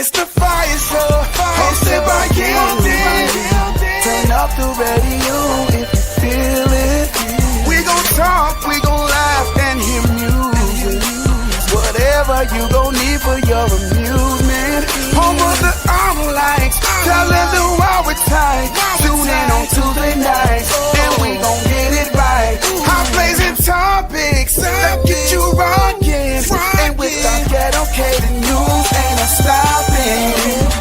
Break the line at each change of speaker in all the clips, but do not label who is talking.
It's the Fire Show, hosted by Gildan. Turn up the radio if you feel it. We gon' talk, we gon' laugh and hear music. Whatever you gon' need for your amusement. Home of the armor lights, telling the world we're tight. Tune in on Tuesday nights, and we gon' get it right. Hot blazing topics that get you rockin'. And with our ghetto the news ain't no stopping.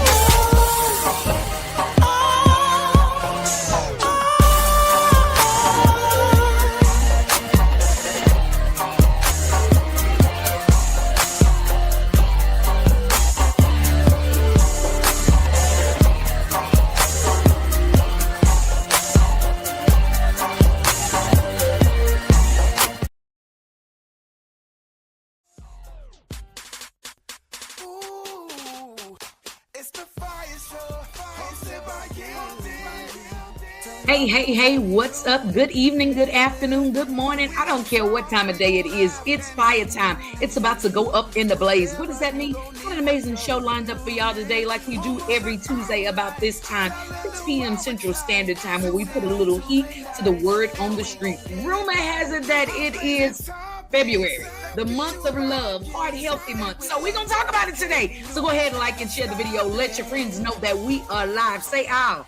Hey, what's up? Good evening, good afternoon, good morning. I don't care what time of day it is. It's fire time. It's about to go up in the blaze. What does that mean? Got an amazing show lined up for y'all today, like we do every Tuesday about this time, 6 p.m. Central Standard Time, where we put a little heat to the word on the street. Rumor has it that it is February, the month of love, heart healthy month. So we're going to talk about it today. So go ahead and like and share the video. Let your friends know that we are live. Say ow.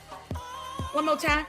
One more time.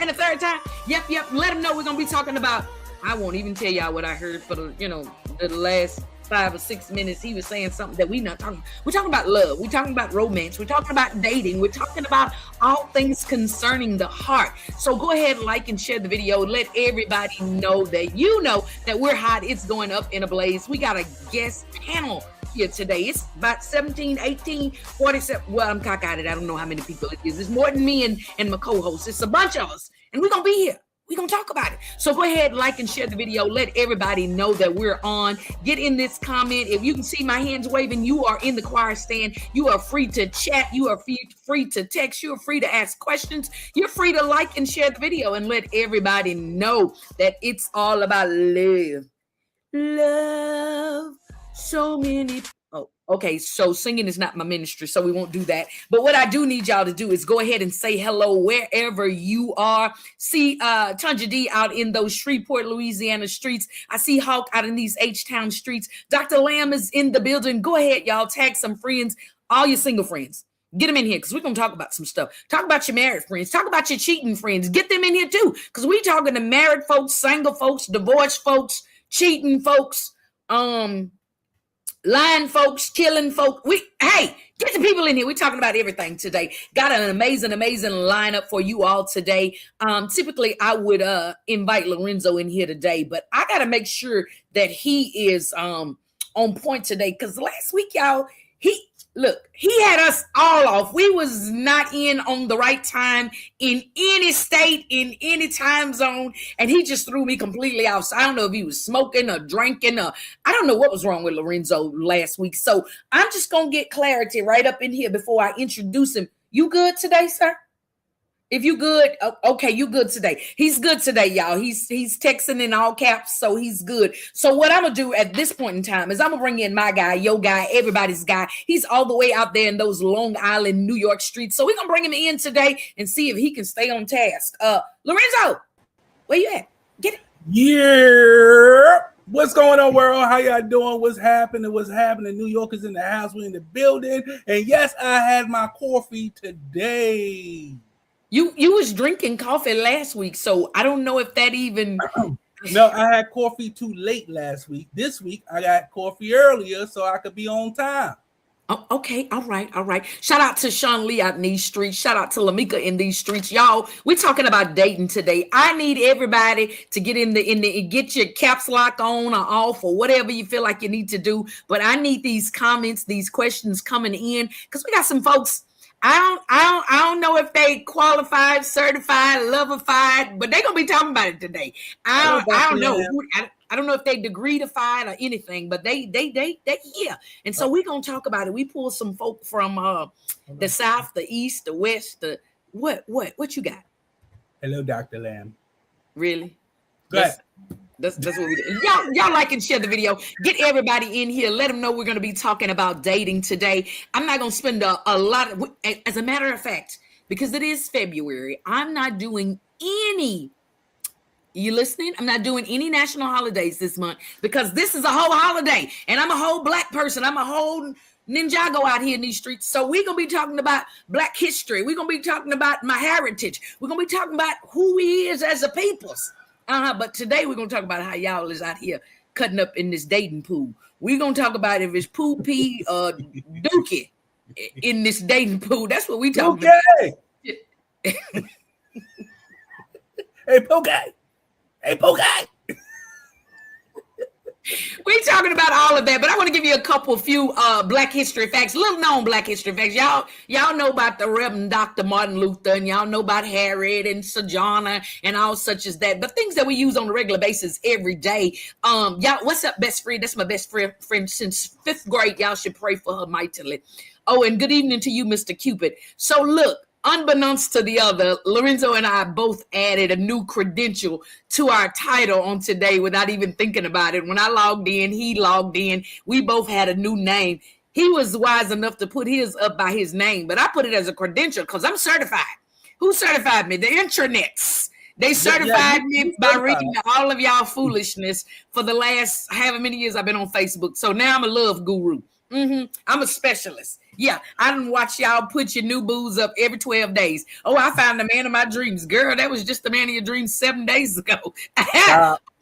And the third time, yep. Let them know we're gonna be talking about. I won't even tell y'all what I heard for the last 5 or 6 minutes. He was saying something that we not talking. We're talking about love. We're talking about romance. We're talking about dating. We're talking about all things concerning the heart. So go ahead and like and share the video. Let everybody know that you know that we're hot. It's going up in a blaze. We got a guest panel here today. It's about 17, 18, 47. Well, I'm cockeyed. I don't know how many people it is. It's more than me and my co-host. It's a bunch of us. And we're going to be here. We're going to talk about it. So go ahead, like and share the video. Let everybody know that we're on. Get in this comment. If you can see my hands waving, you are in the choir stand. You are free to chat. You are free to text. You're free to ask questions. You're free to like and share the video and let everybody know that it's all about love. Love. So many. Oh, okay. So singing is not my ministry, so we won't do that. But what I do need y'all to do is go ahead and say hello wherever you are. See Tanja D out in those Shreveport, Louisiana streets. I see Hawk out in these H-Town streets. Dr. Lamb is in the building. Go ahead, y'all. Tag some friends, all your single friends. Get them in here because we're going to talk about some stuff. Talk about your married friends. Talk about your cheating friends. Get them in here too because we're talking to married folks, single folks, divorced folks, cheating folks, lying folks, killing folks. Hey, get the people in here. We're talking about everything today. Got an amazing lineup for you all today. Typically, I would invite Lorenzo in here today, but I got to make sure that he is on point today because last week, y'all, he had us all off. We was not in on the right time in any state, in any time zone, and he just threw me completely off. So I don't know if he was smoking or drinking or I don't know what was wrong with Lorenzo last week. So I'm just going to get clarity right up in here before I introduce him. You good today, sir? If you good, okay, you good today. He's good today, y'all. He's texting in all caps, so he's good. So what I'm going to do at this point in time is I'm going to bring in my guy, your guy, everybody's guy. He's all the way out there in those Long Island, New York streets. So we're going to bring him in today and see if he can stay on task. Lorenzo, where you at? Get it.
Yeah. What's going on, world? How y'all doing? What's happening? New York is in the house. We're in the building. And yes, I had my coffee today.
You was drinking coffee last week, so I don't know if that even.
No, I had coffee too late last week. This week I got coffee earlier so I could be on time.
Oh, okay, all right. Shout out to Sean Lee out in these streets. Shout out to Lamika in these streets, y'all. We're talking about dating today. I need everybody to get in the get your caps lock on or off or whatever you feel like you need to do. But I need these comments, these questions coming in because we got some folks. I don't know if they qualified, certified, loverified, but they're gonna be talking about it today. I don't know. I don't know if they degree-ified or anything, but they here. And so we're gonna talk about it. We pulled some folk from the South, the East, the West, the what you got?
Hello, Dr. Lamb.
Really?
Go ahead.
That's what we do. Y'all like and share the video. Get everybody in here. Let them know we're going to be talking about dating today. I'm not going to spend a lot of, as a matter of fact, because it is February, I'm not doing any. You listening? I'm not doing any national holidays this month because this is a whole holiday, and I'm a whole Black person. I'm a whole Ninjago out here in these streets. So we're going to be talking about Black history. We're going to be talking about my heritage. We're going to be talking about who we is as a peoples. But today we're going to talk about how y'all is out here cutting up in this dating pool. We're going to talk about if it's poo pee or dookie in this dating pool. That's what we talking about.
Hey, Pookie. Hey, Pookie.
We talking about all of that, but I want to give you a few Black history facts, little known Black history facts. Y'all know about the Reverend Dr. Martin Luther, and y'all know about Harriet and Sojourner and all such as that. But things that we use on a regular basis every day. Y'all, what's up, best friend? That's my best friend since 5th grade. Y'all should pray for her mightily. Oh, and good evening to you, Mr. Cupid. So look. Unbeknownst to the other, Lorenzo and I both added a new credential to our title on today without even thinking about it. When I logged in, he logged in. We both had a new name. He was wise enough to put his up by his name, but I put it as a credential because I'm certified. Who certified me? The intranets. They certified me by reading all of y'all foolishness for the last however many years I've been on Facebook. So now I'm a love guru. I'm a specialist. Yeah, I done watch y'all put your new booze up every 12 days. Oh, I found the man of my dreams. Girl, that was just the man of your dreams 7 days ago.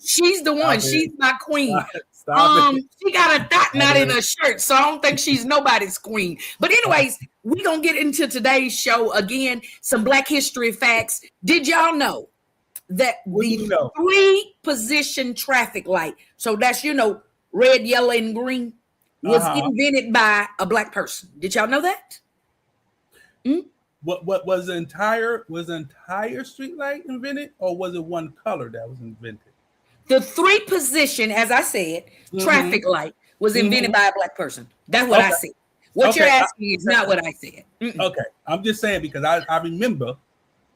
She's the one. She's my queen. She got a dot knot in her shirt, so I don't think she's nobody's queen. But anyways, we're going to get into today's show. Again, some Black history facts. Did y'all know that the 3-position traffic light, so that's, red, yellow, and green, was invented by a Black person. Did y'all know that?
What was the entire street light invented, or was it one color that was invented?
The 3-position, as I said, traffic light was invented by a Black person. That's what I said. What you're asking is not what I said.
Okay, I'm just saying because I remember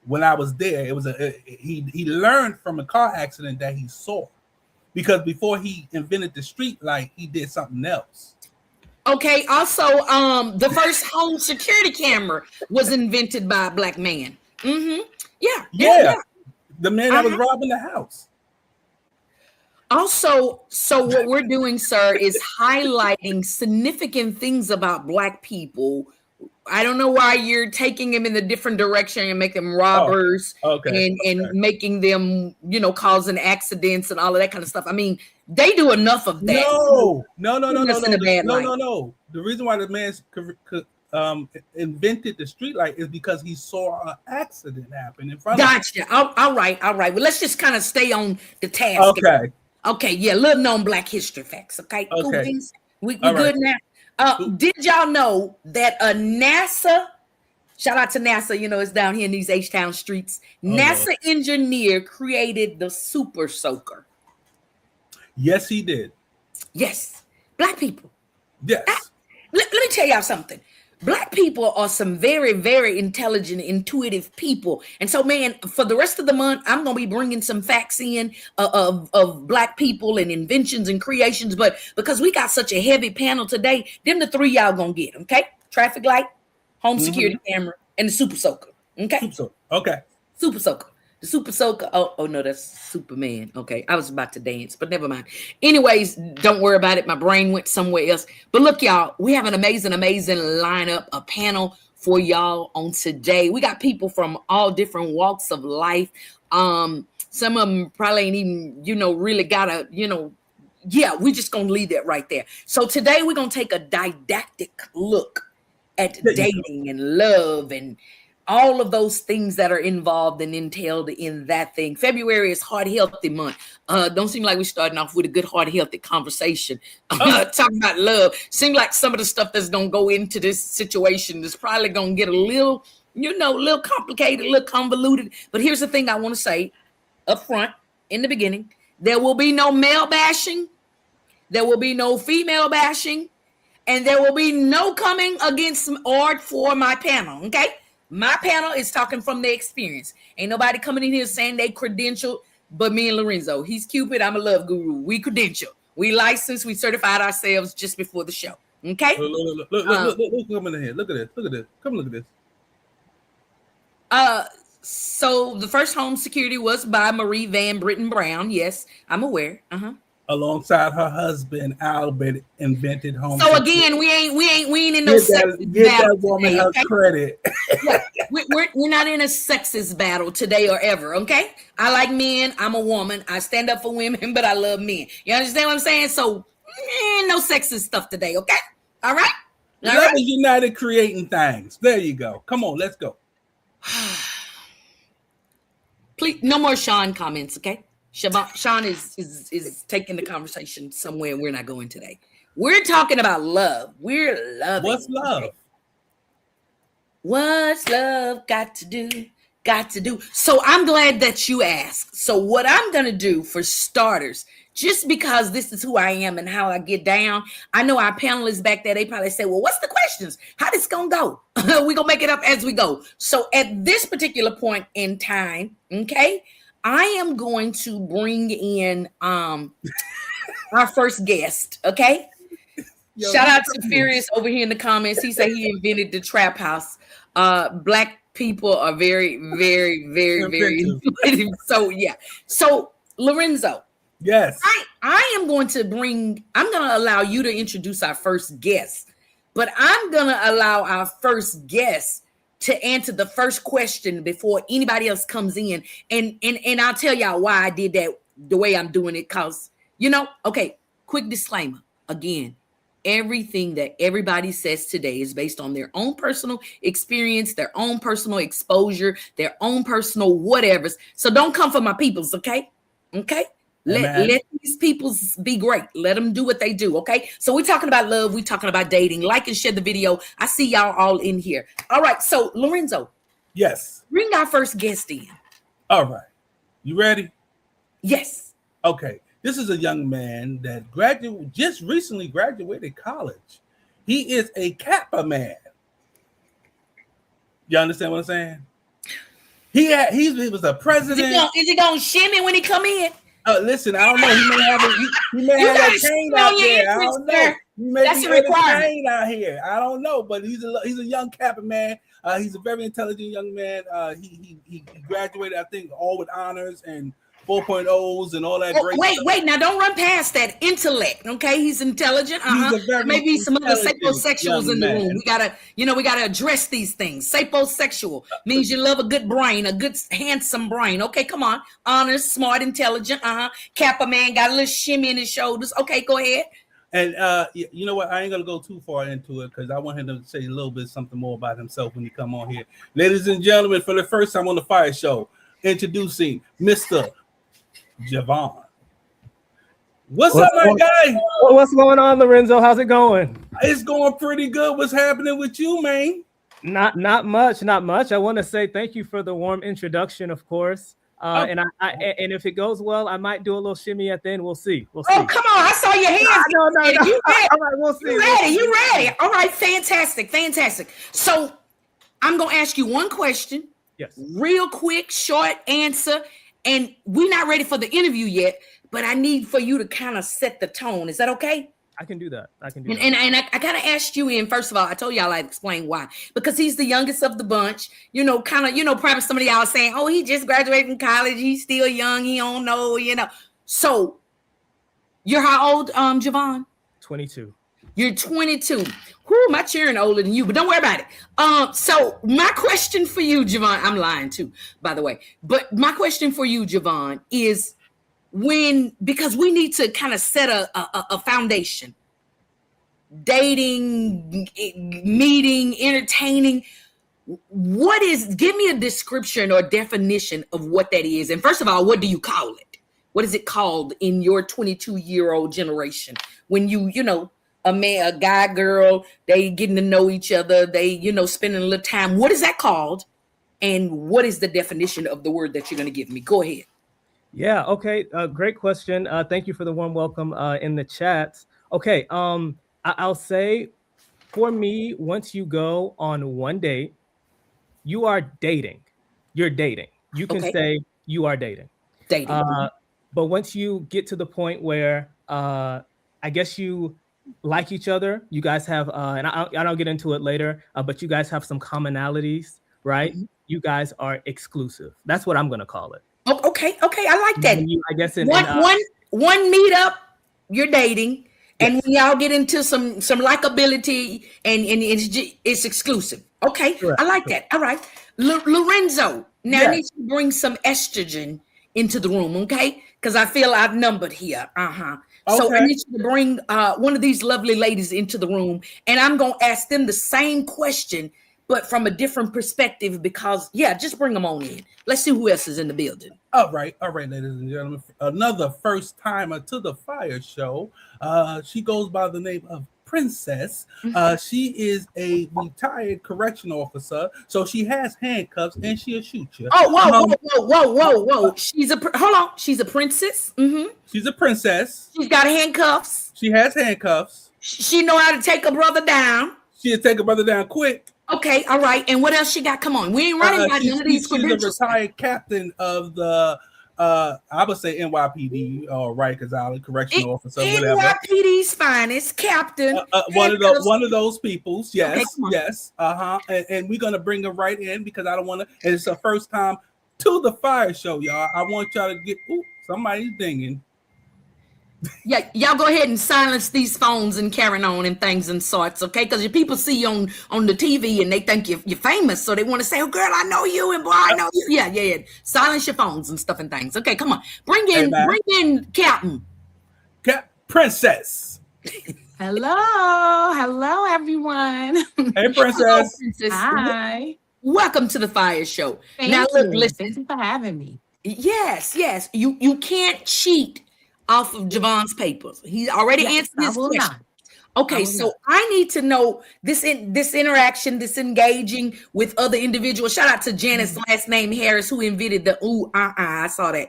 when I was there, it was he learned from a car accident that he saw, because before he invented the street light, he did something else.
Okay, also, the first home security camera was invented by a Black man. Yeah. The man that was robbing the house. Also, so what we're doing, sir, is highlighting significant things about Black people. I don't know why you're taking them in a different direction and making them robbers and making them, causing accidents and all of that kind of stuff. I mean, they do enough of that. No. The reason why the man invented the streetlight is because he saw an accident happen in front of him. Gotcha. All right. Well, let's just kind of stay on the task. Okay. Yeah. Little known Black history facts. Okay. Cool things. We good now. Did y'all know that NASA, shout out to NASA, it's down here in these H-Town streets, NASA engineer created the Super Soaker?
Yes, he did.
Yes. Black people.
Yes.
Let me tell y'all something. Black people are some very, very intelligent, intuitive people. And so, man, for the rest of the month, I'm going to be bringing some facts in of Black people and inventions and creations. But because we got such a heavy panel today, them the 3 y'all going to get, okay? Traffic light, home security camera, and the Super Soaker, okay?
Super Soaker, okay.
Super Soaker. The Super Soaker. Oh no, that's Superman. Okay, I was about to dance, but never mind. Anyways, don't worry about it. My brain went somewhere else. But look, y'all, we have an amazing lineup, a panel for y'all on today. We got people from all different walks of life. Some of them probably ain't even, really gotta, we just gonna leave that right there. So today we're gonna take a didactic look at dating and love and all of those things that are involved and entailed in that thing. February is Heart Healthy Month. Don't seem like we're starting off with a good heart healthy conversation. Talking about love. Seems like some of the stuff that's going to go into this situation is probably going to get a little, a little complicated, a little convoluted. But here's the thing I want to say up front in the beginning. There will be no male bashing. There will be no female bashing. And there will be no coming against or for my panel, okay? My panel is talking from their experience. Ain't nobody coming in here saying they credentialed. But me and Lorenzo, he's Cupid. I'm a love guru. We credential. We licensed. We certified ourselves just before the show. Okay.
Look, come in here. Look at this. Look at this. Come look at this.
So the first home security was by Marie Van Britton Brown. Yes, I'm aware.
Alongside her husband, Albert invented home.
So again, we ain't in no sexist
get
battle
that woman
today,
her
okay?
credit.
Yeah, we're not in a sexist battle today or ever. Okay, I like men. I'm a woman. I stand up for women, but I love men. You understand what I'm saying? So no sexist stuff today. Okay, all right.
Love is united, creating things. There you go. Come on, let's go.
Please, no more Sean comments, okay? Sean is taking the conversation somewhere, and we're not going today. We're talking about love. We're loving.
What's love?
Okay? What's love got to do? Got to do. So I'm glad that you asked. So what I'm gonna do for starters, just because this is who I am and how I get down, I know our panelists back there, they probably say, well, what's the questions? How this gonna go? We're gonna make it up as we go. So at this particular point in time, okay, I am going to bring in our first guest, okay?
Yo,
shout out to Furious over here in the comments. He said he invented the trap house. Black people are very, very, very, very intuitive. So yeah. So Lorenzo.
Yes.
I am going to allow you to introduce our first guest, but I'm going to allow our first guest to answer the first question before anybody else comes in. And I'll tell y'all why I did that the way I'm doing it. Cause okay, quick disclaimer. Again, everything that everybody says today is based on their own personal experience, their own personal exposure, their own personal whatevers. So don't come for my peoples, okay? Okay? Let these peoples be great. Let them do what they do, okay? So we're talking about love. We're talking about dating. Like and share the video. I see y'all all in here. All right, so Lorenzo.
Yes.
Bring our first guest in.
All right. You ready?
Yes.
Okay. This is a young man that just recently graduated college. He is a Kappa man. You understand what I'm saying? He was a president.
Is he gonna shimmy when he come in?
Listen, I don't know. He may have a chain out there. I don't know. That's a requirement out here. I don't know, but he's a young Kappa man. He's a very intelligent young man. He graduated, I think, all with honors and 4.0s and all that great stuff.
Wait, now don't run past that intellect, okay? He's intelligent. Maybe some other sapiosexuals in the room. We gotta address these things. Sapiosexual means you love a good brain, a good handsome brain. Okay, come on. Honest, smart, intelligent. Kappa man got a little shimmy in his shoulders. Okay, go ahead.
And you know what? I ain't gonna go too far into it because I want him to say a little bit something more about himself when he come on here. Ladies and gentlemen, for the first time on the Fire Show, introducing Mr. Javon. What's up, my guy?
What's going on, Lorenzo? How's it going?
It's going pretty good. What's happening with you, man?
Not much. I want to say thank you for the warm introduction, of course. And if it goes well, I might do a little shimmy at the end. We'll see.
Oh, come on. I saw your hands.
No.
You ready?
All right, we'll see.
You ready? All right, fantastic. So I'm going to ask you one question.
Yes.
Real quick, short answer. And we're not ready for the interview yet, but I need for you to kind of set the tone. Is that okay?
I can do that.
And I kind of asked you in, first of all, I told y'all I'd explain why. Because he's the youngest of the bunch. Probably some of y'all saying, oh, he just graduated from college. He's still young. He don't know, So you're how old, Javon?
22.
You're 22. Whoo, my children older than you, but don't worry about it. So my question for you, Javon, I'm lying too, by the way. But my question for you, Javon, is because we need to kind of set a foundation. Dating, meeting, entertaining. Give me a description or definition of what that is. And first of all, what do you call it? What is it called in your 22-year-old generation? When a man, a guy, girl, they getting to know each other. They, spending a little time. What is that called? And what is the definition of the word that you're going to give me? Go ahead.
Yeah. Okay. Great question. Thank you for the warm welcome in the chat. Okay. I'll say for me, once you go on one date, you are dating. You're dating. You can say you are dating.
Dating.
But once you get to the point where I guess you like each other, you guys have, and I'll get into it later, but you guys have some commonalities, right?
Mm-hmm.
You guys are exclusive. That's what I'm going to call it.
Oh, okay, I like that.
I guess
One meetup, you're dating, and
yes.
when y'all get into some likability, and it's exclusive. Okay,
Correct.
I like that. All right, Lorenzo. Now I
Yes.
need to bring some estrogen into the room, okay? Because I feel outnumbered here. So I
Okay.
need you to bring one of these lovely ladies into the room, and I'm gonna ask them the same question, but from a different perspective. Because just bring them on in. Let's see who else is in the building.
All right, ladies and gentlemen. Another first timer to the Fire Show. She goes by the name of Princess. She is a retired correctional officer, so she has handcuffs and she'll shoot you.
Oh, whoa! Hold on. She's a princess. Mm-hmm.
She's a princess.
She's got handcuffs.
She has handcuffs.
She know how to take her brother down.
She'll take her brother down quick.
Okay, all right. And what else she got? Come on, we ain't running by none of these credentials.
She's a retired captain of the I would say NYPD, right? Because I'm a correctional officer, whatever.
NYPD's finest, captain.
One of those peoples. Yes, okay, yes. And we're gonna bring her right in because I don't want to. And it's her first time to the Fire Show, y'all. I want y'all to get. Ooh, somebody's dinging.
Yeah, y'all go ahead and silence these phones and carrying on and things and sorts, okay? Because your people see you on the TV and they think you're famous, so they want to say, "Oh, girl, I know you," and "Boy, I know you." Yeah. Silence your phones and stuff and things. Okay, come on, bring in Captain.
Princess.
Hello, everyone.
Hey, Princess.
Princess.
Hi.
Welcome to the Fire Show.
Thank you. Listen. Thank you for having me.
Yes. You can't cheat off of Javon's papers. He already answered his question.
Not.
Okay, so I need to know this interaction, this engaging with other individuals. Shout out to Janice, last name Harris, who invented the I saw that.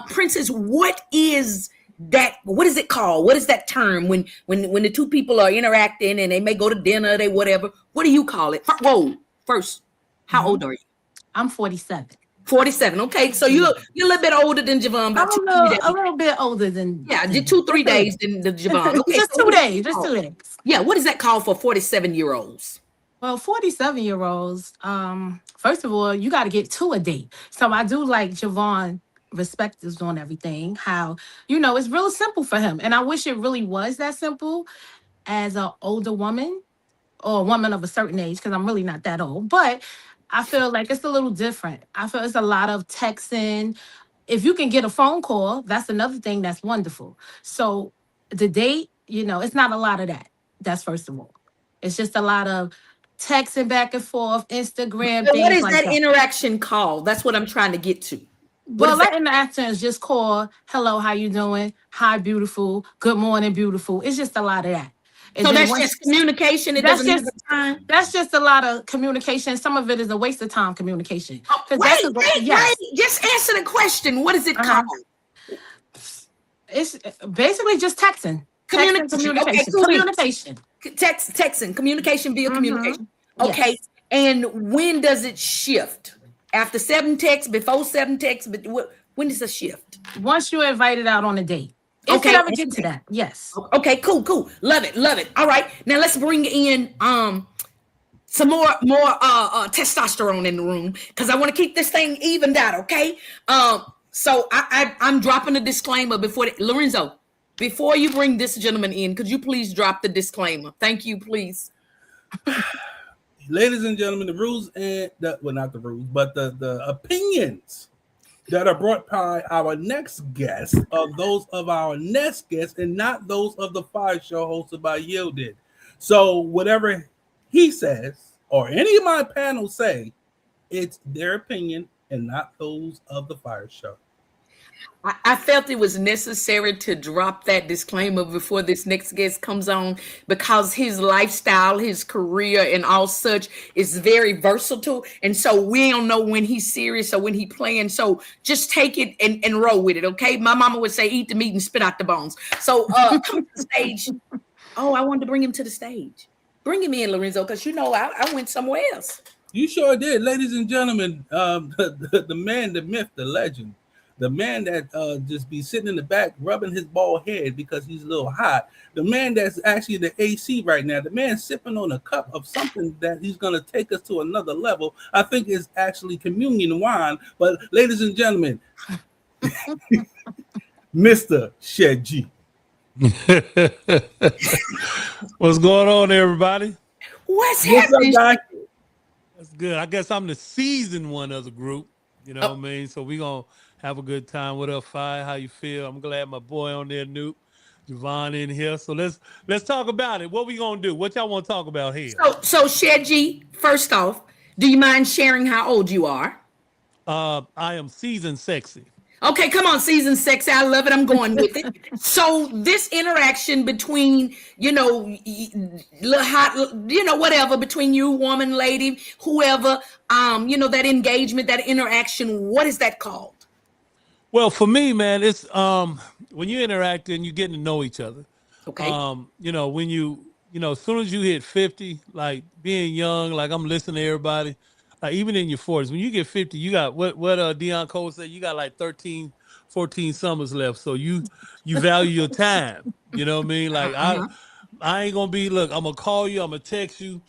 Princess, what is that? What is it called? What is that term when the two people are interacting and they may go to dinner, they whatever? What do you call it? First, how old are you?
I'm 47.
47. Okay, so you're a little bit older than Javon.
I'm a little bit older than
2-3 days than the Javon. Okay,
just 2 days. Just 2 days.
Yeah, what is that called for 47-year-olds?
Well, 47-year-olds. First of all, you got to get to a date. So I do like Javon respect is on everything. How it's real simple for him, and I wish it really was that simple as an older woman or a woman of a certain age, because I'm really not that old, but I feel like it's a little different. I feel it's a lot of texting. If you can get a phone call, that's another thing that's wonderful. So the date, it's not a lot of that. That's first of all. It's just a lot of texting back and forth, Instagram.
So what is like that interaction called? That's what I'm trying to get to.
Well, that interaction is just call, hello, how you doing? Hi, beautiful. Good morning, beautiful. It's just a lot of that. And
so that's just communication.
That's just a lot of communication. Some of it is a waste of time communication.
Wait. Just answer the question. What is it called?
It's basically just texting. Communication.
Texting. Communication via communication. Okay. Yes. And when does it shift? After 7 texts? Before 7 texts? But when does it shift?
Once you're invited out on a date. If you ever get to that, yes.
Okay, cool. Love it. All right, now let's bring in some more testosterone in the room, because I want to keep this thing evened out. Okay, so I'm dropping a disclaimer before Lorenzo. Before you bring this gentleman in, could you please drop the disclaimer? Thank you, please.
Ladies and gentlemen, the rules and not the rules, but the opinions that are brought by our next guest are those of our next guest and not those of the Fire Show hosted by Yielded. So whatever he says or any of my panel say, it's their opinion and not those of the Fire Show.
I felt it was necessary to drop that disclaimer before this next guest comes on, because his lifestyle, his career, and all such is very versatile. And so we don't know when he's serious or when he's playing. So just take it and roll with it, okay? My mama would say, eat the meat and spit out the bones. So come to the stage. Oh, I wanted to bring him to the stage. Bring him in, Lorenzo, because I went somewhere else.
You sure did. Ladies and gentlemen, the man, the myth, the legend, The man that just be sitting in the back rubbing his bald head because he's a little hot. The man that's actually the AC right now. The man sipping on a cup of something that he's going to take us to another level. I think is actually communion wine. But ladies and gentlemen, Mr. Shed G.
What's going on, everybody?
What's happening?
Up,
That's good. I guess I'm the seasoned one of the group. You know what I mean? So we gonna have a good time. What up, Fi? How you feel? I'm glad my boy on there, Noop, Javon in here. So let's talk about it. What we gonna do? What y'all want to talk about here?
So Shed G, first off, do you mind sharing how old you are?
I am seasoned sexy.
Okay, come on, season sexy. I love it. I'm going with it. So this interaction between, little hot, whatever, between you, woman, lady, whoever, that engagement, that interaction, what is that called?
Well, for me, man, it's when you're interacting, you're getting to know each other.
Okay.
When you, as soon as you hit 50, like being young, like I'm listening to everybody. Even in your 40s, when you get 50, you got what Deion Cole said, you got like 13, 14 summers left. So you value your time. You know what I mean? Like I ain't gonna be, look, I'm gonna call you, I'm gonna text you,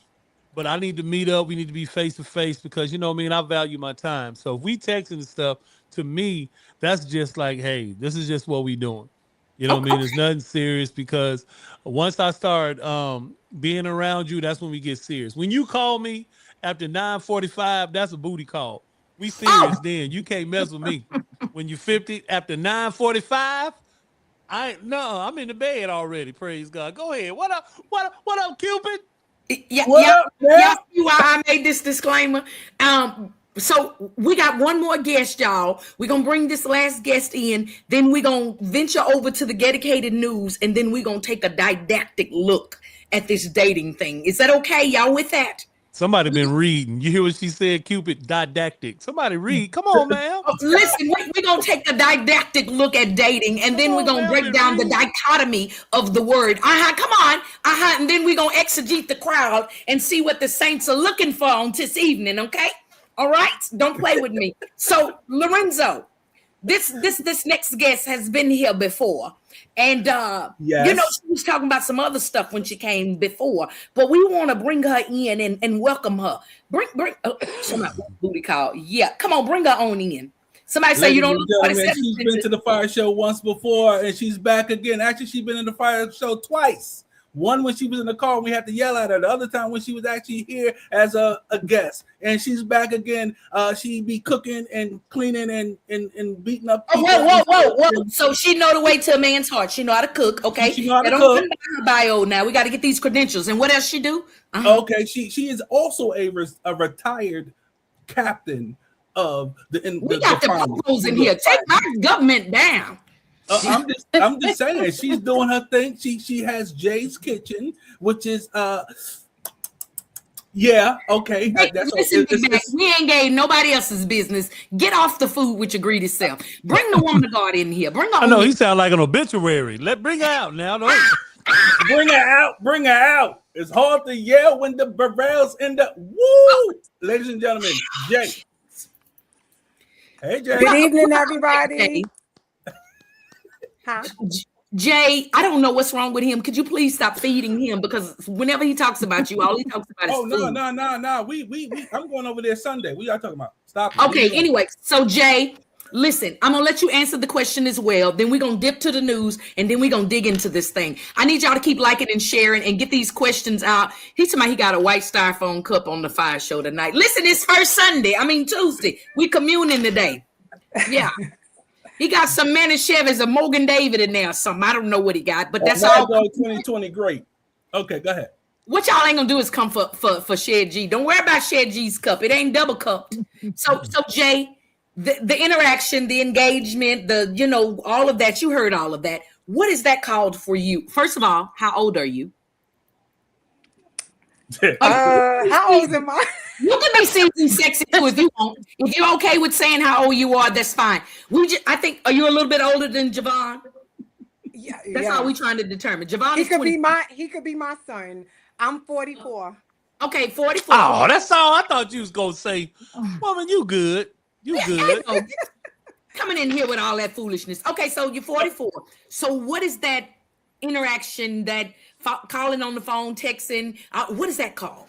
but I need to meet up. We need to be face to face because, you know what I mean? I value my time. So if we texting and stuff, to me, that's just like, hey, this is just what we doing. You know what I mean? It's nothing serious because once I start being around you, that's when we get serious. When you call me after 9:45, that's a booty call. We serious then. You can't mess with me. When you're 50, after 9:45, I'm in the bed already. Praise God. Go ahead. What up, Cupid?
Yeah. See why I made this disclaimer. So we got one more guest, y'all. We're gonna bring this last guest in, then we're gonna venture over to the dedicated news, and then we're gonna take a didactic look at this dating thing. Is that okay, y'all, with that?
Somebody been reading. You hear what she said, Cupid? Didactic. Somebody read. Come on, man.
Listen, we're going to take a didactic look at dating, and then we're going to break down the dichotomy of the word. Come on. And then we're going to exegete the crowd and see what the saints are looking for on this evening, okay? All right? Don't play with me. So, Lorenzo, this next guest has been here before. And,
yes.
she was talking about some other stuff when she came before, but we want to bring her in and welcome her. Bring, somebody booty call. Yeah, come on, bring her on in. Somebody say you don't look for the
She's been to the fire show once before, and she's back again. Actually, she's been in the fire show twice. One when she was in the car, and we had to yell at her. The other time when she was actually here as a guest, and she's back again. She be cooking and cleaning and beating up people.
Whoa! So she know the way to a man's heart. She know how to cook. Okay,
she know how to
don't
cook.
come by her bio now. We got to get these credentials. And what else she do?
Okay, she is also a retired captain of
We got the pros in here. Take my government down.
I'm just saying she's doing her thing. She has Jay's Kitchen, which is okay.
Listen, we ain't gave nobody else's business. Get off the food with your greedy self. Bring the woman guard in here. Bring her.
I know he sound like an obituary. Bring her out now.
Bring her out. It's hard to yell when the barrels in the woo. Ladies and gentlemen, Jay. Hey, Jay.
Good evening, everybody.
Huh? Jay, I don't know what's wrong with him. Could you please stop feeding him? Because whenever he talks about you, all he talks about is food.
No. We I'm going over there Sunday. What y'all talking about? Stop.
Okay, anyway. So Jay, listen, I'm gonna let you answer the question as well. Then we're gonna dip to the news and then we're gonna dig into this thing. I need y'all to keep liking and sharing and get these questions out. He's talking about he got a white styrofoam cup on the fire show tonight. Listen, it's first Tuesday. We communing today. Yeah. He got some Manischewitz, a Morgan David in there or something. I don't know what he got, but that's all.
2020 great. Okay, go ahead.
What y'all ain't gonna do is come for Shed G. Don't worry about Shed G's cup. It ain't double cupped. So Jay, the interaction, the engagement, all of that. You heard all of that. What is that called for you? First of all, how old are you?
How old am I?
You can be seasoned sexy too if you want. If you're okay with saying how old you are, that's fine. I think, are you a little bit older than Javon?
Yeah,
that's all we trying to determine. Javon,
he could be my son. I'm 44.
Okay, 44.
Oh, that's all. I thought you was gonna say, woman, you good. You good.
coming in here with all that foolishness. Okay, so you're 44. So what is that interaction, that calling on the phone, texting? What is that called?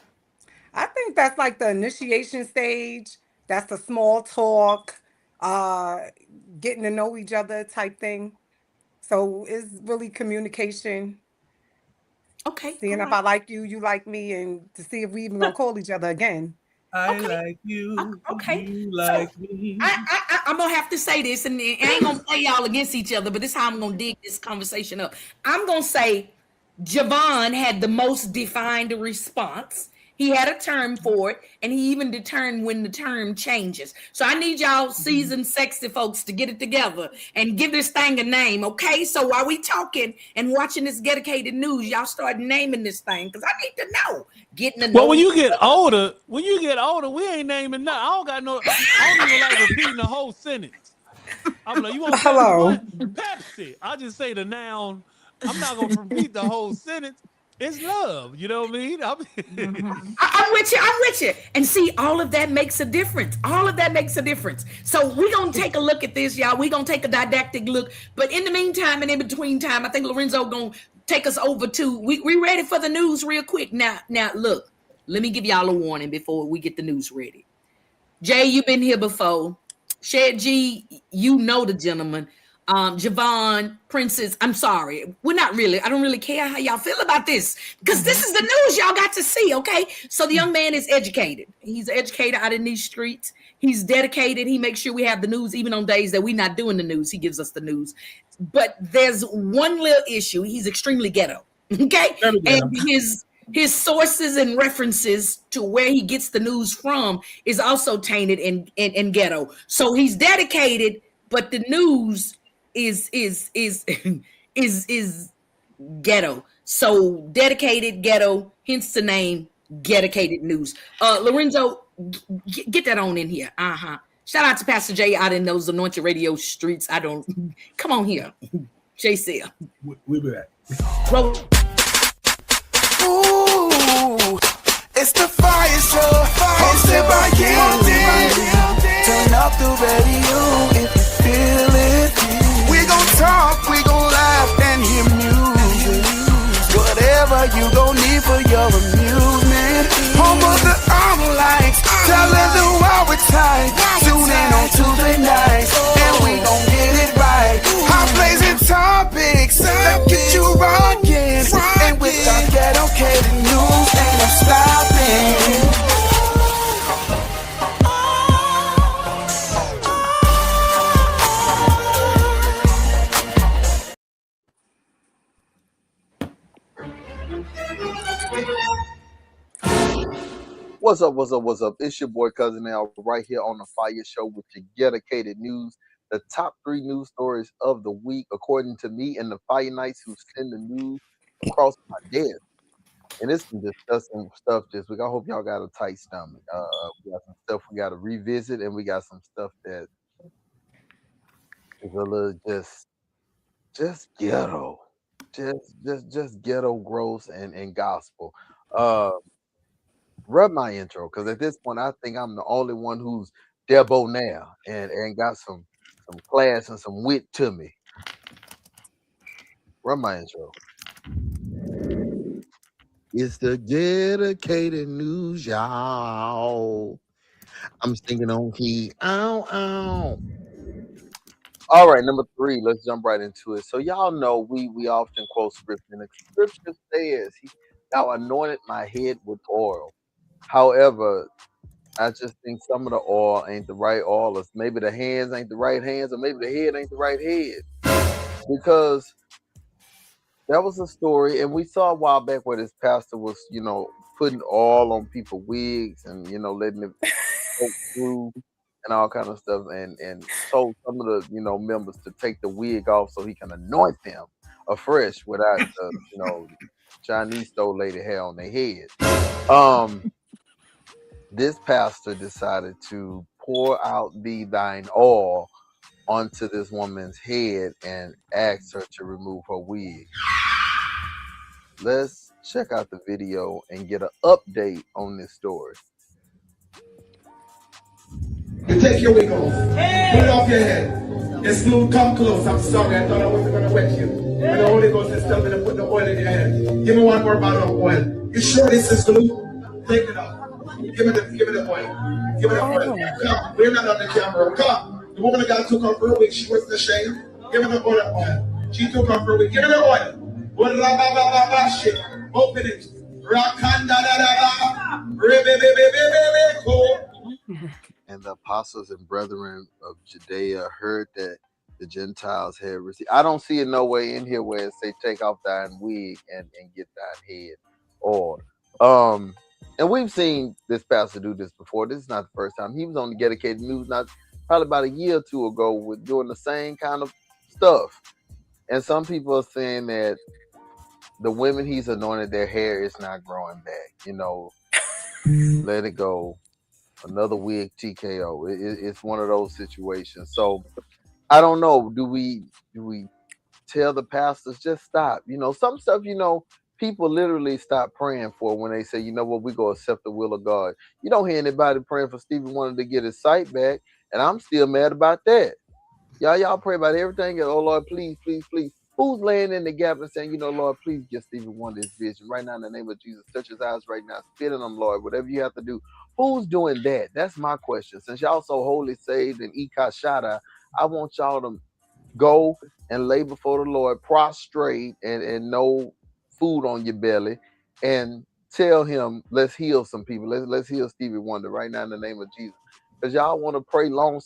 I think that's like the initiation stage. That's the small talk, getting to know each other type thing. So it's really communication.
Okay,
Seeing
all
if
right.
I like you, you like me, and to see if we even gonna call each other again.
I
Okay.
like you.
Okay.
You
So
like me.
I'm gonna have to say this, and I ain't gonna play y'all against each other, but this is how I'm gonna dig this conversation up. I'm gonna say Javon had the most defined response. He had a term for it, and he even determined when the term changes. So I need y'all seasoned, sexy folks to get it together and give this thing a name, okay? So while we talking and watching this dedicated news, y'all start naming this thing, because I need to know. Getting to know.
Well, when you get older, we ain't naming nothing. I don't even like repeating the whole sentence. I'm like, you want Pepsi?
Hello.
What? Pepsi. I just say the noun. I'm not gonna repeat the whole sentence. It's love. You know what I mean?
I'm with you. I'm with you. And see, all of that makes a difference. All of that makes a difference. So we're going to take a look at this, y'all. We're going to take a didactic look. But in the meantime and in between time, I think Lorenzo going to take us over to, we ready for the news real quick. Now, look, let me give y'all a warning before we get the news ready. Jay, you've been here before. Shed G, you know the gentleman. Javon, Princess, I'm sorry. We're not really. I don't really care how y'all feel about this, because this is the news y'all got to see, okay? So the young man is educated. He's an educator out in these streets. He's dedicated. He makes sure we have the news, even on days that we're not doing the news. He gives us the news. But there's one little issue. He's extremely ghetto, okay? And his sources and references to where he gets the news from is also tainted in ghetto. So he's dedicated, but the news is ghetto. So dedicated ghetto, hence the name Dedicated News. Lorenzo, get that on in here. Shout out to Pastor Jay out in those anointed radio streets. Come on here. Jay said.
We'll be back.
Roll.
Ooh, it's the Fire Show, hosted by Gildan. Turn up the radio if you feel it. We gon' talk, we gon' laugh and hear music. Whatever you gon' need for your amusement. Home of the lights, telling the world we're tight. Tune in on Tuesday nights, and we gon' get it right. Hot blazing topics that get you rockin'. And with our dedicated news, ain't no stopping.
What's up? What's up? It's your boy Cousin Al right here on the FIYAH Show with your dedicated news. The top 3 news stories of the week, according to me and the FIYAH Knights who send the news across my desk. And it's some disgusting stuff this week. I hope y'all got a tight stomach. We got some stuff we got to revisit, and we got some stuff that is a little just ghetto, just ghetto, gross, and gospel. Rub my intro, because at this point I think I'm the only one who's debonair and got some class and some wit to me. Rub my intro. It's the dedicated news, y'all. I'm singing on key. Ow, ow. All right, number 3. Let's jump right into it. So y'all know we often quote scripture, and the scripture says, "Thou anointed my head with oil." However, I just think some of the oil ain't the right oil, or maybe the hands ain't the right hands, or maybe the head ain't the right head. Because that was a story, and we saw a while back where this pastor was, putting oil on people's wigs and, letting it go through and all kind of stuff, and told some of the, members to take the wig off so he can anoint them afresh without the, Chinese stole lady hair on their head. This pastor decided to pour out thine oil onto this woman's head and asked her to remove her wig. Let's check out the video and get an update on this story.
You take your wig off. Put it off your head.
Yes, smooth, come close. I'm sorry, I thought I wasn't gonna wet you. But the Holy Ghost is telling me to put the oil in your head. Give me one more bottle of oil. You sure this is glue? Take it off. Give me the oil. Give me the oil.
Oh.
Come, we're not on the camera. Come. The woman of God took off her wig. She wasn't ashamed. Give me the oil. She took off her wig. Give me the oil. Shit. Open it. Rakanda da da da.
And the apostles and brethren of Judea heard that the Gentiles had received. I don't see it no way in here where it say take off thine wig and get thine head. Or and we've seen this pastor do this before. This is not the first time. He was on the Dedicated News not probably about a year or two ago with doing the same kind of stuff. And some people are saying that the women he's anointed, their hair is not growing back. You know, let it go. Another wig TKO. It's one of those situations. So I don't know. Do we tell the pastors just stop? You know, some stuff, you know, people literally stop praying for when they say, you know what, we go accept the will of God. You don't hear anybody praying for Stevie Wonder to get his sight back, and I'm still mad about that. Y'all pray about everything. Oh Lord, please, please, please. Who's laying in the gap and saying, you know, Lord, please give Stevie Wonder his vision right now in the name of Jesus. Touch his eyes right now. Spit in them, Lord. Whatever you have to do. Who's doing that? That's my question. Since y'all so holy saved and ikashada, I want y'all to go and lay before the Lord, prostrate and no food on your belly, and tell him, let's heal some people. Let's heal Stevie Wonder right now in the name of Jesus. Because y'all want to pray long.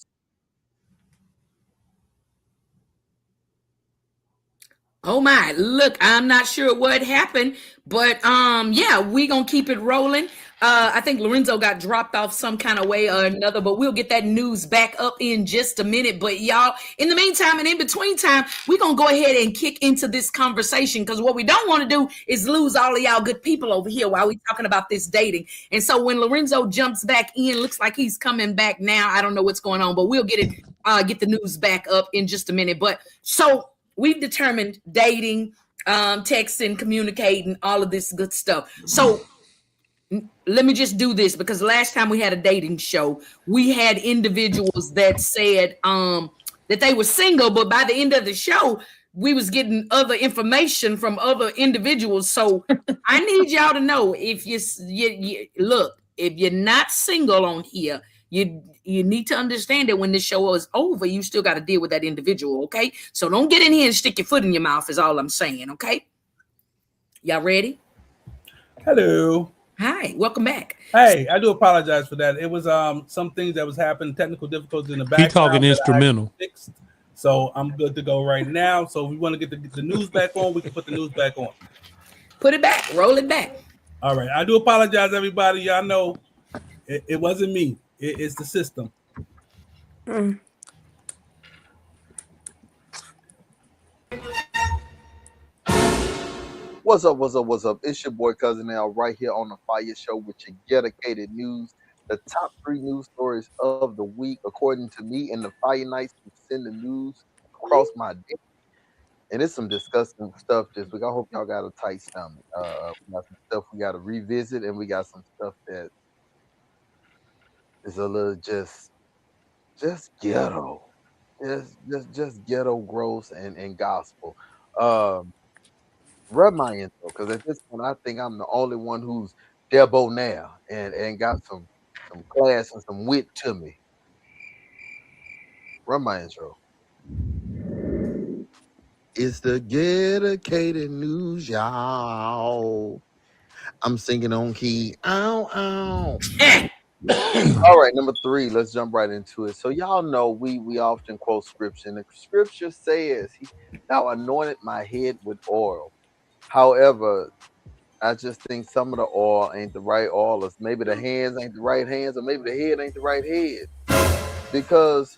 Oh my, look, I'm not sure what happened, but yeah, we gonna keep it rolling. I think Lorenzo got dropped off some kind of way or another, but we'll get that news back up in just a minute. But y'all, in the meantime and in between time, we're gonna go ahead and kick into this conversation, because what we don't want to do is lose all of y'all good people over here while we talking about this dating. And so when Lorenzo jumps back in, looks like he's coming back now. I don't know what's going on, but we'll get the news back up in just a minute. But so we've determined dating, texting, communicating, all of this good stuff. So let me just do this, because last time we had a dating show, we had individuals that said that they were single, but by the end of the show, we was getting other information from other individuals. So I need y'all to know, if you look, if you're not single on here, you need to understand that when this show is over, you still got to deal with that individual, okay? So don't get in here and stick your foot in your mouth is all I'm saying, okay? Y'all ready?
Hello.
Hi, welcome back.
Hey, I do apologize for that. It was some things that was happening, technical difficulties in the background.
He talking instrumental.
Fixed, so I'm good to go right now. So if we want to get the news back on, we can put the news back on.
Put it back, roll it back.
All right. I do apologize, everybody. Y'all know it wasn't me. It's the system.
What's up? It's your boy Cousin Al right here on the FIYAH Show with your dedicated news. The top 3 news stories of the week, according to me, and the FIYAH Nights who send the news across my day. And it's some disgusting stuff this week. I hope y'all got a tight stomach. We got some stuff we got to revisit, and we got some stuff that is a little just ghetto. Just ghetto, gross, and gospel. Rub my intro, because at this point I think I'm the only one who's debonair and got some class and some wit to me. Run my intro. It's the dedicated news, y'all. I'm singing on key. Ow, ow. All right, number 3. Let's jump right into it. So y'all know we often quote scripture, and the scripture says, "Thou anointed my head with oil." However, I just think some of the oil ain't the right oil, or maybe the hands ain't the right hands, or maybe the head ain't the right head. Because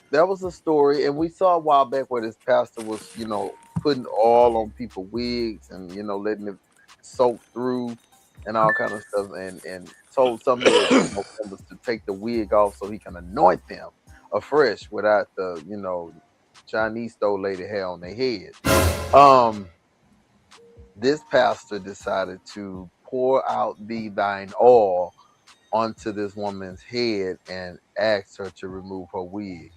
there was a story, and we saw a while back where this pastor was, you know, putting oil on people's wigs and, you know, letting it soak through and all kind of stuff, and told some of his members to take the wig off so he can anoint them afresh without the, you know, Chinese stole lady hair on their head. This pastor decided to pour out thine oil onto this woman's head and asked her to remove her wig.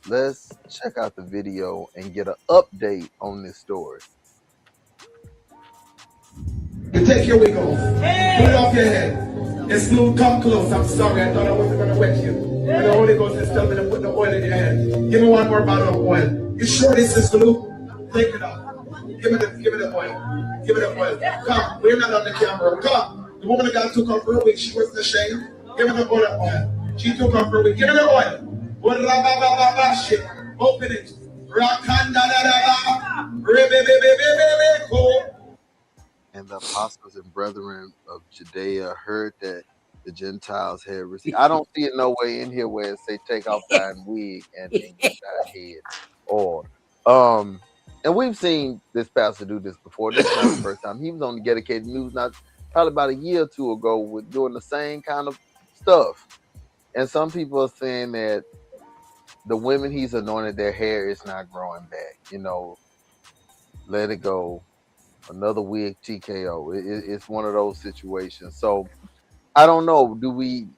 let's check out the video and get an update on this story.
You take your wig off. Put it off your head. It's smooth, come close. I'm sorry, I thought I wasn't going to wet you. And the Holy Ghost is telling me to put the oil in your head. Give me one more bottle of oil. You sure this is glue? Take it off. Give me the oil. Give me the oil. Come, we're not on the camera. Come. The woman of God took off her wig. She wasn't ashamed. Give me the oil. She took off her wig. Give me the oil. Open it.
And the apostles and brethren of Judea heard that the Gentiles had received. I don't see it nowhere in here where it say take off thine wig and get thy head oil. And we've seen this pastor do this before. This is not the first time. He was on the Dedicated News not probably about a year or two ago with doing the same kind of stuff. And some people are saying that the women he's anointed, their hair is not growing back. You know, let it go. Another wig TKO. It's one of those situations. So I don't know. Do we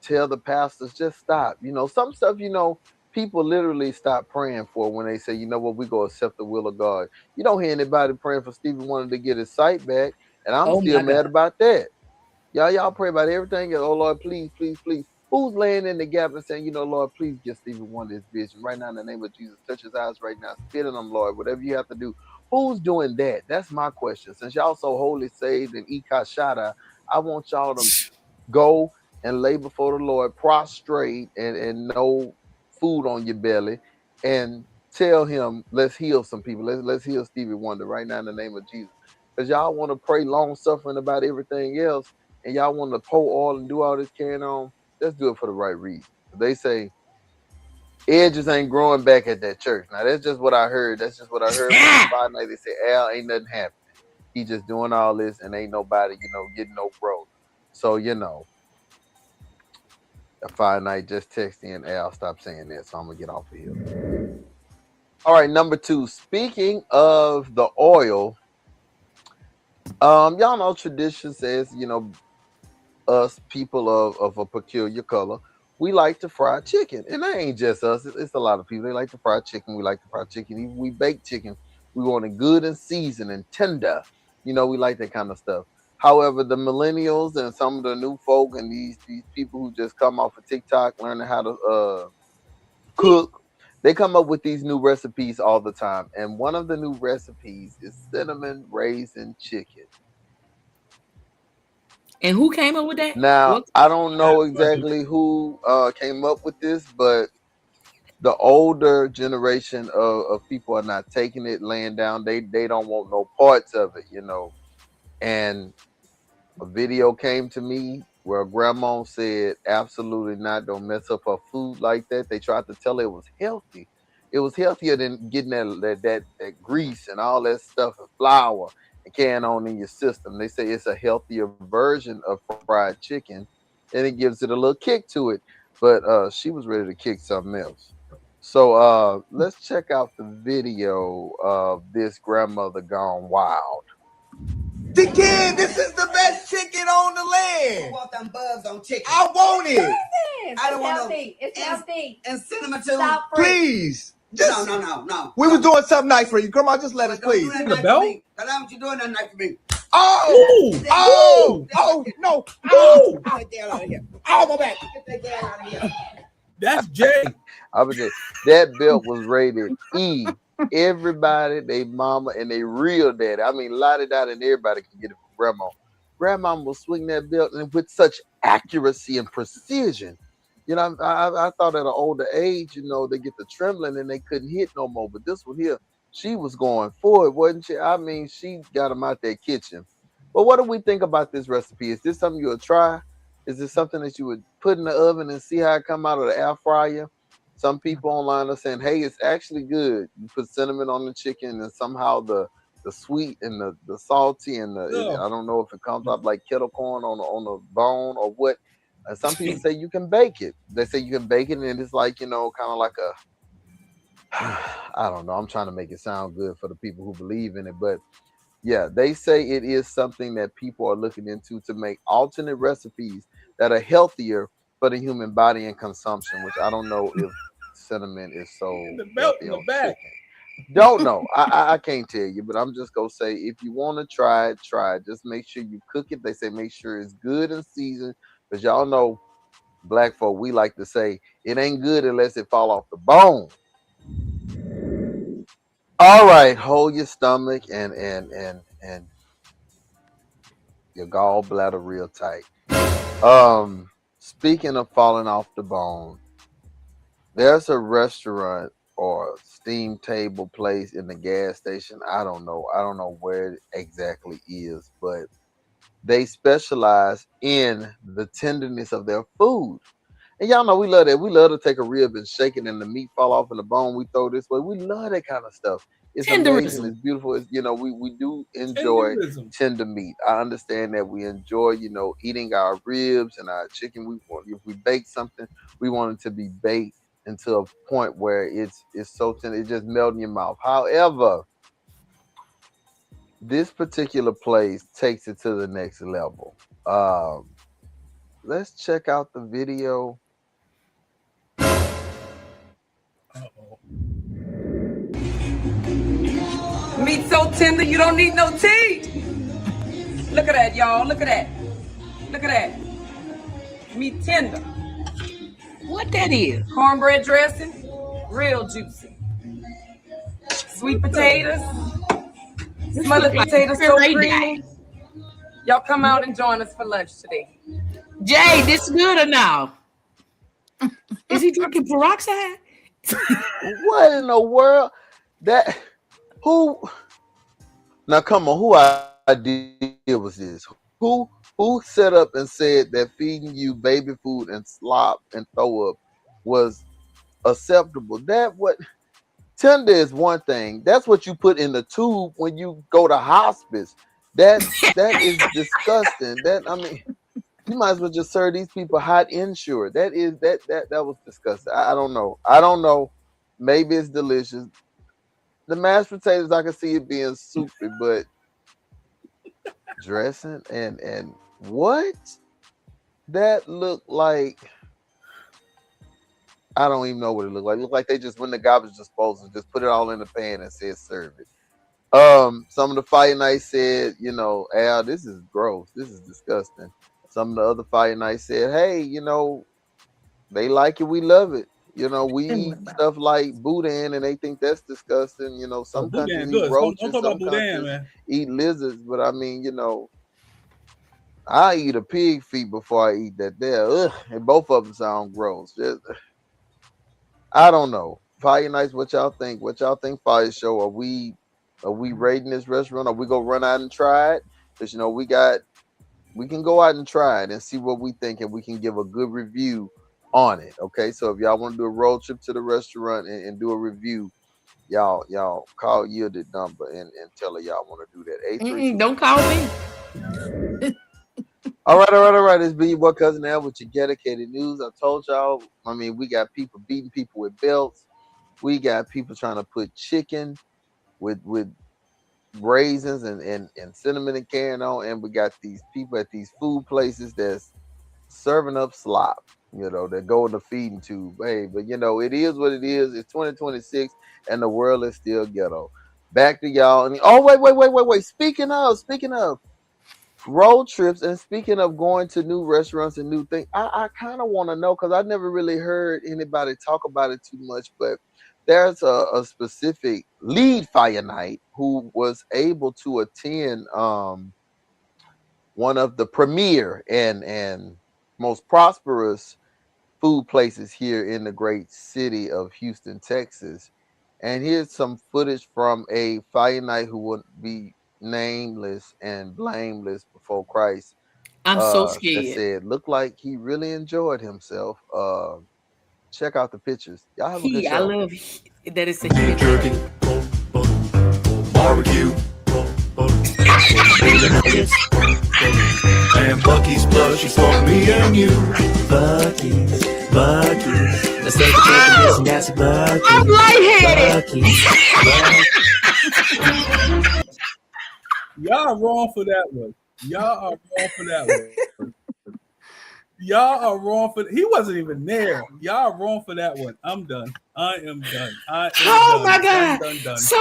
tell the pastors just stop? You know, some stuff, you know, people literally stop praying for when they say, you know what, we go accept the will of God. You don't hear anybody praying for Stevie Wonder to get his sight back, and I'm still mad about that. Y'all pray about everything. Oh Lord, please, please, please. Who's laying in the gap and saying, you know, Lord, please give Stevie Wonder his vision right now in the name of Jesus. Touch his eyes right now. Spit in them, Lord. Whatever you have to do. Who's doing that? That's my question. Since y'all so holy saved and ikashada, I want y'all to go and lay before the Lord, prostrate and no food on your belly, and tell him, let's heal some people. Let's heal Stevie Wonder right now in the name of Jesus. Because y'all want to pray long suffering about everything else, and y'all want to pour oil and do all this carrying on. Let's do it for the right reason. They say edges ain't growing back at that church. Now that's just what I heard. That's just what I heard from the Friday night. They say Al ain't nothing happening. He just doing all this and ain't nobody, you know, getting no growth. So, you know, a Friday night just text in Al, stop saying that. So I'm gonna get off of here. All right, number 2. Speaking of the oil, y'all know tradition says, you know, us people of a peculiar color, we like to fry chicken. And that ain't just us, it's a lot of people. They like to fry chicken. We like to fry chicken. Even we bake chicken, we want it good and seasoned and tender. You know, we like that kind of stuff. However, the millennials and some of the new folk and these people who just come off of TikTok learning how to cook, they come up with these new recipes all the time. And one of the new recipes is cinnamon raisin chicken.
And who came up with that?
Now, I don't know exactly who came up with this, but the older generation of people are not taking it, laying down. They don't want no parts of it, you know. And a video came to me where grandma said, absolutely not, don't mess up her food like that. They tried to tell her it was healthy. It was healthier than getting that grease and all that stuff and flour and carrying on in your system. They say it's a healthier version of fried chicken and it gives it a little kick to it. But she was ready to kick something else. So let's check out the video of this grandmother gone wild.
The kid, this is the best chicken on the land.
I want them bugs on chicken.
I want it.
I don't want
healthy. It's healthy.
And cinnamon too.
Stop free.
Please. Just,
No.
We was doing something nice for you. Grandma, just let us, please.
Don't do that night for me. Because I want you doing that night for me.
Oh, no.
Get that girl out of here.
Oh, my back.
Get that girl out of here.
That's Jay.
I was just, that belt was rated E. Everybody, they mama and they real daddy. I mean, la-di-da, and everybody can get it from grandma. Grandma will swing that belt and with such accuracy and precision. You know, I thought at an older age, you know, they get the trembling and they couldn't hit no more. But this one here, she was going for it, wasn't she? I mean, she got them out that kitchen. But what do we think about this recipe? Is this something you would try? Is this something that you would put in the oven and see how it come out of the air fryer? Some people online are saying, hey, it's actually good. You put cinnamon on the chicken and somehow the sweet and the salty and I don't know if it comes up like kettle corn on the bone or what. And some people say you can bake it. They say you can bake it and it's like, you know, kind of like I don't know. I'm trying to make it sound good for the people who believe in it. But yeah, they say it is something that people are looking into to make alternate recipes that are healthier for the human body and consumption, which I don't know if cinnamon is so
The belt
healthy
in the
on
back.
chicken. Don't know. I can't tell you, but I'm just gonna say if you want to try it, try it. Just make sure you cook it. They say make sure it's good and seasoned, because y'all know black folk, we like to say it ain't good unless it fall off the bone. All right, hold your stomach and your gallbladder real tight. Speaking of falling off the bone, there's a restaurant or steam table place in the gas station. I don't know. I don't know where it exactly is, but they specialize in the tenderness of their food. And y'all know we love that. We love to take a rib and shake it and the meat fall off in the bone. We throw this way. We love that kind of stuff. It's amazing. It's
Tenderism.
beautiful. It's, we do enjoy
Tenderism.
tender meat. I understand that we enjoy, eating our ribs and our chicken. If we bake something, we want it to be baked until a point where it's so tender, it just melts in your mouth. However, this particular place takes it to the next level. Let's check out the video.
Uh-oh.
Meat so tender, you don't need no teeth. Look at that, y'all. Look at that. Look at that. Meat tender.
What that is?
Cornbread dressing, real juicy. Sweet potatoes, smothered potatoes so creamy. Y'all come out and join us for lunch today.
Jay, this good or no? Is he drinking peroxide?
What in the world? Who? Now come on, who idea was this? Who set up and said that feeding you baby food and slop and throw up was acceptable? Tender is one thing. That's what you put in the tube when you go to hospice. That is disgusting. You might as well just serve these people hot insured. That was disgusting. I don't know. Maybe it's delicious. The mashed potatoes, I can see it being soupy, but dressing and what? That looked like, I don't even know what it looked like. It looked like they just went to garbage disposal, just put it all in the pan and said serve it. Some of the Fire Nights said, Al, this is gross. This is disgusting. Some of the other Fire Nights said, hey, they like it, we love it. We eat stuff like boudin, and they think that's disgusting. Some countries eat roaches, some countries eat lizards. But I mean, I eat a pig feet before I eat that there. Ugh, and both of them sound gross. I don't know. Fire Nights, what y'all think? What y'all think, Fire Show? Are we rating this restaurant? Are we gonna run out and try it? Because we can go out and try it and see what we think, and we can give a good review on it. Okay, so if y'all want to do a road trip to the restaurant and do a review, y'all call Yielded number and tell her y'all want to do that.
Don't call me.
All right. It's been your boy Cousin Al with your dedicated news. I told y'all, we got people beating people with belts. We got people trying to put chicken with raisins and cinnamon and carrying on, and we got these people at these food places that's serving up slop, that go in the feeding tube. Hey, but it is what it is. It's 2026 and the world is still ghetto. Back to y'all. And wait. Speaking of road trips and speaking of going to new restaurants and new things, I kind of want to know, because I never really heard anybody talk about it too much, but there's a specific lead Fire Night who was able to attend one of the premier and most prosperous food places here in the great city of Houston, Texas. And here's some footage from a Fire Night who would be nameless and blameless before Christ.
I'm so scared.
That said, looked like he really enjoyed himself. Check out the pictures. Y'all have a good show.
I love that it's a beef
jerky, barbecue, and Bucky's plush for me and you. Bucky's. Let's take a trip to this nasty Bucky's.
I'm lightheaded.
Y'all are wrong for that one. Y'all are wrong for. He wasn't even there. Y'all are wrong for that one. I'm done. I am done.
Oh my God.
Done.
So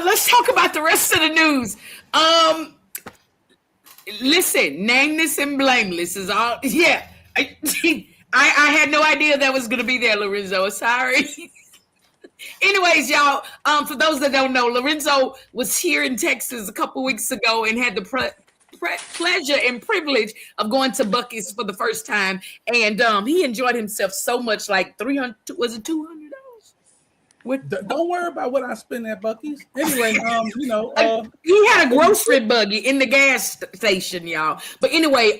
let's talk about the rest of the news. Listen, nameless and blameless is all. Yeah, I had no idea that was gonna be there, Lorenzo. Sorry. Anyways, y'all, for those that don't know, Lorenzo was here in Texas a couple weeks ago and had the pleasure and privilege of going to Buc-ee's for the first time, and he enjoyed himself so much. Like $300, was it $200?
Don't worry about what I spend at Buc-ee's. Anyway,
he had a grocery buggy in the gas station, y'all. But anyway,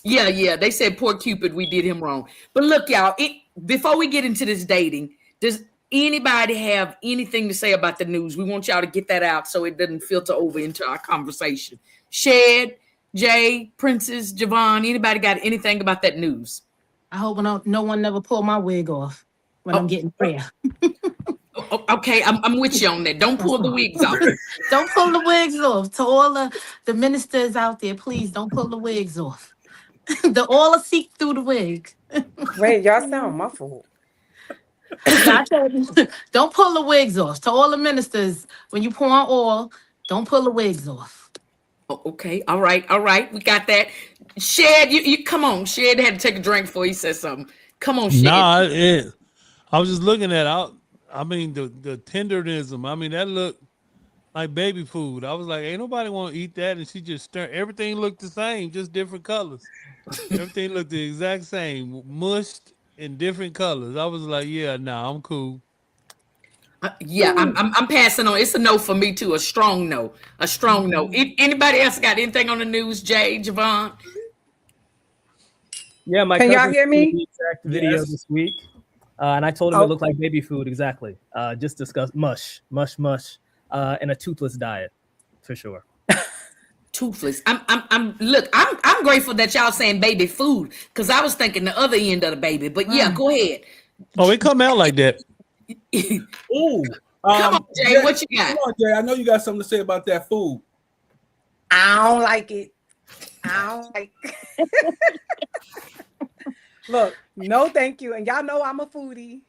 yeah, they said poor Cupid, we did him wrong. But look, y'all, before we get into this dating, does anybody have anything to say about the news? We want y'all to get that out so it doesn't filter over into our conversation. Shed, Jay, Princess, Javon, anybody got anything about that news?
I hope no one never pull my wig off when I'm getting prayer.
Okay, I'm with you on that. Don't pull the wigs off.
Don't pull the wigs off. To all the ministers out there, please don't pull the wigs off. All seek through the wig.
Wait, y'all sound muffled.
Don't pull the wigs off. To all the ministers, when you pour on oil, don't pull the wigs off.
Oh, okay, all right. We got that. Shed, you come on. Shed had to take a drink before he said something. Come on, Shed.
Nah, I was just looking at I mean the tenderism. I mean that looked like baby food. I was like, ain't nobody want to eat that, and she just stirred. Everything looked the same, just different colors. Everything looked the exact same, mushed in different colors. I was like, yeah, nah, I'm cool.
I'm passing on. It's a no for me too. A strong no. A strong no. Anybody else got anything on the news? Jay, Javon?
Yeah, my
Can y'all
cousin
hear me?
the exact video this week, and I told him it looked like baby food. Exactly. Just discuss mush, and a toothless diet, for sure.
Toothless. I'm grateful that y'all saying baby food because I was thinking the other end of the baby. But yeah, go ahead.
Oh, it come out like that.
Ooh.
Come on, Jay, what you got?
Come on, Jay. I know you got something to say about that food.
I don't like it. I don't like it. Look, no thank you. And y'all know I'm a foodie.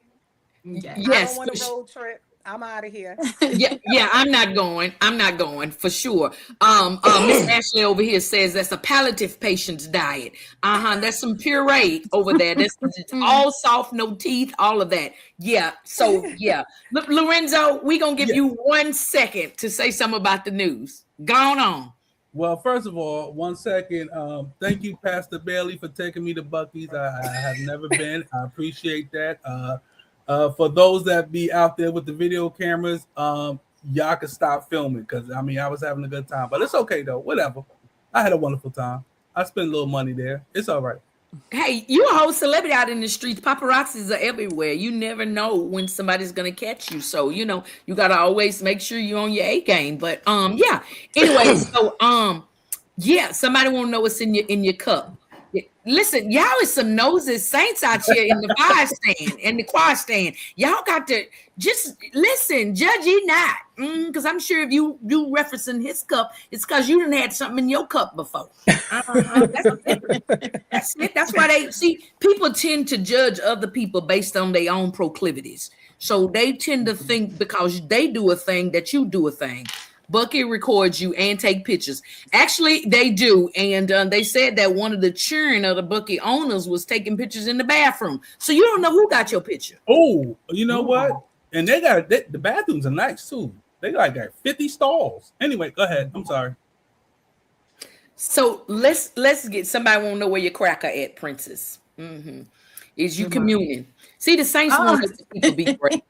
Yes.
I don't want a road trip. I'm out of here.
Yeah, I'm not going for sure. Miss Ashley over here says that's a palliative patient's diet. That's some puree over there. That's all soft, no teeth, all of that. Yeah. So yeah, Lorenzo, we gonna give you 1 second to say something about the news. Gone on.
Well, first of all, 1 second. Thank you, Pastor Bailey, for taking me to Buc-ee's. I have never been. I appreciate that. For those that be out there with the video cameras, y'all can stop filming because I was having a good time. But it's okay though. Whatever. I had a wonderful time. I spent a little money there. It's all right.
Hey, you a whole celebrity out in the streets. Paparazzis are everywhere. You never know when somebody's gonna catch you. So you gotta always make sure you're on your A game. But yeah. Anyway, so somebody wanna know what's in your cup. Listen, y'all is some nosy saints out here in the fire stand and the choir stand. Y'all got to just listen, judge ye not. Because I'm sure if you referencing his cup, it's because you done had something in your cup before. That's it. That's why they see people tend to judge other people based on their own proclivities. So they tend to think because they do a thing that you do a thing. Bucky records you and take pictures. Actually, they do. And they said that one of the children of the Bucky owners was taking pictures in the bathroom. So you don't know who got your picture.
Oh, you know what? And they got the bathrooms are nice too. They got 50 stalls. Anyway, go ahead. I'm sorry.
So let's get somebody want to know where your cracker at, Princess. Is you communing? See, the Saints won't let the people be great.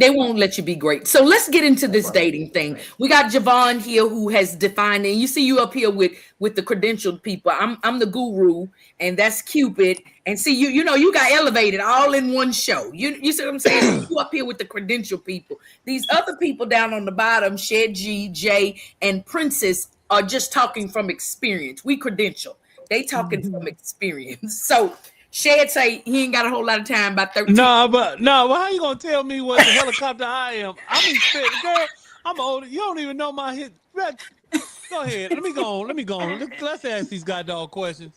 They won't let you be great. So let's get into this dating thing. We got Javon here who has defined it. You see you up here with the credentialed people. I'm the guru, and that's Cupid. And see, you got elevated all in one show. You see what I'm saying? You up here with the credentialed people. These other people down on the bottom, Shed G, Jay, and Princess, are just talking from experience. We credential. They talking from experience. So Shed say he ain't got a whole lot of time, about 13.
No, but how you gonna tell me what the helicopter I am? I'm expecting, girl. I'm older. You don't even know my hit. Go ahead. Let me go on. Let's ask these goddamn questions.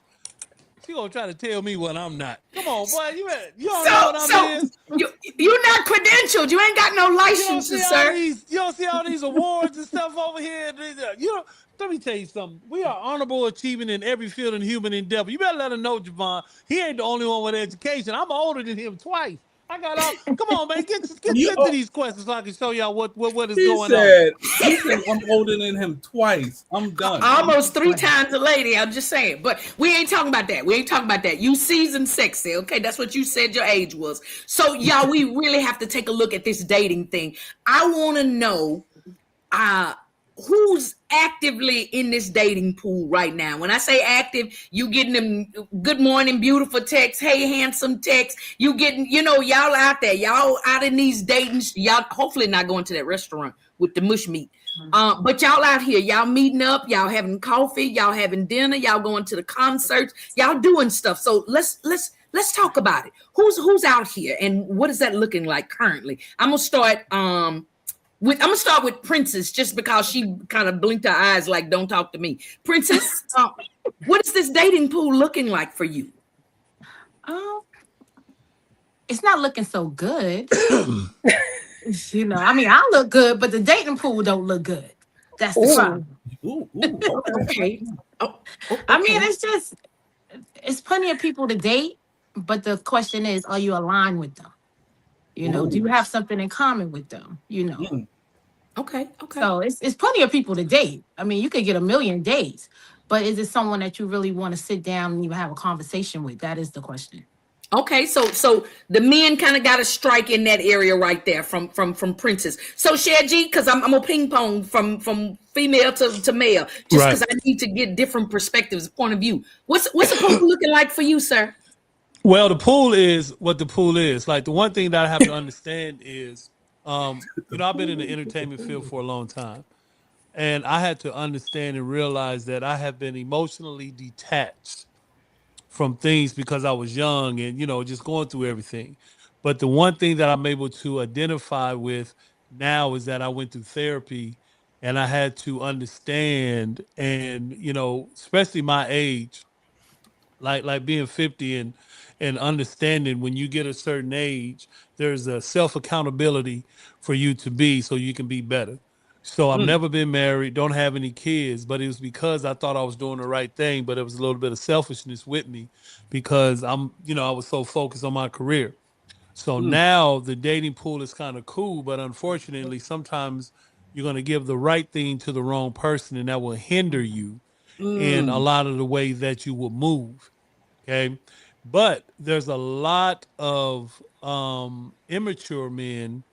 She gonna try to tell me what I'm not. Come on, boy. You don't know what I'm is.
You're not credentialed. You ain't got no
You
licenses, sir.
you don't see all these awards and stuff over here. You know, let me tell you something. We are honorable achievement in every field in human endeavor. You better let her know, Javon. He ain't the only one with education. I'm older than him twice. I got all. Come on, man. Get to these questions so I can show y'all what is going on.
He said I'm older than him twice. I'm done.
Almost 3 times a lady. I'm just saying. But we ain't talking about that. You seasoned sexy. Okay, that's what you said your age was. So y'all, we really have to take a look at this dating thing. I want to know who's actively in this dating pool right now. When I say active, you getting them good morning, beautiful text, hey, handsome text. You getting, y'all out there. Y'all out in these datings. Y'all hopefully not going to that restaurant with the mush meat. But y'all out here, y'all meeting up, y'all having coffee, y'all having dinner, y'all going to the concerts, y'all doing stuff. So let's talk about it. Who's out here and what is that looking like currently? I'm gonna start with Princess, just because she kind of blinked her eyes like, don't talk to me. Princess, what is this dating pool looking like for you?
It's not looking so good. I mean, I look good, but the dating pool don't look good. That's the problem.
Okay.
I mean, it's plenty of people to date, but the question is, are you aligned with them? Do you have something in common with them?
Okay.
So it's plenty of people to date. I mean, you could get a million dates, but is it someone that you really want to sit down and even have a conversation with? That is the question.
Okay, so the men kind of got a strike in that area right there from Princess. So Shad G, because I'm a ping pong from female to male, just because I need to get different perspectives, point of view. What's the pool looking like for you, sir?
Well, the pool is what the pool is. Like, the one thing that I have to understand is, I've been in the entertainment field for a long time, and I had to understand and realize that I have been emotionally detached from things because I was young and, just going through everything. But the one thing that I'm able to identify with now is that I went through therapy and I had to understand, and, especially my age, like being 50 and understanding when you get a certain age, there's a self-accountability for you to be so you can be better. So I've never been married, don't have any kids, but it was because I thought I was doing the right thing, but it was a little bit of selfishness with me because I was so focused on my career. So now the dating pool is kind of cool, but unfortunately, sometimes you're going to give the right thing to the wrong person, and that will hinder you in a lot of the way that you will move. Okay. But there's a lot of immature men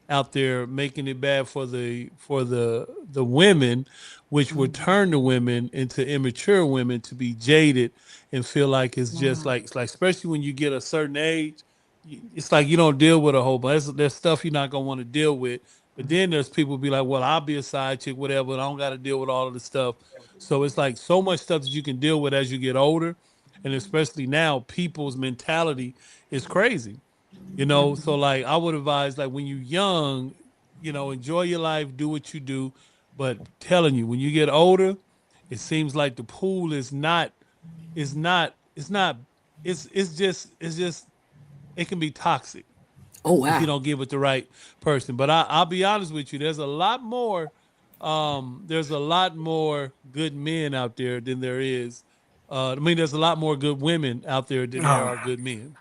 out there making it bad for the women, which would turn the women into immature women to be jaded and feel like it's just like especially when you get a certain age, it's like you don't deal with a whole bunch. There's stuff you're not gonna want to deal with. But then there's people be like, well, I'll be a side chick, whatever, and I don't got to deal with all of the stuff. So it's like so much stuff that you can deal with as you get older. And especially now, people's mentality is crazy, So like, I would advise, like, when you're young, enjoy your life, do what you do. But telling you, when you get older, it seems like the pool is just, it can be toxic.
Oh, wow.
If you don't get with the right person. But I'll be honest with you, there's a lot more good men out there than there is. There's a lot more good women out there than there are good men.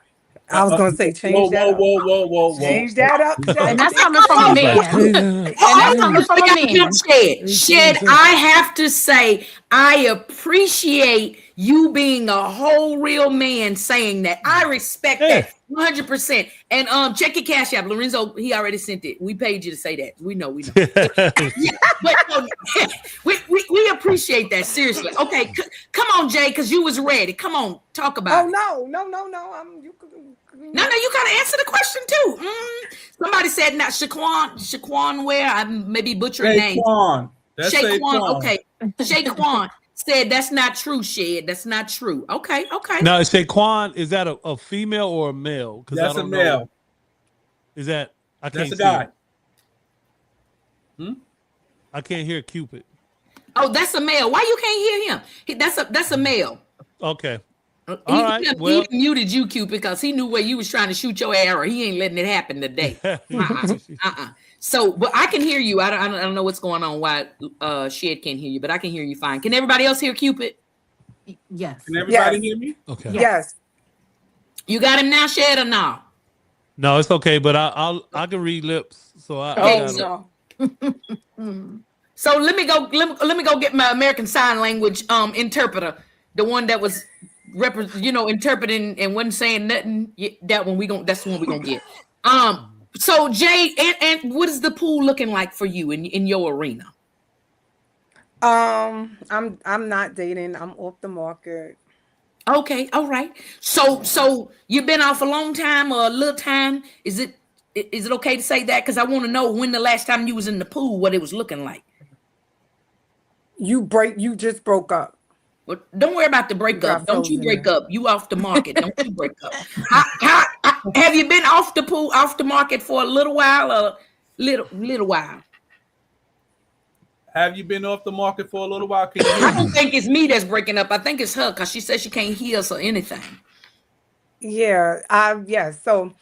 I was gonna say, change that up.
Whoa.
Change that up.
And that's coming from a man. And that's coming from a man.
Shed, I have to say, I appreciate you being a whole real man saying that. I respect that 100%. And check your cash app. Lorenzo, he already sent it. We paid you to say that. We know. But we appreciate that, seriously. Okay, come on, Jay, because you was ready. Come on, talk about it.
No.
No, you gotta answer the question too. Somebody said not Shaquan where I maybe butchering names. Shaquan. Okay. Shaquan said that's not true, Shed. That's not true. Okay.
Now, Shaquan, is that a female or a male?
That's a male.
Know. Is that I can't
That's a guy.
I can't hear Cupid.
Oh, that's a male. Why you can't hear him? That's a male.
Okay. All right.
He
Well,
muted you, Cupid, because he knew where you was trying to shoot your arrow. He ain't letting it happen today. So, but I can hear you. I don't know what's going on. Why Shed can't hear you, but I can hear you fine. Can everybody else hear Cupid?
Yes.
Can everybody
Yes.
hear me?
okay.
Yes.
You got him now, Shed, or no?
No, it's okay, but I can read lips, so I
Okay,
got
no.
So let me go get my American Sign Language interpreter, the one that was interpreting and wasn't saying nothing. That's the one we gonna get. So Jay, and what is the pool looking like for you in your arena?
I'm not dating. I'm off the market.
Okay, all right. So you've been off a long time or a little time? Is it okay to say that? Because I want to know when the last time you was in the pool, what it was looking like.
You just broke up.
Well, don't worry about the breakup. Don't you break up. You off the market. Don't you break up. Have you been off the market for a little while or little while?
Have you been off the market for a little while? Can you
I don't think it's me that's breaking up. I think it's her because she says she can't hear us or anything.
Yeah. Yes. So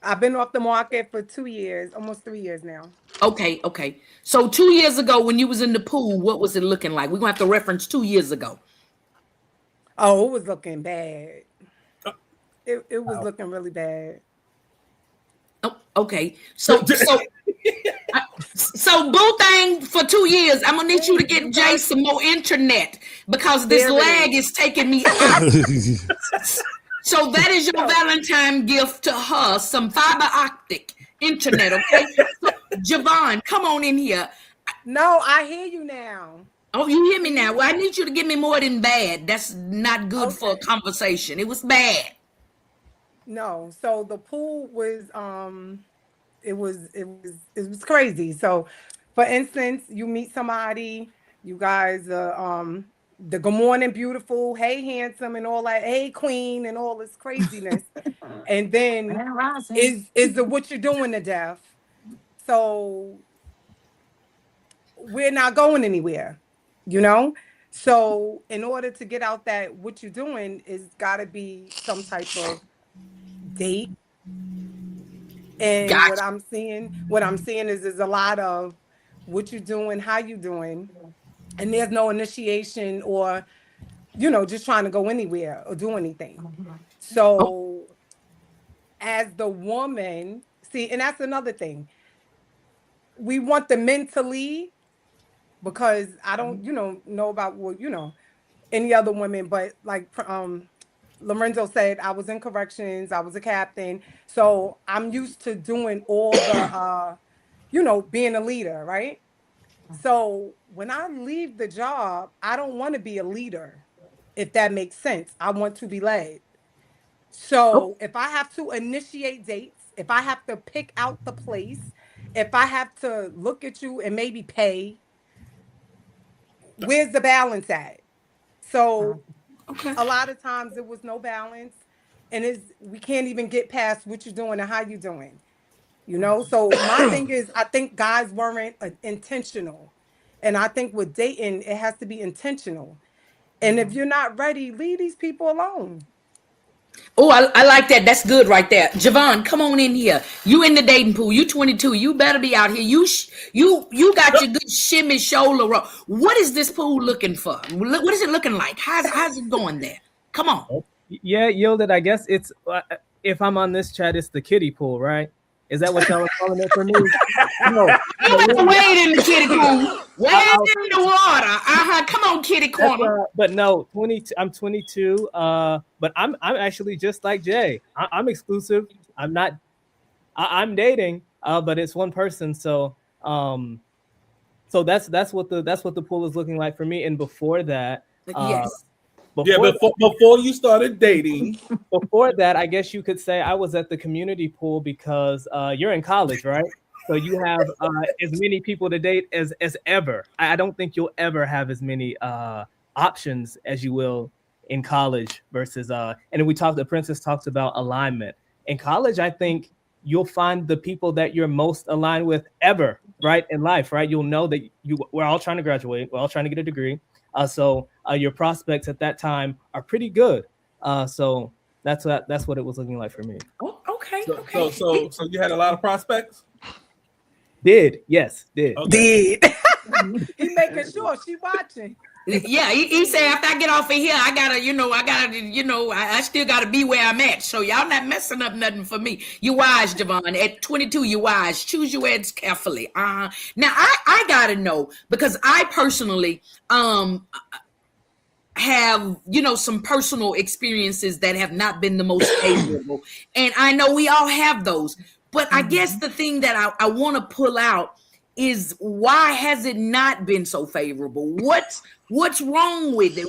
I've been off the market for 2 years, almost 3 years now.
Okay. So 2 years ago when you was in the pool, what was it looking like? We're gonna have to reference 2 years ago.
Oh, it was looking bad. It was looking really bad.
Oh, okay. So boo thing for 2 years. I'm gonna need you to get Jay some more internet because this lag is taking me out. So that is your Valentine gift to her, some fiber optic internet, okay? So, Javon, come on in here.
No, I hear you now.
Oh, you hear me now? Well, I need you to give me more than bad. That's not good for a conversation. It was bad.
No, so the pool was it was crazy. So for instance, you meet somebody, you guys the good morning beautiful, hey handsome and all that, hey queen and all this craziness. And then is the what you're doing to death. So we're not going anywhere, you know? So in order to get out that what you're doing is gotta be some type of date. And
Gotcha.
what I'm seeing is there's a lot of what you doing, how you doing, and there's no initiation or just trying to go anywhere or do anything. So as the woman, see, and that's another thing. We want the men to lead because I don't, know about what, any other women, but like Lorenzo said, I was in corrections, I was a captain. So I'm used to doing all the being a leader, right? So when I leave the job, I don't want to be a leader, if that makes sense. I want to be led. So if I have to initiate dates, if I have to pick out the place, if I have to look at you and maybe pay, where's the balance at? So a lot of times there was no balance, and we can't even get past what you're doing and how you're doing. So my thing is, I think guys weren't intentional, and I think with dating it has to be intentional. And if you're not ready, leave these people alone.
Oh, I like that. That's good right there. Javon, come on in here. You in the dating pool. You 22. You better be out here. You got your good shimmy shoulder roll. What is this pool looking for? What is it looking like? How's it going there? Come on.
Yeah, yielded. I guess it's if I'm on this chat, it's the kiddie pool, right? Is that what y'all are calling it for me? No.
You have to wade in the kiddie pool. Wade in the water. Come on, kitty corner.
But no, 22. I'm 22. But I'm actually just like Jay. I'm exclusive. I'm not. I'm dating. But it's one person. So so that's what the pool is looking like for me. And before that,
yes.
Before you started dating.
Before that, I guess you could say I was at the community pool because you're in college, right? So you have as many people to date as ever. I don't think you'll ever have as many options as you will in college versus and then the princess talks about alignment. In college, I think you'll find the people that you're most aligned with ever, right? In life, right? You'll know that we're all trying to graduate, we're all trying to get a degree. So your prospects at that time are pretty good. So that's what it was looking like for me.
Oh, okay.
So you had a lot of prospects?
Did.
Okay.
Did. He making sure she watching.
Yeah, he said after I get off of here, I still gotta be where I'm at. So y'all not messing up nothing for me. You wise, Javon. At 22, you wise. Choose your words carefully. Now I gotta know, because I personally have some personal experiences that have not been the most favorable, and I know we all have those. But I guess the thing that I want to pull out is, why has it not been so favorable? What's wrong with it?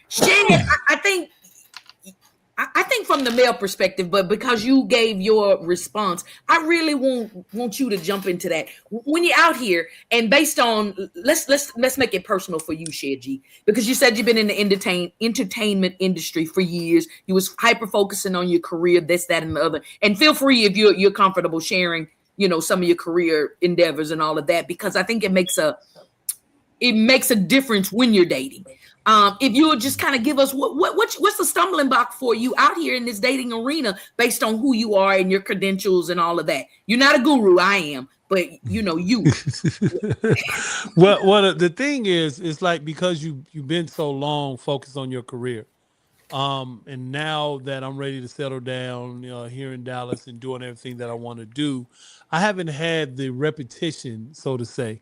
Shannon, I think from the male perspective, but because you gave your response, I really want you to jump into that. When you're out here, and based on, let's make it personal for you, Shed G, because you said you've been in the entertainment industry for years. You was hyper focusing on your career, this, that, and the other. And feel free if you're comfortable sharing, some of your career endeavors and all of that, because I think it makes a difference when you're dating. If you would just kind of give us what's the stumbling block for you out here in this dating arena, based on who you are and your credentials and all of that. You're not a guru, I am, but you.
Well, the thing is, it's like, because you've been so long focused on your career, and now that I'm ready to settle down, here in Dallas and doing everything that I want to do, I haven't had the repetition, so to say.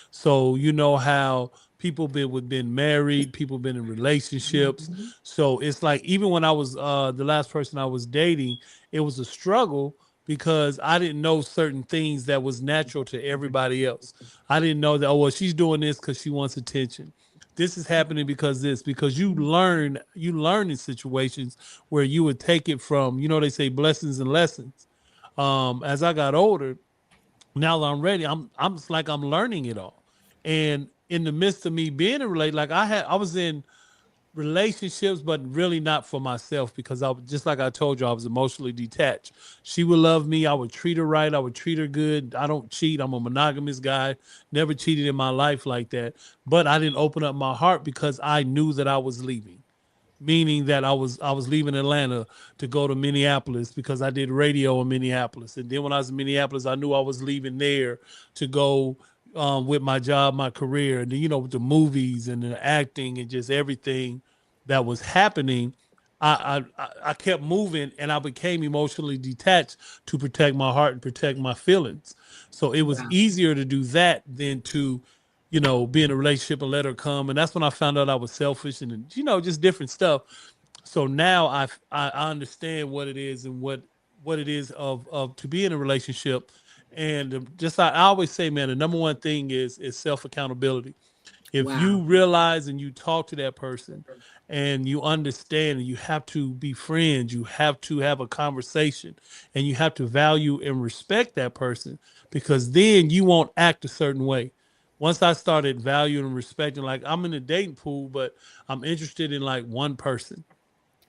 So you know how people been married, people been in relationships. So it's like, even when I was the last person I was dating, it was a struggle, because I didn't know certain things that was natural to everybody else. I didn't know that, she's doing this because she wants attention. This is happening because you learn in situations where you would take it from, they say blessings and lessons. As I got older, now that I'm ready, I'm just like, I'm learning it all. And in the midst of me being in a relationship, I was in relationships, but really not for myself, because I, just like I told you, I was emotionally detached. She would love me. I would treat her right. I would treat her good. I don't cheat. I'm a monogamous guy. Never cheated in my life like that. But I didn't open up my heart, because I knew that I was leaving. Meaning that I was leaving Atlanta to go to Minneapolis, because I did radio in Minneapolis. And then when I was in Minneapolis, I knew I was leaving there to go with my job, my career, and with the movies and the acting and just everything that was happening. I kept moving, and I became emotionally detached to protect my heart and protect my feelings. So it was easier to do that than to be in a relationship and let her come. And that's when I found out I was selfish and, just different stuff. So now I understand what it is, and what it is of to be in a relationship. And just, I always say, man, the number one thing is self-accountability. If you realize and you talk to that person and you understand, and you have to be friends, you have to have a conversation, and you have to value and respect that person, because then you won't act a certain way. Once I started valuing and respecting, like, I'm in the dating pool, but I'm interested in like one person.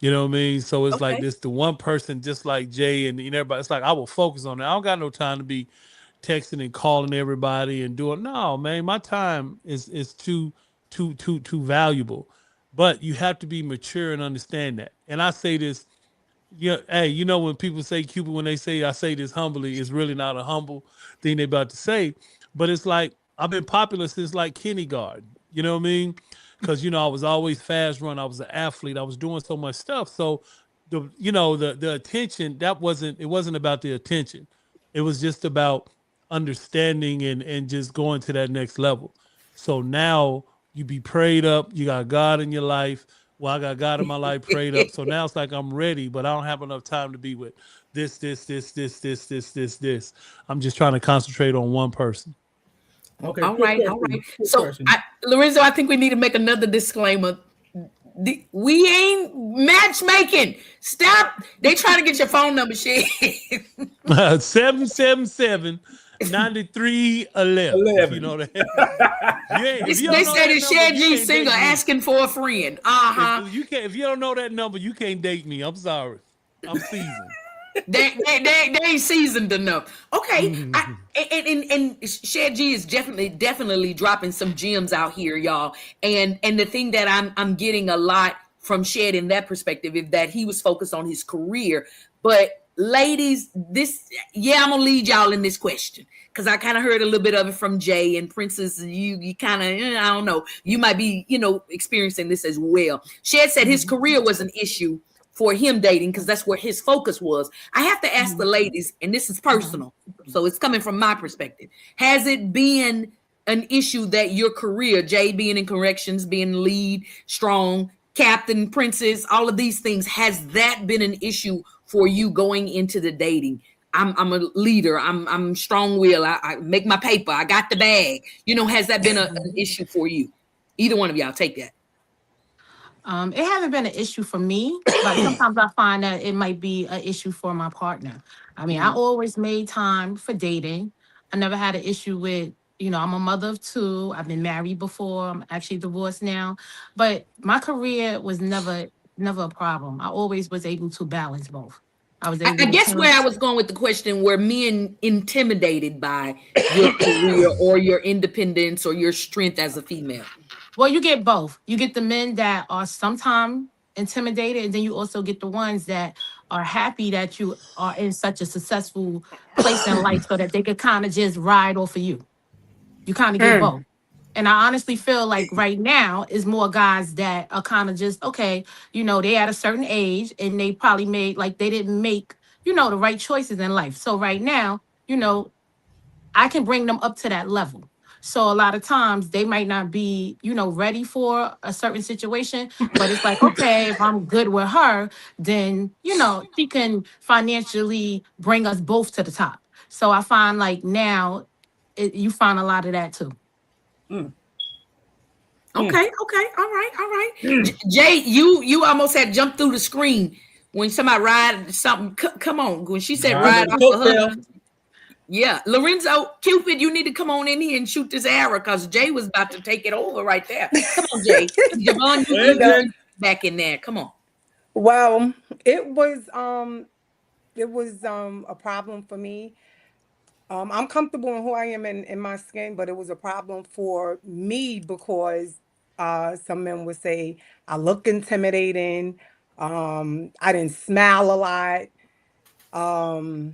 You know what I mean? So it's like this, the one person, just like Jay and everybody. It's like, I will focus on it. I don't got no time to be texting and calling everybody and doing. No, man, my time is too valuable. But you have to be mature and understand that. And I say this, hey, when people say Cupid, when they say, I say this humbly, it's really not a humble thing they're about to say. But it's like, I've been popular since like kindergarten. You know what I mean? Because I was always fast run. I was an athlete. I was doing so much stuff. So the attention, it wasn't about the attention. It was just about understanding and just going to that next level. So now you be prayed up. You got God in your life. Well, I got God in my life prayed up. So now it's like, I'm ready, but I don't have enough time to be with this. I'm just trying to concentrate on one person.
Okay.
All right. So, Lorenzo, I think we need to make another disclaimer. We ain't matchmaking. Stop. They trying to get your phone number, shit.
777-9311. If you know that.
They said it's Shed G single asking for a friend.
If you don't know that number, you can't date me. I'm sorry. I'm seasoned.
They ain't seasoned enough. Okay. And Shed G is definitely dropping some gems out here, y'all. And the thing that I'm getting a lot from Shed in that perspective, if that he was focused on his career. But ladies, I'm gonna lead y'all in this question because I kind of heard a little bit of it from Jay and Princess. You kind of, I don't know, you might be, experiencing this as well. Shed said his career was an issue for him dating because that's where his focus was. I have to ask the ladies, and this is personal, so it's coming from my perspective. Has it been an issue that your career, Jay being in corrections, being lead, strong, captain, princess, all of these things, has that been an issue for you going into the dating? I'm a leader. I'm strong will. I make my paper. I got the bag. Has that been an issue for you? Either one of y'all take that.
It hasn't been an issue for me, but sometimes I find that it might be an issue for my partner. I mean, I always made time for dating. I never had an issue with, I'm a mother of two. I've been married before. I'm actually divorced now. But my career was never a problem. I always was able to balance both. I was able
I
to
guess where I was going with the question, were men intimidated by your career or your independence or your strength as a female?
Well, you get both. You get the men that are sometimes intimidated, and then you also get the ones that are happy that you are in such a successful place in life so that they could kind of just ride off of you. You kind of get both. And I honestly feel like right now is more guys that are kind of just, okay, they at a certain age and they probably they didn't make, the right choices in life. So right now, I can bring them up to that level. So a lot of times they might not be, ready for a certain situation, but it's like, okay, if I'm good with her, then, she can financially bring us both to the top. So I find like now you find a lot of that too.
Okay. All right. Jay, you almost had jumped through the screen when somebody ride something. Come on, when she said ride off of her. Yeah, Lorenzo, Cupid, you need to come on in here and shoot this arrow because Jay was about to take it over right there. Come on, Jay. Javon, you back in there. Come on.
Well, it was a problem for me. I'm comfortable in who I am in my skin, but it was a problem for me because some men would say I look intimidating. I didn't smile a lot.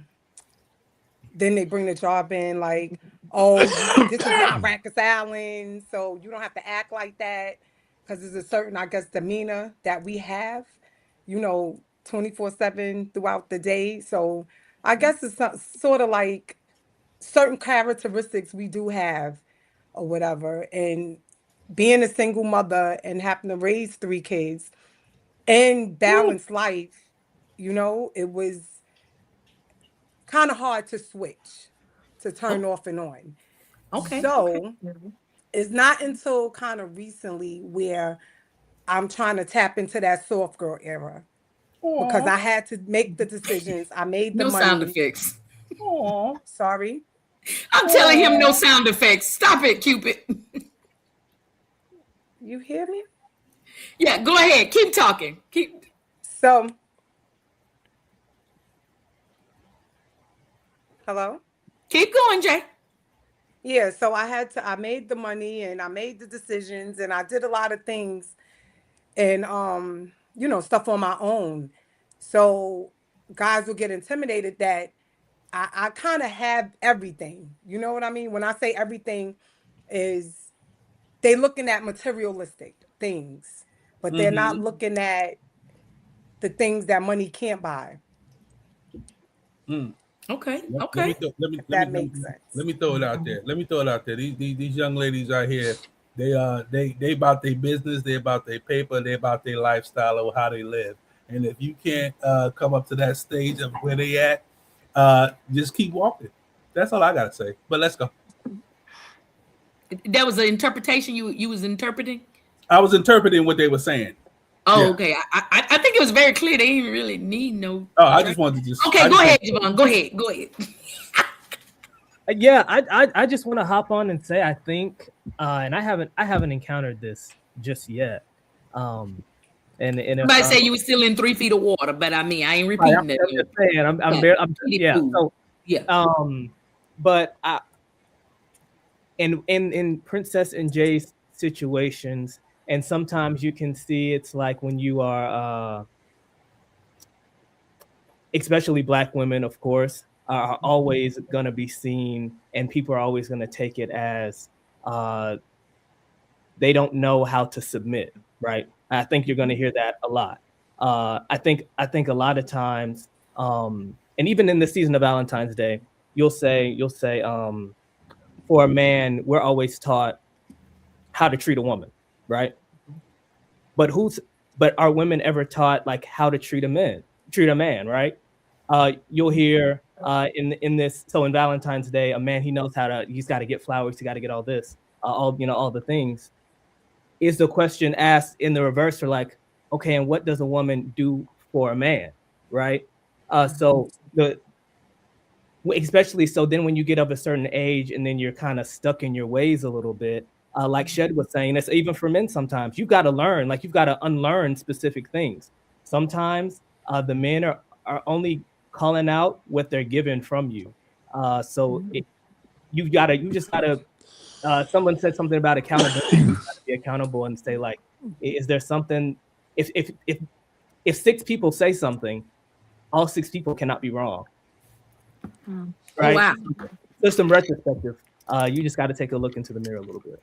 Then they bring the job in like, oh, this is not Rikers Island, so you don't have to act like that because there's a certain, I guess, demeanor that we have, 24/7 throughout the day. So I guess it's sort of like certain characteristics we do have or whatever. And being a single mother and having to raise 3 kids and balance life, it was kind of hard to switch, to turn off and on.
Okay.
So it's not until kind of recently where I'm trying to tap into that soft girl era. Because I had to make the decisions. I made the
no
money.
Sound effects.
Sorry.
I'm telling him no sound effects. Stop it, Cupid.
You hear me?
Yeah, go ahead. Keep talking.
So, hello?
Keep going, Jay.
Yeah, so I made the money and I made the decisions and I did a lot of things and stuff on my own. So guys will get intimidated that I kind of have everything. You know what I mean? When I say everything is they looking at materialistic things, but they're not looking at the things that money can't buy.
Okay.
That makes sense.
Let me throw it out there. These young ladies out here, they about their business, they about their paper, they about their lifestyle or how they live. And if you can't come up to that stage of where they at, just keep walking. That's all I gotta say. But let's go.
That was an interpretation you was interpreting?
I was interpreting what they were saying.
Oh, yeah. Okay. I think it was very clear. They didn't really need no.
Oh, I just wanted to just.
Okay, go ahead, Javon. Go ahead.
Yeah, I just want to hop on and say I think, and I haven't encountered this just yet. And
somebody say you were still in 3 feet of water, but I mean I ain't repeating it.
I'm just saying I'm but I in Princess and Jay's situations, And sometimes you can see it's like when you are, especially Black women, of course, are always going to be seen, and people are always going to take it as they don't know how to submit, right? I think you're going to hear that a lot. I think a lot of times, and even in the season of Valentine's Day, you'll say, for a man, we're always taught how to treat a woman, right? But are women ever taught like how to treat a man, right? You'll hear in this, so in Valentine's Day, a man, he's got to get flowers, he got to get all this, all the things. Is the question asked in the reverse for like, okay, and what does a woman do for a man, right? So especially so then when you get of a certain age and then you're kind of stuck in your ways a little bit, like Shed was saying, it's even for men sometimes. You've got to learn, like you've got to unlearn specific things. Sometimes the men are only calling out what they're given from you. You just gotta, someone said something about accountability. You gotta be accountable and say like, is there something, if 6 people say something, all 6 people cannot be wrong. Right?
Oh, wow.
There's some retrospective. You just got to take a look into the mirror a little bit.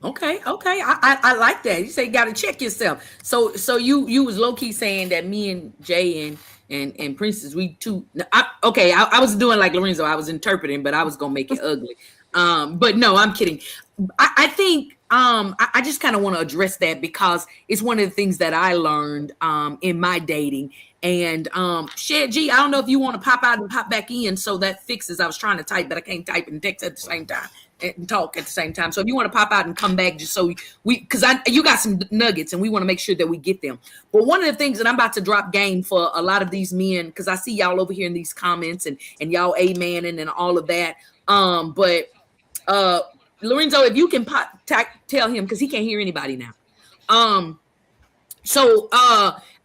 Okay. I like that. You say you got to check yourself. So you was low key saying that me and Jay and Princess, we too. I was doing like Lorenzo. I was interpreting, but I was gonna make it ugly. But no, I'm kidding. I think I just kind of want to address that because it's one of the things that I learned in my dating. And Shed G, I don't know if you want to pop out and pop back in, so that fixes. I was trying to type, but I can't type and text at the same time and talk at the same time. So if you want to pop out and come back, just so because you got some nuggets and we want to make sure that we get them. But one of the things that I'm about to drop game for a lot of these men, because I see y'all over here in these comments and y'all amening and all of that. But Lorenzo, if you can tell him, because he can't hear anybody now. So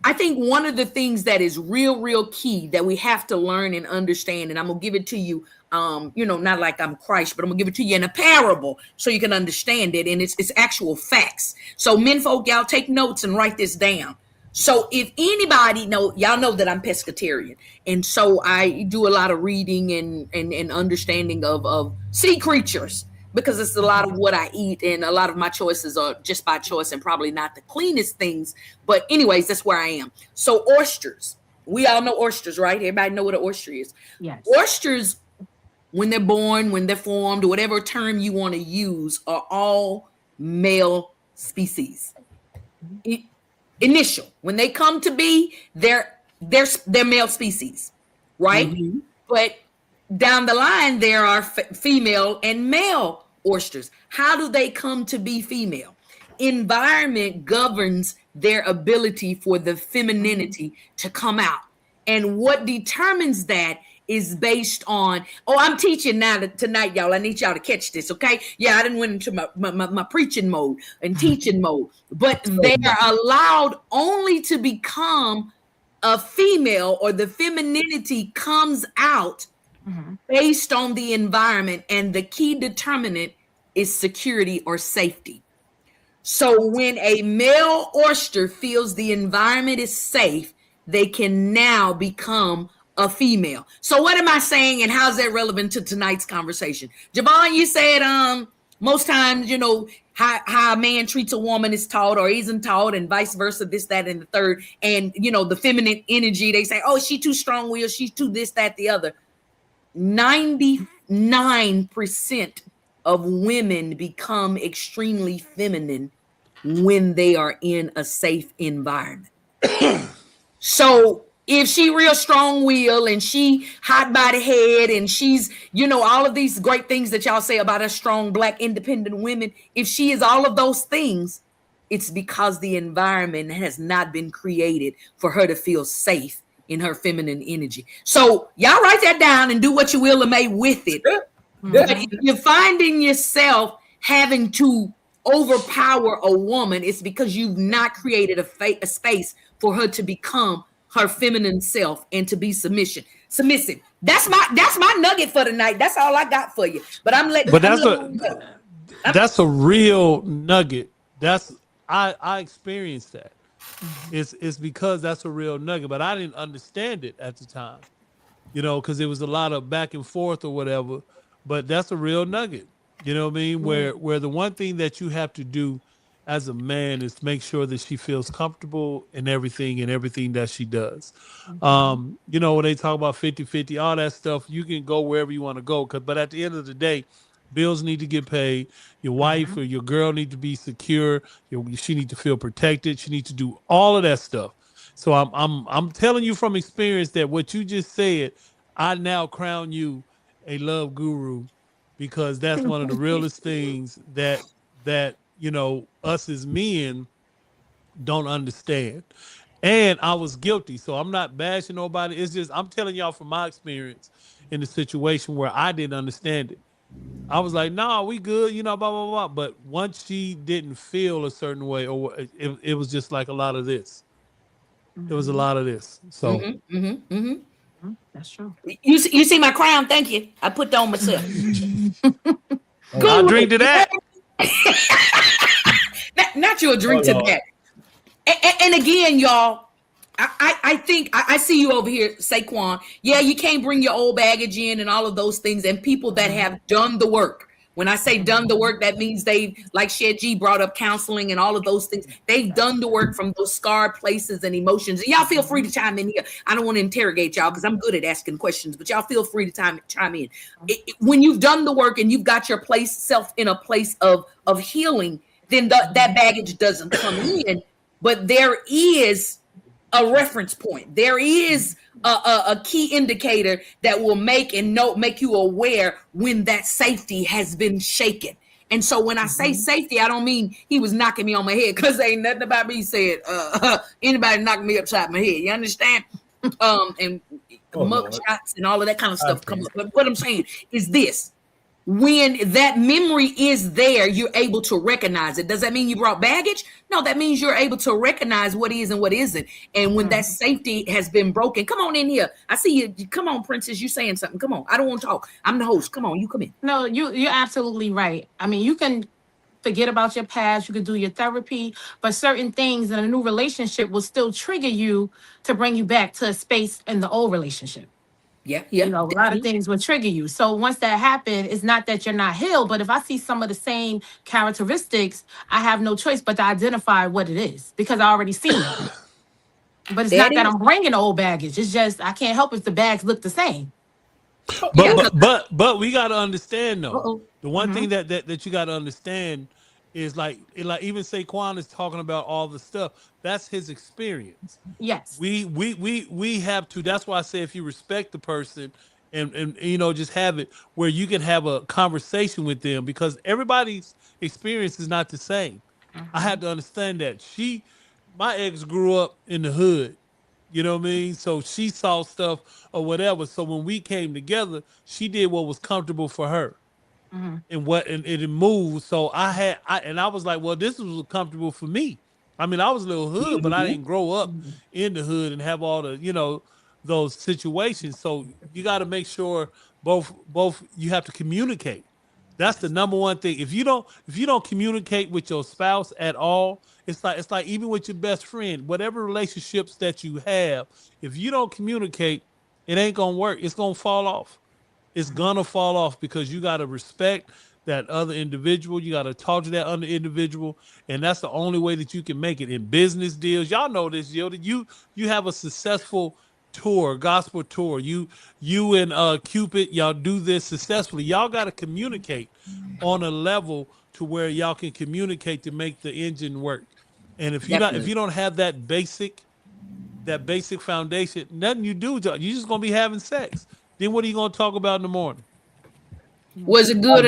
I think one of the things that is real key that we have to learn and understand, and I'm gonna give it to you, not like I'm Christ, but I'm gonna give it to you in a parable so you can understand it, and it's actual facts. So menfolk, y'all take notes and write this down. So if anybody y'all know that I'm pescatarian, and so I do a lot of reading and understanding of sea creatures, because it's a lot of what I eat, and a lot of my choices are just by choice and probably not the cleanest things. But anyways, that's where I am. So oysters, we all know oysters, right? Everybody know what an oyster is.
Yes.
Oysters, when they're born, when they're formed, or whatever term you want to use, are all male species. Initial, when they come to be, they're male species, right? Mm-hmm. But down the line, there are female and male oysters. How do they come to be female? Environment governs their ability for the femininity to come out. And what determines that is based on, I'm teaching tonight, y'all. I need y'all to catch this, okay? Yeah, I didn't went into my preaching mode and teaching mode, but they are allowed only to become a female, or the femininity comes out based on the environment, and the key determinant is security or safety. So when a male oyster feels the environment is safe, they can now become a female. So what am I saying, and how's that relevant to tonight's conversation? Javon, you said most times, how a man treats a woman is taught or isn't taught, and vice versa, this, that, and the third. And the feminine energy, they say, oh, she's too strong-willed, she's too this, that, the other. 99% of women become extremely feminine when they are in a safe environment. So if she real strong-willed and she hot by the head and she's, all of these great things that y'all say about us strong Black independent women, if she is all of those things, it's because the environment has not been created for her to feel safe in her feminine energy. So y'all write that down and do what you will and may with it. But if you're finding yourself having to overpower a woman, it's because you've not created a space for her to become her feminine self and to be submissive. That's my nugget for tonight. That's all I got for you. But I'm letting.
But that's a real nugget. That's I experienced that. It's because that's a real nugget, but I didn't understand it at the time, because it was a lot of back and forth or whatever. But that's a real nugget. You know what I mean? Where the one thing that you have to do as a man is make sure that she feels comfortable in everything and everything that she does. When they talk about 50-50, all that stuff, you can go wherever you want to go. But at the end of the day, bills need to get paid. Your wife or your girl need to be secure. She need to feel protected. She needs to do all of that stuff. So I'm telling you from experience that what you just said, I now crown you a love guru, because that's one of the realest things that us as men don't understand. And I was guilty, so I'm not bashing nobody. It's just I'm telling y'all from my experience in the situation where I didn't understand it. I was like, "Nah, we good," blah blah blah. But once she didn't feel a certain way, or it was just like a lot of this. It was a lot of this. So
That's true.
You see my crown? Thank you. I put that on myself.
I'll drink to that.
Not you a drink to that. And again, y'all, I think I see you over here, Saquon. Yeah, you can't bring your old baggage in and all of those things. And people that have done the work. When I say done the work, that means they, like Shed G brought up, counseling and all of those things. They've done the work from those scarred places and emotions. And y'all feel free to chime in here. I don't want to interrogate y'all because I'm good at asking questions, but y'all feel free to chime in. When you've done the work and you've got your self in a place of healing, then that baggage doesn't come in. But there is a reference point. There is a key indicator that will make you aware when that safety has been shaken. And so when I say safety, I don't mean he was knocking me on my head, because ain't nothing about me said anybody knocking me upside my head. You understand? And mug shots and all of that kind of stuff come up. But what I'm saying is this. When that memory is there, you're able to recognize it. Does that mean you brought baggage? No, that means you're able to recognize what is and what isn't. And when that safety has been broken, come on in here. I see you. Come on, Princess. You saying something. Come on. I don't want to talk. I'm the host. Come on. You come in.
No, you're absolutely right. I mean, you can forget about your past. You can do your therapy, but certain things in a new relationship will still trigger you to bring you back to a space in the old relationship.
Yeah.
A lot of things will trigger you. So once that happens, it's not that you're not healed, but if I see some of the same characteristics, I have no choice but to identify what it is, because I already seen it. But it's not that I'm bringing old baggage. It's just I can't help if the bags look the same.
But we got to understand though. The one thing that you got to understand is like even Saquon is talking about all the stuff. That's his experience.
Yes.
We have to. That's why I say if you respect the person and just have it where you can have a conversation with them, because everybody's experience is not the same. I had to understand that. My ex grew up in the hood. You know what I mean? So she saw stuff or whatever. So when we came together, she did what was comfortable for her. And it moved. So I was like, well, this was comfortable for me. I mean, I was a little hood, but I didn't grow up in the hood and have all the, those situations. So you got to make sure both you have to communicate. That's the number one thing. If you don't communicate with your spouse at all, it's like even with your best friend, whatever relationships that you have, if you don't communicate, it ain't gonna work. It's gonna fall off. It's gonna fall off, because you gotta respect that other individual. You gotta talk to that other individual, and that's the only way that you can make it in business deals. Y'all know this, yo. That you have a successful tour, gospel tour. You and Cupid, y'all do this successfully. Y'all got to communicate on a level to where y'all can communicate to make the engine work. And if you don't have that basic foundation, nothing you do, you're just gonna be having sex. Then what are you gonna talk about in the morning?
Was it good?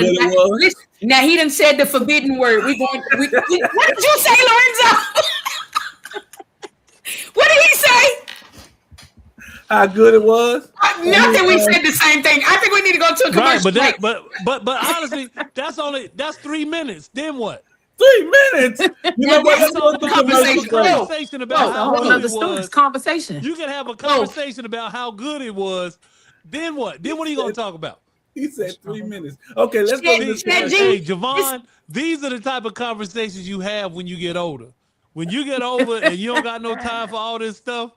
Now he done said the forbidden word. What did you say, Lorenzo? What did he say?
How good it was?
Nothing. We said the same thing. I think we need to go to a commercial break.
But honestly, that's 3 minutes. Then what?
3 minutes. You know what?
Let's talk about conversation about how good it was.
Conversation.
You can have a conversation about how good it was. Then what? Then what are you gonna talk about?
He said 3 minutes. Okay, let's go to this.
Hey, Javon, these are the type of conversations you have when you get older. When you get older and you don't got no time for all this stuff,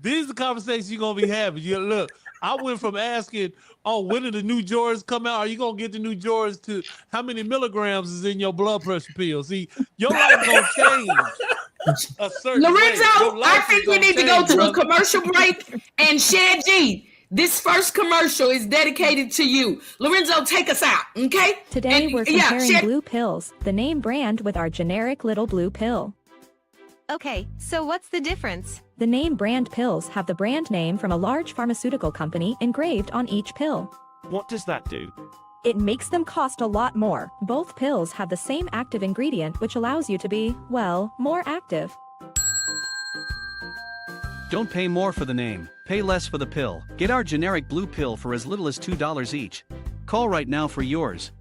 these are the conversations you're going to be having. You look, I went from asking, oh, when did the new Jordans come out? Are you going to get the new Jordans to how many milligrams is in your blood pressure pill? See, your life going to change a certain
Lorenzo,
way.
I think we need to go to a commercial break. And Shad G, this first commercial is dedicated to you. Lorenzo, take us out, okay?
Today we're comparing blue pills, the name brand with our generic little blue pill.
Okay, so what's the difference?
The name brand pills have the brand name from a large pharmaceutical company engraved on each pill.
What does that do?
It makes them cost a lot more. Both pills have the same active ingredient, which allows you to be, well, more active.
Don't pay more for the name, pay less for the pill. Get our generic blue pill for as little as $2 each. Call right now for yours.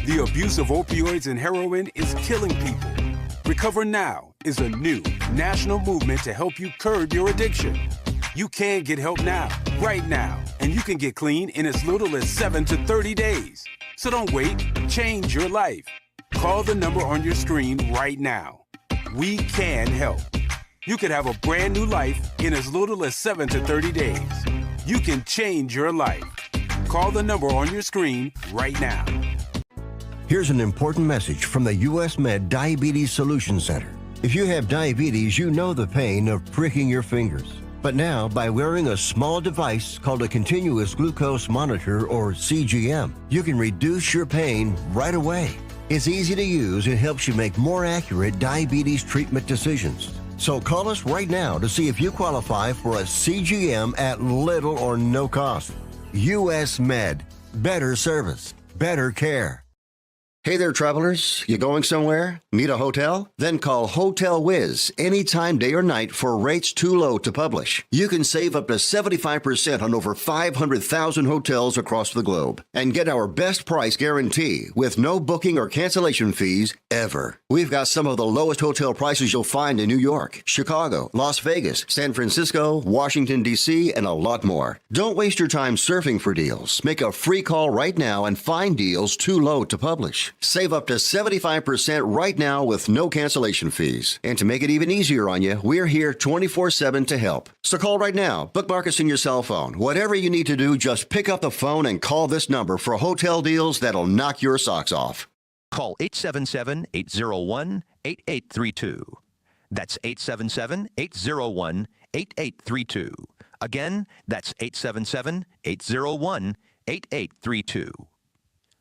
The abuse of opioids and heroin is killing people. Recover Now is a new national movement to help you curb your addiction. You can get help now, right now, and you can get clean in as little as 7 to 30 days. So don't wait, change your life. Call the number on your screen right now. We can help. You could have a brand new life in as little as 7 to 30 days. You can change your life. Call the number on your screen right now.
Here's an important message from the US Med Diabetes Solution Center. If you have diabetes, you know the pain of pricking your fingers. But now, by wearing a small device called a continuous glucose monitor, or CGM, you can reduce your pain right away. It's easy to use and helps you make more accurate diabetes treatment decisions. So call us right now to see if you qualify for a CGM at little or no cost. US Med. Better service. Better care. Hey there, travelers. You going somewhere? Need a hotel? Then call Hotel Wiz anytime, day or night, for rates too low to publish. You can save up to 75% on over 500,000 hotels across the globe and get our best price guarantee with no booking or cancellation fees ever. We've got some of the lowest hotel prices you'll find in New York, Chicago, Las Vegas, San Francisco, Washington, D.C., and a lot more. Don't waste your time surfing for deals. Make a free call right now and find deals too low to publish. Save up to 75% right now with no cancellation fees. And to make it even easier on you, we're here 24/7 to help. So call right now. Bookmark us in your cell phone. Whatever you need to do, just pick up the phone and call this number for hotel deals that'll knock your socks off.
Call 877-801-8832. That's 877-801-8832. Again, that's 877-801-8832.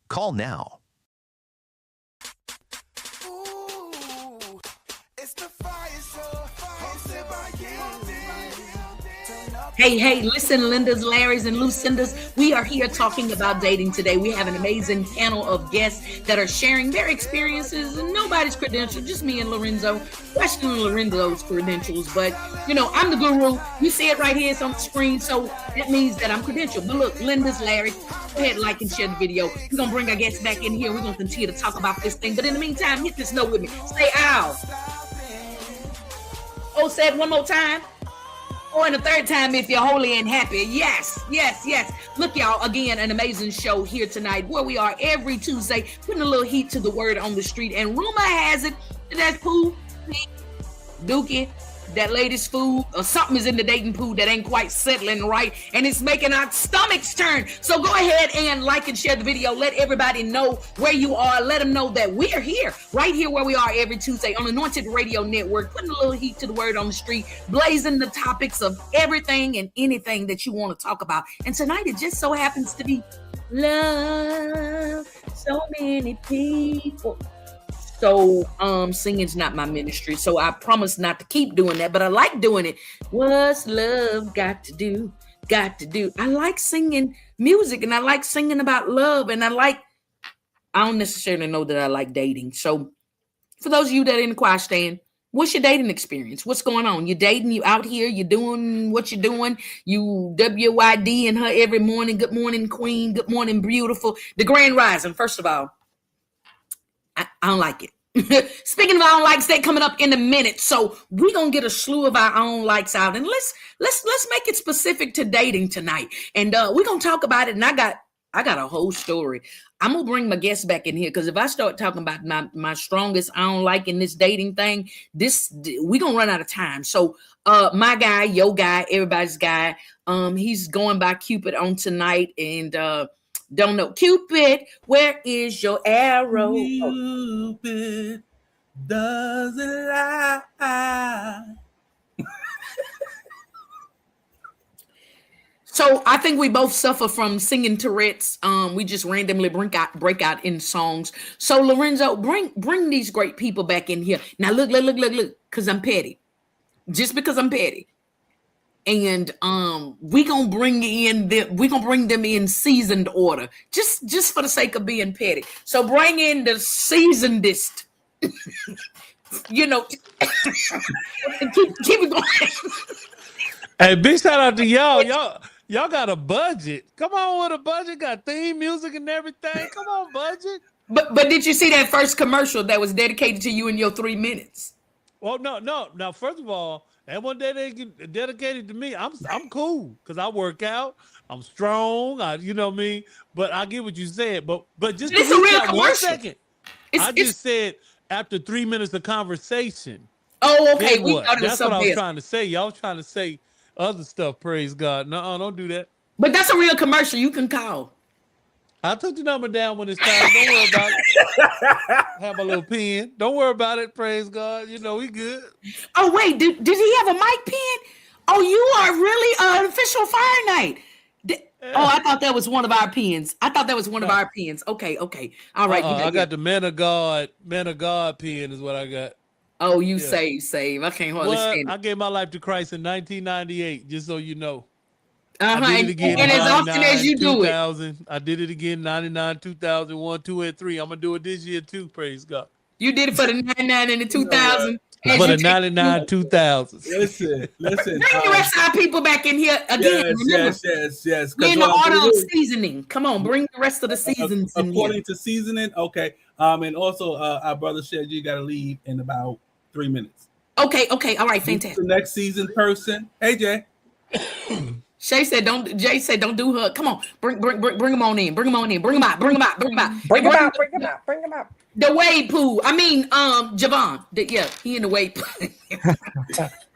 Call now.
Hey, listen, Linda's, Larry's, and Lucinda's. We are here talking about dating today. We have an amazing panel of guests that are sharing their experiences and nobody's credentials, just me and Lorenzo, questioning Lorenzo's credentials. But, you know, I'm the guru. You see it right here. It's on the screen. So that means that I'm credentialed. But look, Linda's, Larry, go ahead, like and share the video. We're going to bring our guests back in here. We're going to continue to talk about this thing. But in the meantime, hit this note with me. Say ow. Oh, say it one more time. Or in the third time if you're holy and happy. Yes. Look, y'all, again, an amazing show here tonight where we are every Tuesday putting a little heat to the word on the street. And rumor has it that Pooh, Dookie, that latest food or something is in the dating pool that ain't quite settling right, and it's making our stomachs turn. So go ahead and like and share the video. Let everybody know where you are. Let them know that we're here, right here where we are every Tuesday on Anointed Radio Network, putting a little heat to the word on the street, blazing the topics of everything and anything that you want to talk about. And tonight it just so happens to be love. So many people. So singing's not my ministry, so I promise not to keep doing that, but I like doing it. What's love got to do? I like singing music, and I like singing about love, and I don't necessarily know that I like dating. So for those of you that are in the choir stand, what's your dating experience? What's going on? You dating, you out here, you doing what you're doing, you WYD in her every morning. Good morning, queen. Good morning, beautiful. The grand rising, first of all. I don't like it. Speaking of our own likes, they coming up in a minute. So we're gonna get a slew of our own likes out, and let's make it specific to dating tonight. And we're gonna talk about it. And I got a whole story. I'm gonna bring my guests back in here because if I start talking about my strongest I don't like in this dating thing, we're gonna run out of time. So my guy, your guy, everybody's guy, he's going by Cupid on tonight, and don't know. Cupid, where is your arrow?
Cupid doesn't lie.
So I think we both suffer from singing Tourette's. We just randomly break out in songs. So Lorenzo, bring these great people back in here. Now look, because I'm petty. Just because I'm petty. And we're gonna bring them in seasoned order, just for the sake of being petty. So bring in the seasonedest. You know, keep it going.
Hey, big shout out to y'all. Y'all got a budget. Come on with a budget. Got theme music and everything. Come on, budget.
But did you see that first commercial that was dedicated to you in your 3 minutes?
Well, no. Now, first of all, that one dedicated to me. I'm cool because I work out. I'm strong. You know what I mean. But I get what you said. But just
it's a real commercial.
1 second. I just said after 3 minutes of conversation.
Oh, okay.
That's what I was trying to say. Y'all was trying to say other stuff. Praise God. No, don't do that.
But that's a real commercial. You can call.
I took the number down when it's time. Don't worry about it. Have a little pen. Don't worry about it. Praise God. You know, we good.
Oh, wait. Did he have a mic pen? Oh, you are really an official Fire Night. Oh, I thought that was one of our pens. Okay. All right.
I got the Man of God pen is what I got.
Oh, you save. I can't hardly stand it.
I gave my life to Christ in 1998, just so you know.
I did it again. And as often as you do it.
I did it again, 99, 2001, 2 and 3. I'm going to do it this year too, praise God.
You did it for the 99 and the 2000.
For the 99, 2000.
Listen.
Bring the rest of our people back in here again.
Yes.
We're in the order of seasoning. Come on, bring the rest of the seasons in
according
here.
to seasoning. Okay. And also our brother said you got to leave in about 3 minutes.
Okay. All right, fantastic.
The next season person. Hey, Jay.
Jay said, don't do her. Come on, bring them on in. Bring them out. Bring them out. The wade pool. I mean, Javon. He in the wade pool.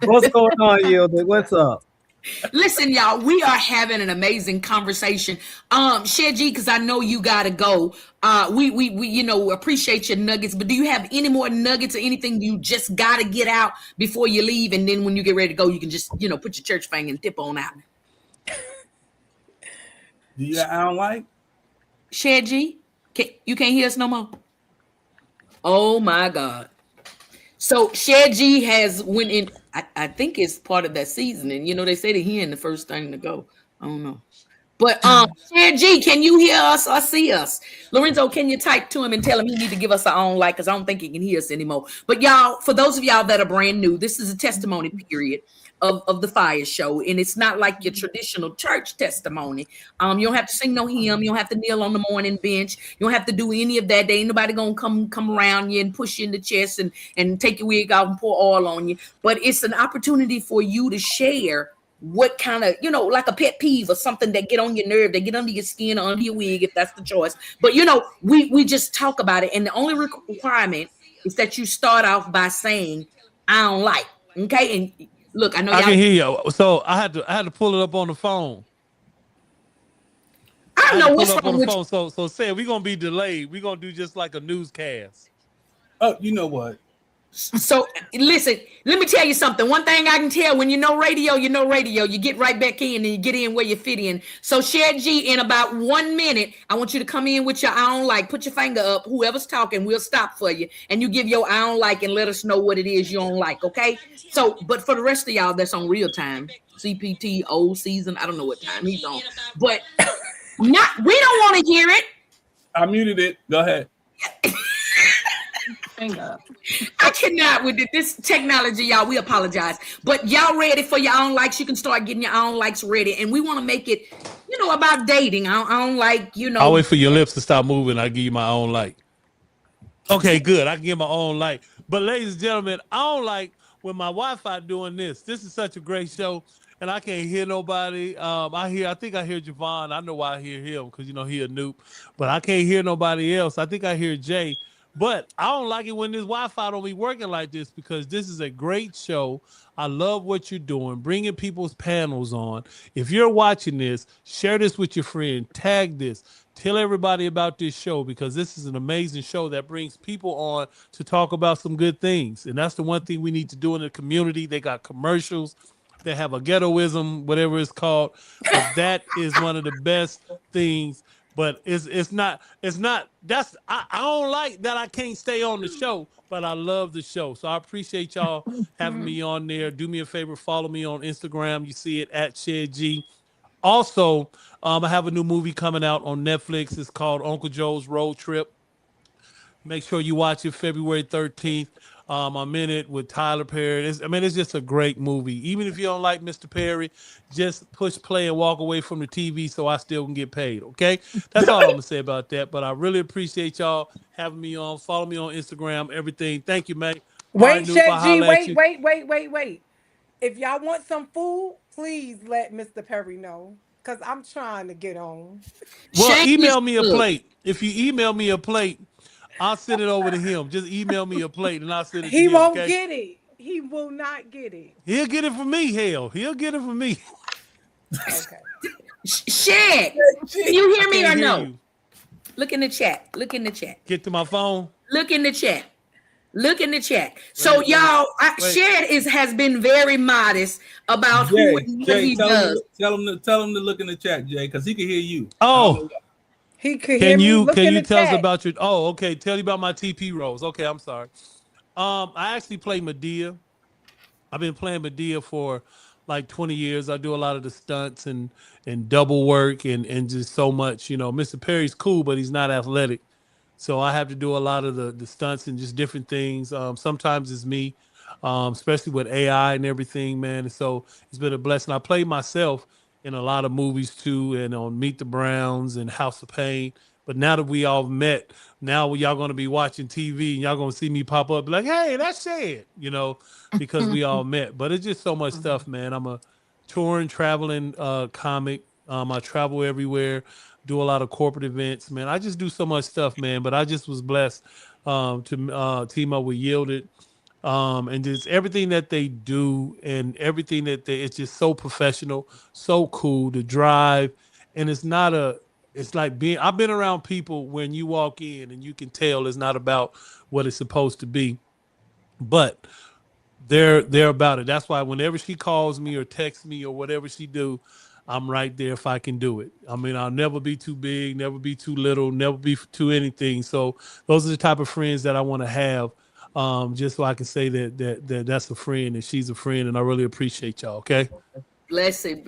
What's going on, Yielded? What's up?
Listen, y'all, we are having an amazing conversation. Shed G, because I know you gotta go. We appreciate your nuggets, but do you have any more nuggets or anything you just gotta get out before you leave? And then when you get ready to go, you can just, put your church thing and dip on out.
Do you I don't like?
Shed G, you can't hear us no more? Oh my God. So Shed G went in, I think it's part of that seasoning. They say the hen the first thing to go. I don't know. But Shed G, can you hear us or see us? Lorenzo, can you type to him and tell him he need to give us our own like, because I don't think he can hear us anymore. But y'all, for those of y'all that are brand new, this is a testimony period of the FIYAH show, and it's not like your traditional church testimony. You don't have to sing no hymn, you don't have to kneel on the morning bench, you don't have to do any of that. There ain't nobody gonna come around you and push you in the chest and take your wig off and pour oil on you. But it's an opportunity for you to share what kind of, like a pet peeve or something that get on your nerve, that get under your skin or under your wig, if that's the choice. But we just talk about it, and the only requirement is that you start off by saying I don't like. Okay, and look, I know
I can hear you. So I had to pull it up on the phone.
I don't know what's wrong with
you. So say we're gonna be delayed. We're gonna do just like a newscast.
Oh, you know what?
So listen, let me tell you something. One thing I can tell, when you know radio, you get right back in and you get in where you fit in. So Shed G, in about 1 minute, I want you to come in with your I don't like. Put your finger up. Whoever's talking, we'll stop for you. And you give your I don't like and let us know what it is you don't like, okay? So, but for the rest of y'all that's on real time, CPT, old season, I don't know what time he's on. But we don't want to hear it.
I muted it. Go ahead.
I cannot with this technology, y'all. We apologize, but y'all ready for your own likes? You can start getting your own likes ready, and we want to make it, about dating. I don't like,
I'll wait for your lips to stop moving. I'll give you my own like. Okay, good. I can get my own light. But ladies and gentlemen, I don't like when my Wi-Fi doing this. This is such a great show, and I can't hear nobody. I think I hear Javon. I know why I hear him because he a noob. But I can't hear nobody else. I think I hear Jay. But I don't like it when this Wi-Fi don't be working like this because this is a great show. I love what you're doing, bringing people's panels on. If you're watching this, share this with your friend, tag this, tell everybody about this show because this is an amazing show that brings people on to talk about some good things. And that's the one thing we need to do in the community. They got commercials. They have a ghettoism, whatever it's called, but that is one of the best things. But it's not that's I don't like that I can't stay on the show, but I love the show. So I appreciate y'all having me on there. Do me a favor, follow me on Instagram. You see it at ShedG. Also, I have a new movie coming out on Netflix. It's called Uncle Joe's Road Trip. Make sure you watch it February 13th. I'm in it with Tyler Perry. It's just a great movie. Even if you don't like Mr. Perry, just push play and walk away from the TV so I still can get paid, okay? That's all I'm going to say about that. But I really appreciate y'all having me on. Follow me on Instagram, everything. Thank you, man.
Wait,
Noop,
Chef
I'll
G,
holler at you.
wait. If y'all want some food, please let Mr. Perry know. Cause I'm trying to get on.
Well,
Shameless
email me a
plug.
plate. If you email me a plate, I'll send it over to him. Just email me a plate and I'll send it to
He
him,
won't
okay?
get it. He will not get it.
He'll get it from me, hell. He'll get it from me.
Okay.
Shed, can you hear
I
me
can't
or
hear
no?
you.
Look in the chat. Look in the chat.
Get to my phone.
Look in the chat. Look in the chat. So y'all,
wait.
Shed has been very modest about who and what
Jay,
he does.
tell him to look in the chat, Jay, because he can hear you.
Oh,
he could hear me. Look
can
in
you
the
tell us
chat.
about your okay, tell you about my TP roles. Okay, I'm sorry. I actually play Medea. I've been playing Medea for like 20 years. I do a lot of the stunts and double work and just so much. Mr. Perry's cool, but he's not athletic. So I have to do a lot of the stunts and just different things. Sometimes it's me, especially with AI and everything, man. And so it's been a blessing. I played myself in a lot of movies too, and on Meet the Browns and House of Pain. But now that we all met, now y'all going to be watching TV and y'all going to see me pop up like, hey, that's Shed, because we all met. But it's just so much stuff, man. I'm a touring, traveling comic. I travel everywhere, do a lot of corporate events, man. I just do so much stuff, man. But I just was blessed to team up with Yielded. And just everything that they do and everything it's just so professional, so cool to drive. And it's like I've been around people when you walk in and you can tell it's not about what it's supposed to be, but they're about it. That's why whenever she calls me or texts me or whatever she do, I'm right there if I can do it. I'll never be too big, never be too little, never be too anything. So those are the type of friends that I want to have. Just so I can say that's a friend and she's a friend, and I really appreciate y'all. Okay.
Bless it.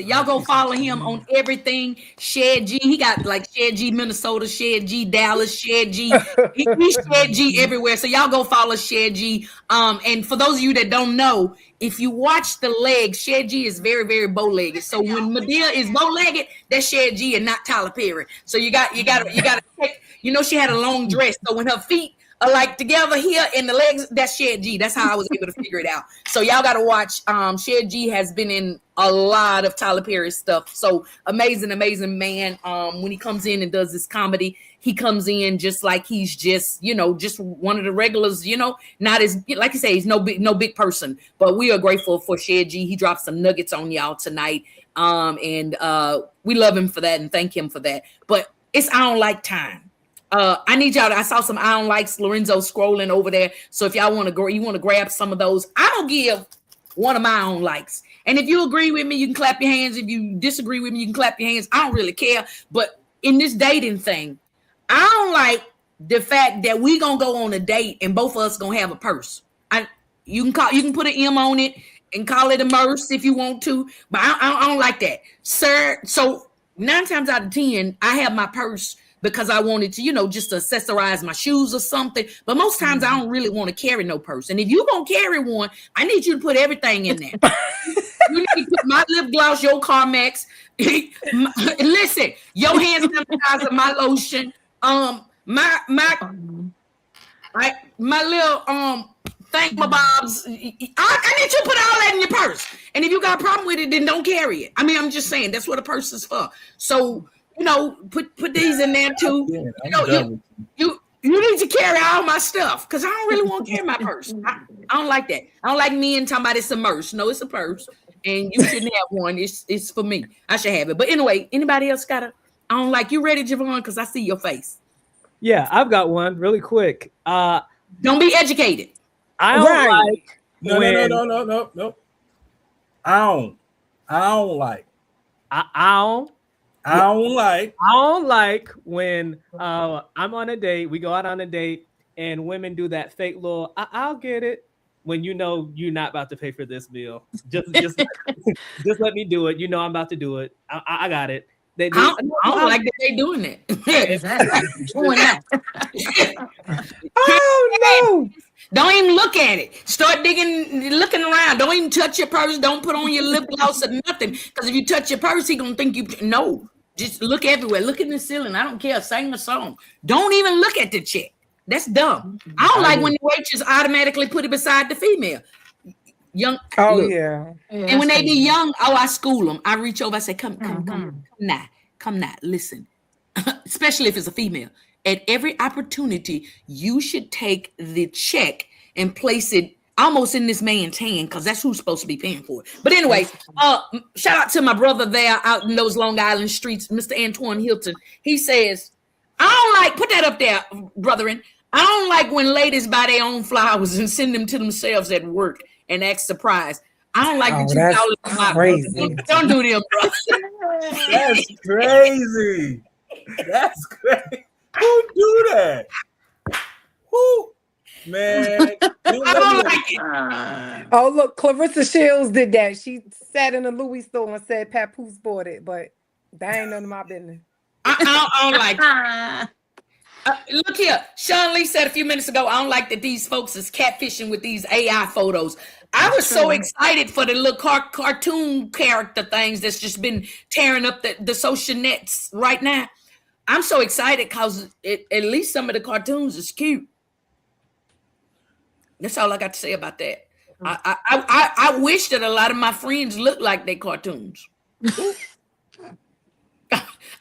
Y'all go follow him on everything. Shed G. He got like Shed G Minnesota, Shed G Dallas, Shed G. He's Shed G everywhere. So y'all go follow Shed G. And for those of you that don't know, if you watch the legs, Shed G is very, very bow-legged. So when Medea is bow-legged, that's Shed G and not Tyler Perry. So you got to check. She had a long dress. So when her feet are like together here in the legs, that's Shed G. That's how I was able to figure it out. So y'all got to watch. Shed G has been in a lot of Tyler Perry stuff. So amazing man. When he comes in and does this comedy, he comes in just like he's just one of the regulars. Not as, like you say, he's no big person. But we are grateful for Shed G. He dropped some nuggets on y'all tonight. And we love him for that and thank him for that. But it's I don't like time. I need y'all. I saw some I don't likes. Lorenzo scrolling over there. So if y'all want to grab some of those, I'm gonna give one of my own likes. And if you agree with me, you can clap your hands. If you disagree with me, you can clap your hands. I don't really care. But in this dating thing, I don't like the fact that we gonna go on a date and both of us gonna have a purse. You can put an M on it and call it a merce if you want to, but I don't like that, sir. So 9 times out of 10, I have my purse because I wanted to, just to accessorize my shoes or something. But most times I don't really want to carry no purse. And if you're going to carry one, I need you to put everything in there. You need to put my lip gloss, your Carmex. Listen, your hand sanitizer, my lotion, my my little thingamabobs. I need you to put all that in your purse. And if you got a problem with it, then don't carry it. I mean, I'm just saying that's what a purse is for. So put these in there too. You need to carry all my stuff because I don't really want to carry my purse. I don't like that. I don't like men talking about it's a purse. No, it's a purse, and you shouldn't have one. It's for me. I should have it. But anyway, anybody else got a? I don't like you ready, Javon, because I see your face.
Yeah, I've got one really quick.
Don't be educated.
I don't like.
No. I don't like.
I don't like when I'm on a date. We go out on a date, and women do that fake little. I'll get it when you know you're not about to pay for this meal. Just let me do it. You know I'm about to do it. I got it.
I don't like that they doing that.
Exactly. Doing that.
Oh no!
Don't even look at it. Start looking around. Don't even touch your purse. Don't put on your lip gloss or nothing. Because if you touch your purse, he gonna think you no. Just look everywhere. Look in the ceiling. I don't care. Sing a song. Don't even look at the chick. That's dumb. I don't like when the waitress automatically put it beside the female. Young.
Oh
look.
yeah.
And when they be young, I school them. I reach over. I say, come now. Listen. Especially if it's a female. At every opportunity, you should take the check and place it almost in this man's hand because that's who's supposed to be paying for it. But anyway, shout out to my brother there out in those Long Island streets, Mr. Antoine Hilton. He says, I don't like, put that up there, brethren. I don't like when ladies buy their own flowers and send them to themselves at work and act surprised. I don't like
that's crazy.
Don't do them, bro.
That's crazy. That's crazy. Who do that? Who? Man.
I don't like it.
Oh, look, Clarissa Shields did that. She sat in a Louis store and said Papoose bought it, but that ain't none of my business.
I don't like it. Look here. Sean Lee said a few minutes ago, I don't like that these folks is catfishing with these AI photos. I was so excited for the little cartoon character things that's just been tearing up the social nets right now. I'm so excited because at least some of the cartoons is cute. That's all I got to say about that. I wish that a lot of my friends look like they cartoons.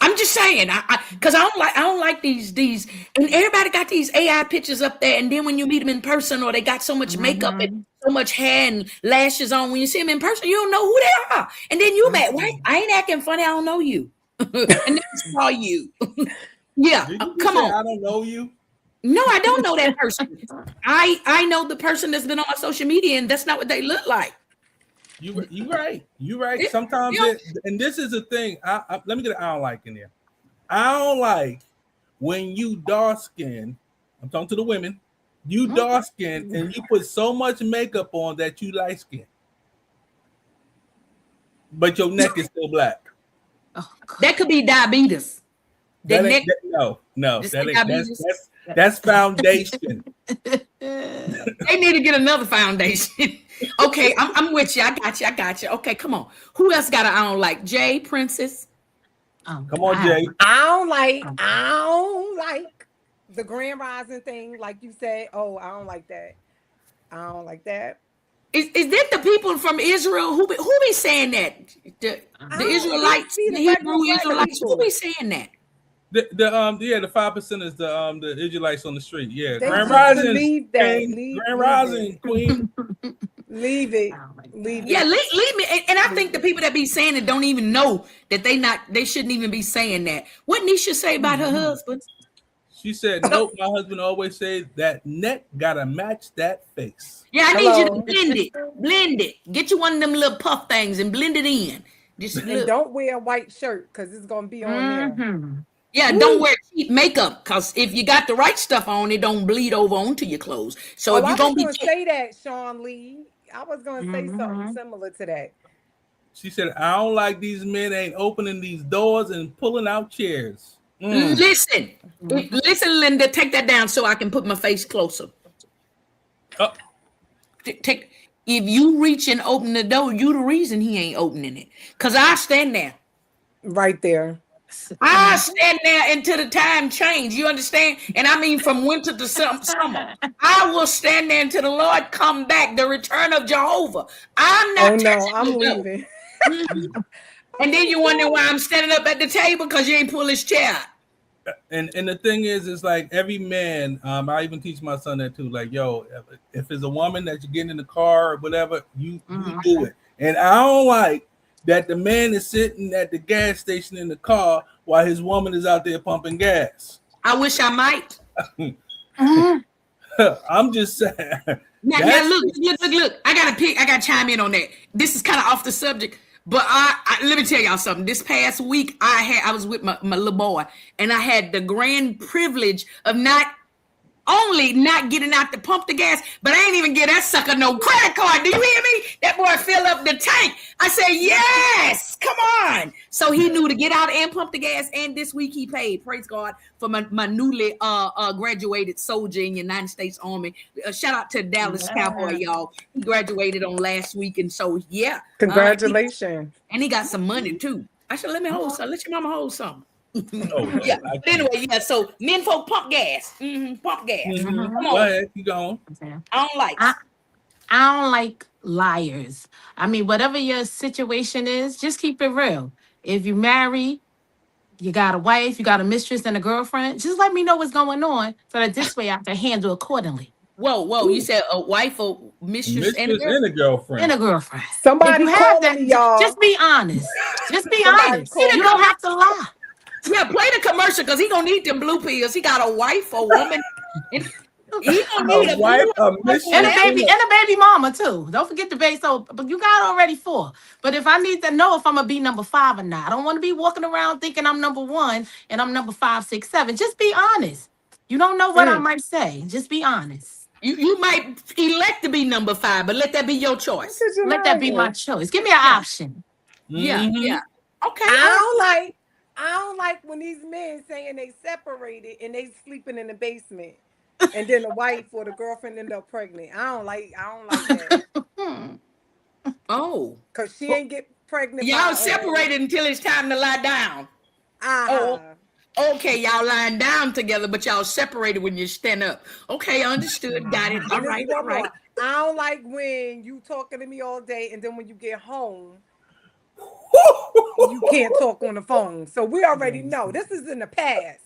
I'm just saying, because I don't like these, and everybody got these AI pictures up there, and then when you meet them in person, or they got so much makeup and so much hair and lashes on, when you see them in person, you don't know who they are, and then you mad. Why? I ain't acting funny. I don't know you, and then I saw you. Yeah, come on.
I don't know you.
No, I don't know that person. I know the person that's been on my social media, and that's not what they look like.
You right. You right. Sometimes, and this is the thing. Let me get an I don't like in there. I don't like when you dark skin. I'm talking to the women. You dark skin and you put so much makeup on that you light skin, but your neck is still black.
That could be diabetes.
No. That's foundation.
They need to get another foundation. Okay, I'm with you. I got you. Okay, come on. Who else got I don't like? Jay, Princess.
Come on, Jay.
I don't like the Grand Rising thing, like you said. Oh, I don't like that. I don't like that.
Is that the people from Israel who be saying that? The Israelites, the Hebrew Israelites, who be saying that?
The 5% is the Israelites on the street. Yeah,
They
Grand
just
Rising,
leave that.
Grand Rising, Queen.
Leave it.
Yeah, leave me. And I think the people that be saying it don't even know that they shouldn't even be saying that. What Nisha say about her husband?
She said, nope, my husband always says that neck gotta match that face.
Yeah, I need you to blend it. Get you one of them little puff things and blend it in.
And don't wear a white shirt because it's gonna be on there.
Yeah, don't wear cheap makeup because if you got the right stuff on, it don't bleed over onto your clothes. So if you're gonna
say that, Sean Lee, I was gonna say something similar to that.
She said, I don't like these men ain't opening these doors and pulling out chairs.
Listen, Linda, take that down so I can put my face closer. If you reach and open the door, you the reason he ain't opening it. Cause I stand there.
Right there.
I stand there until the time change. You understand? And I mean from winter to summer. I will stand there until the Lord come back, the return of Jehovah. I'm not touching
I'm
the door.
leaving.
And then you wonder why I'm standing up at the table because you ain't pull his chair.
And the thing is, it's like every man. I even teach my son that too. Like, yo, if it's a woman that you're getting in the car or whatever, you do it. And I don't like that the man is sitting at the gas station in the car while his woman is out there pumping gas.
I wish I might.
I'm just saying.
Now look. I gotta chime in on that. This is kind of off the subject, but I let me tell y'all something. This past week, I was with my little boy, and I had the grand privilege of not only not getting out to pump the gas, but I ain't even get that sucker no credit card. Do you hear me? That boy filled up the tank. I said, yes, come on. So he knew to get out and pump the gas. And this week he paid, praise God, for my newly graduated soldier in the United States Army. Shout out to Dallas Cowboy, y'all. He graduated on last week. And so, yeah.
Congratulations.
And he got some money too. I said, let your mama hold something.
Yeah.
But anyway, yeah. So men folk pump gas. Pump gas. Come on.
Go ahead, keep going.
I don't like.
I don't like liars. I mean, whatever your situation is, just keep it real. If you marry, you got a wife, you got a mistress and a girlfriend, just let me know what's going on so that this way I can handle accordingly.
Whoa! You said a wife or mistress and a
girlfriend.
And a girlfriend.
Somebody
if you have
calling me, y'all.
Just be honest. Just be
Somebody
honest.
call
You don't have to lie.
Yeah, play the commercial because he gonna need them blue pills. He got a wife, a woman. He gonna need a
wife, a
mistress, and a baby mama too. Don't forget the baby. So, but you got already 4. But if I need to know if I'm gonna be number 5 or not, I don't want to be walking around thinking I'm number 1 and I'm number 5, 6, 7. Just be honest. You don't know what I might say. Just be honest.
You might elect to be number 5, but let that be your choice.
Let that be my choice. Give me an option.
Yeah. Okay.
I don't like when these men saying they separated and they sleeping in the basement, and then the wife or the girlfriend end up pregnant. I don't like that.
Oh,
because she ain't get pregnant.
Y'all separated until it's time to lie down. Oh, okay. Y'all lying down together, but y'all separated when you stand up. Okay, understood. Got it. All right.
I don't like when you talking to me all day and then when you get home, you can't talk on the phone. So we already know this is in the past.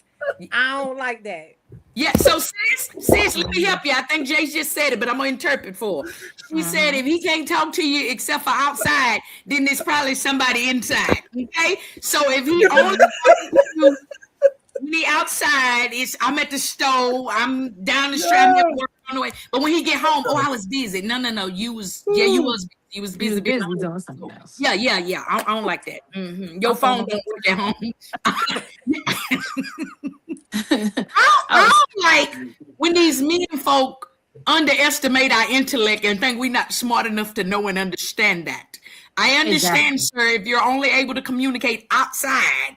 I don't like that.
Yeah, so sis, let me help you. I think Jay just said it, but I'm gonna interpret for her. She said if he can't talk to you except for outside, then there's probably somebody inside. Okay, so if he only talking to you when he outside, I'm at the stove, I'm down the street, I'm at work on the way. But when he get home, I was busy. No, you was busy doing something else. Yeah. I don't like that. Your phone don't work at home. I don't like when these men folk underestimate our intellect and think we're not smart enough to know and understand that. I understand, sir, if you're only able to communicate outside,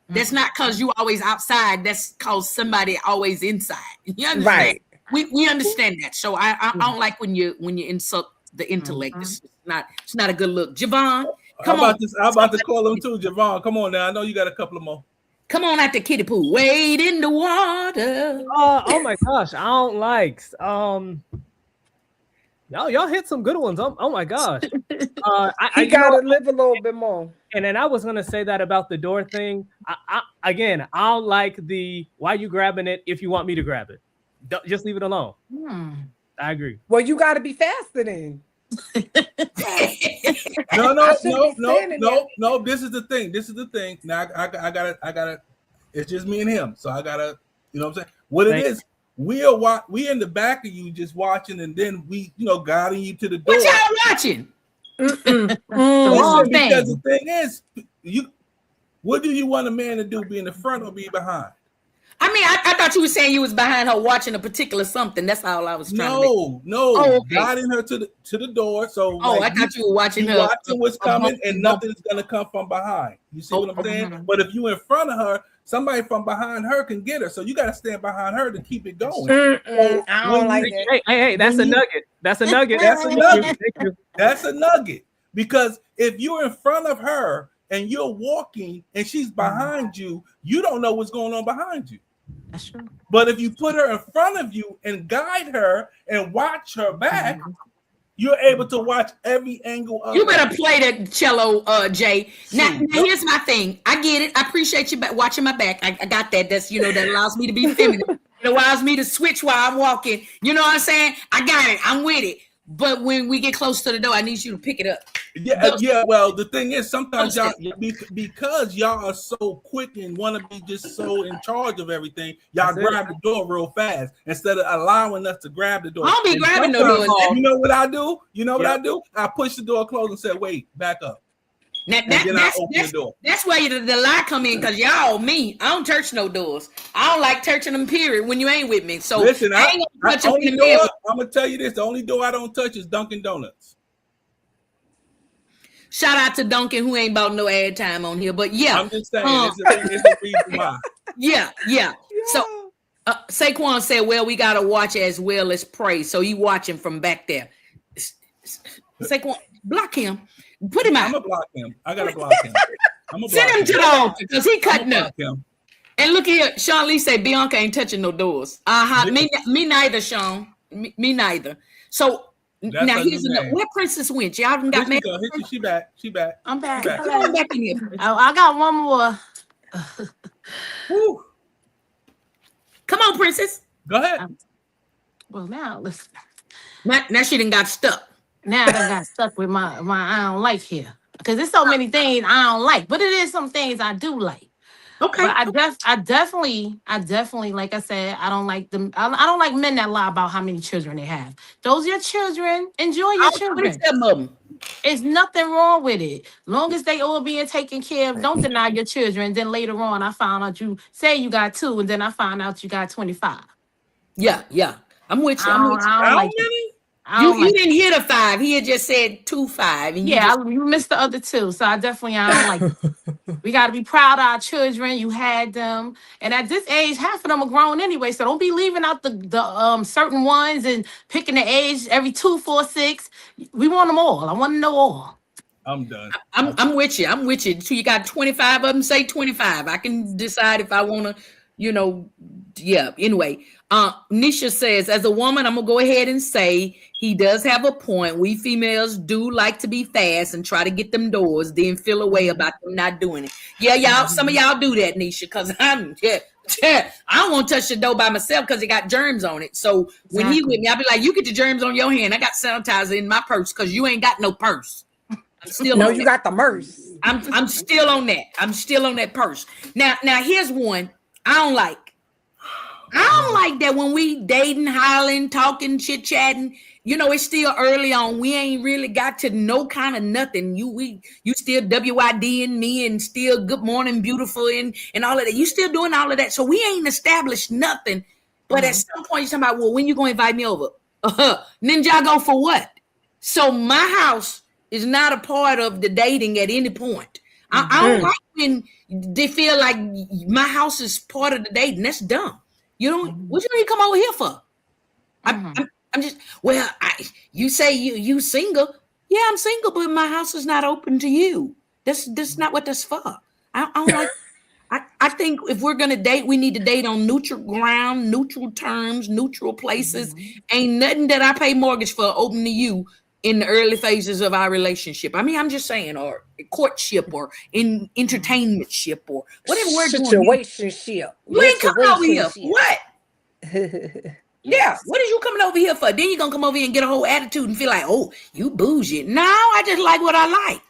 that's not because you always outside. That's because somebody always inside. You understand? Right. We understand that. So I don't like when you insult the intellect. It's not a good look. Javon, come on.
I'm about to call him too, Javon. Come on now. I know you got a couple of more.
Come on out the kiddie pool. Wade in the water.
Oh my gosh, I don't like. Y'all hit some good ones. Oh my gosh.
I gotta live a little bit more.
And then I was gonna say that about the door thing. I don't like the why you grabbing it if you want me to grab it. Just leave it alone. I agree.
Well, you got to be faster then.
No. This is the thing. Now I gotta. It's just me and him, so I gotta. You know what I'm saying? What it is, we in the back of you just watching, and then we, guiding you to the door.
What y'all watching?
Because the thing is, what do you want a man to do? Be in the front or be behind?
I mean, I thought you were saying you was behind her watching a particular something. That's all I was trying to make.
No. Guiding her to the door. So
I thought you were watching her.
Watching what's coming, and nothing's gonna come from behind. You see what I'm saying? But if you in front of her, somebody from behind her can get her. So you got to stand behind her to keep it going.
I don't like that.
Hey, that's a nugget. That's a nugget.
That's a nugget. Because if you're in front of her, and you're walking and she's behind you, you don't know what's going on behind you.
That's true.
But if you put her in front of you and guide her and watch her back, you're able to watch every angle of
You better play that cello, Jay. Now, here's my thing. I get it. I appreciate you watching my back. I got that. That's, that allows me to be feminine. It allows me to switch while I'm walking. You know what I'm saying? I got it. I'm with it. But when we get close to the door, I need you to pick it up.
Yeah. Well, the thing is, sometimes y'all, because y'all are so quick and want to be just so in charge of everything, y'all grab the door real fast instead of allowing us to grab the door.
I don't be grabbing no doors.
You know what I do? I do? I push the door closed and say, "Wait, back up."
Now, that's where the lie come in, because y'all me. I don't touch no doors. I don't like touching them, period, when you ain't with me. So
listen,
I ain't gonna touch them in the
I'm gonna tell you this: the only door I don't touch is Dunkin' Donuts.
Shout out to Duncan, who ain't bought no ad time on here, but yeah,
I'm just saying it's a reason why.
Yeah. So Saquon said, "Well, we gotta watch as well as pray." So you watching from back there. Saquon, block him. Put him out.
I'm gonna block him. I gotta block him.
Send him to the altar because he cutting up. And look here, Sean Lee say Bianca ain't touching no doors. Me neither, Sean. Me neither. So now here's another. Where Princess went? Y'all haven't got married.
She back.
I'm back.
Come back in here.
I got one more.
Woo. Come on, Princess.
Go ahead.
Well, now listen.
Now she done got stuck.
Now I got stuck with my I don't like here, because there's so many things I don't like, but it is some things I do like.
Okay.
But I definitely, like I said, I don't like them. I don't like men that lie about how many children they have. Those are your children. Enjoy your children. There's nothing wrong with it. Long as they all being taken care of, don't deny your children. Then later on, I found out you say you got 2, and then I found out you got 25.
Yeah. I'm with you.
I don't like it.
You didn't hear the 5. He had just said 2, 5. And
you missed the other 2. So I don't like it. We got to be proud of our children. You had them. And at this age, half of them are grown anyway. So don't be leaving out the certain ones and picking the age every 2, 4, 6. We want them all. I want to know all.
I'm done.
I'm with you. So you got 25 of them, say 25. I can decide if I want to, Anyway, Nisha says, as a woman, I'm going to go ahead and say he does have a point. We females do like to be fast and try to get them doors, then feel away about them not doing it. Yeah, y'all, some of y'all do that, Nisha, because I don't want to touch the door by myself because it got germs on it. So when he with me, I'll be like, you get the germs on your hand. I got sanitizer in my purse because you ain't got no purse. I'm still
you got the MERS.
I'm still on that. I'm still on that purse. Now here's one I don't like. I don't like that when we dating, hollering, talking, chit-chatting. It's still early on. We ain't really got to no kind of nothing. You still WID and me and still good morning, beautiful and all of that. You still doing all of that. So we ain't established nothing. But at some point you're talking about, well, when you gonna invite me over? Then y'all go for what? So my house is not a part of the dating at any point. I don't like when they feel like my house is part of the dating. That's dumb. You don't. What you need to come over here for? I'm just. Well, you say you single. Yeah, I'm single, but my house is not open to you. That's not what that's for. I don't like. I think if we're gonna date, we need to date on neutral ground, neutral terms, neutral places. Ain't nothing that I pay mortgage for open to you in the early phases of our relationship. I mean, I'm just saying, or courtship, or in entertainmentship, or whatever word
situationship.
You ain't coming over here. What? Yeah. What are you coming over here for? Then you're gonna come over here and get a whole attitude and feel like, oh, you bougie. No, I just like what I like.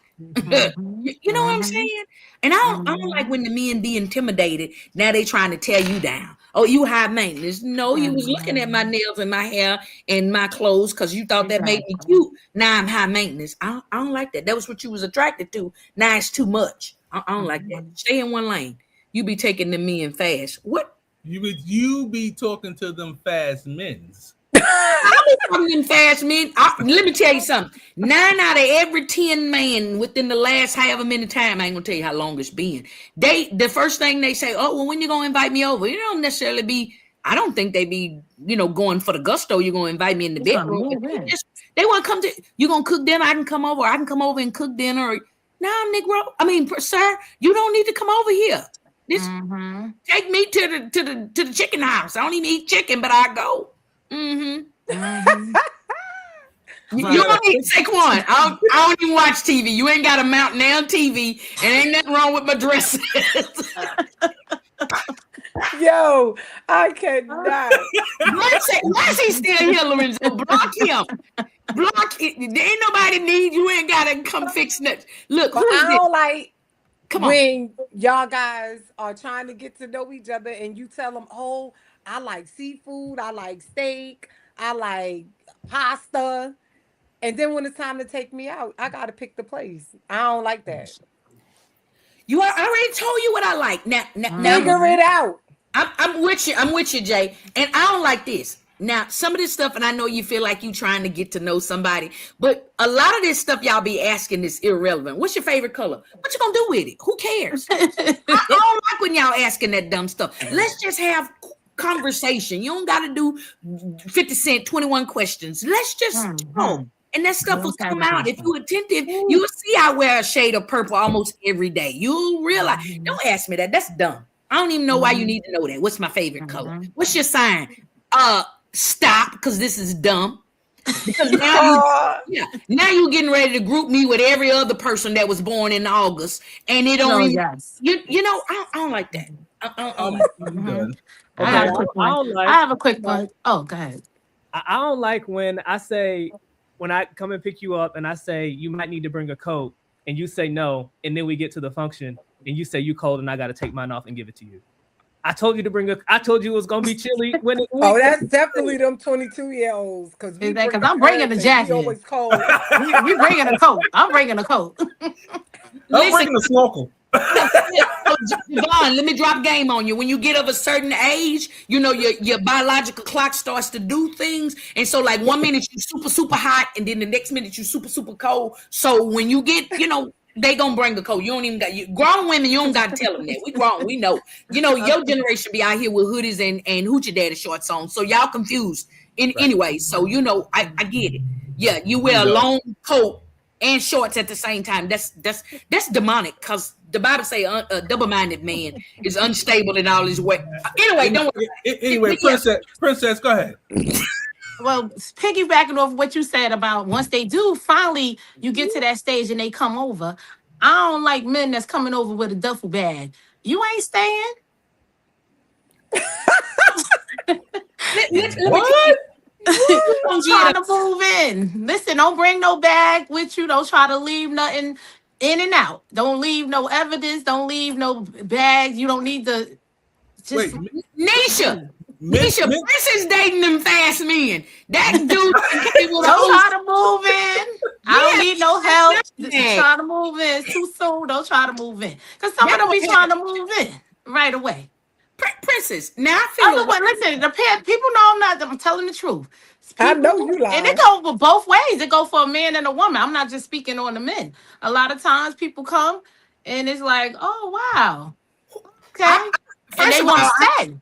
You know what I'm saying? And I don't like when the men be intimidated. Now they trying to tear you down. Oh, you high maintenance. No, you was looking at my nails and my hair and my clothes because you thought that made me cute. Now I'm high maintenance. I don't like that. That was what you was attracted to. Now it's too much. I don't like that. Stay in one lane. You be taking the men fast. What?
You be talking to them fast men's.
I be talking to them fast men. Let me tell you something. 9 out of every 10 men within the last however many time, I ain't gonna tell you how long it's been. The first thing they say, oh, well, when you gonna invite me over? You don't necessarily be. I don't think they be, going for the gusto. You're gonna invite me in the bedroom. They want to come to. You gonna cook dinner? I can come over. I can come over and cook dinner. Now, Negro, I mean, sir, you don't need to come over here. This take me to the chicken house. I don't even eat chicken, but I go. You don't need Saquon. I don't even watch TV. You ain't got a mount now on TV, and ain't nothing wrong with my dresses.
Yo, I cannot.
Why is he still here, Lorenzo? Block him. Block it. There ain't nobody need you. Ain't gotta come fix that. Look,
But
who is
I
this?
don't like
Come on.
when y'all guys are trying to get to know each other and you tell them, oh, I like seafood, I like steak, I like pasta. And then when it's time to take me out, I gotta pick the place. I don't like that.
You I already told you what I like. Now
Figure it out.
I'm with you. I'm with you, Jay. And I don't like this. Now, some of this stuff, and I know you feel like you trying to get to know somebody, but a lot of this stuff y'all be asking is irrelevant. What's your favorite color? What you gonna do with it? Who cares? I don't like when y'all asking that dumb stuff. Let's just have conversation. You don't gotta do 50 Cent 21 questions. Let's just talk. And that stuff will come out. If you're attentive, you'll see I wear a shade of purple almost every day. You'll realize. Don't ask me that. That's dumb. I don't even know why you need to know that. What's my favorite color? What's your sign? Stop, because this is dumb. Because now you're getting ready to group me with every other person that was born in August, and it don't even. You know, I don't like that.
I have a quick one. Oh, go ahead.
I don't like when I come and pick you up and I say you might need to bring a coat and you say no, and then we get to the function and you say you cold and I got to take mine off and give it to you. I told you it was gonna be chilly when it.
Oh, that's definitely them 22-year-olds. Because
I'm bringing a jacket.
Always cold.
we bringing a coat. I'm bringing a coat.
I'm bringing a snorkel.
Devon, let me drop game on you. When you get of a certain age, you know your biological clock starts to do things, and so like 1 minute you super hot, and then the next minute you super cold. So when you get, they gonna bring the coat. You don't even got grown women. You don't got to tell them that. We grown. We know. Your generation be out here with hoodies and hoochie daddy shorts on. So y'all confused anyway. So I get it. Yeah, you wear a long coat and shorts at the same time. That's demonic, because the Bible say a double-minded man is unstable in all his way. Anyway, don't worry.
Anyway, princess, go ahead.
Well, piggybacking off what you said about once they do, finally you get to that stage and they come over. I don't like men that's coming over with a duffel bag. You ain't staying.
What?
I'm trying to move in. Listen, don't bring no bag with you. Don't try to leave nothing in and out. Don't leave no evidence. Don't leave no bags. You don't need to. Just
Nisha, Princess dating them fast men. That dude
don't try to move in. I don't need no help. Try to move in. It's too soon. Don't try to move in. Because some of them be trying to move in right away.
Princess, now I feel
listen, people know I'm telling the truth.
I know you lie.
And it goes for both ways. It goes for a man and a woman. I'm not just speaking on the men. A lot of times people come and it's like, oh wow. Okay. And they want to stay.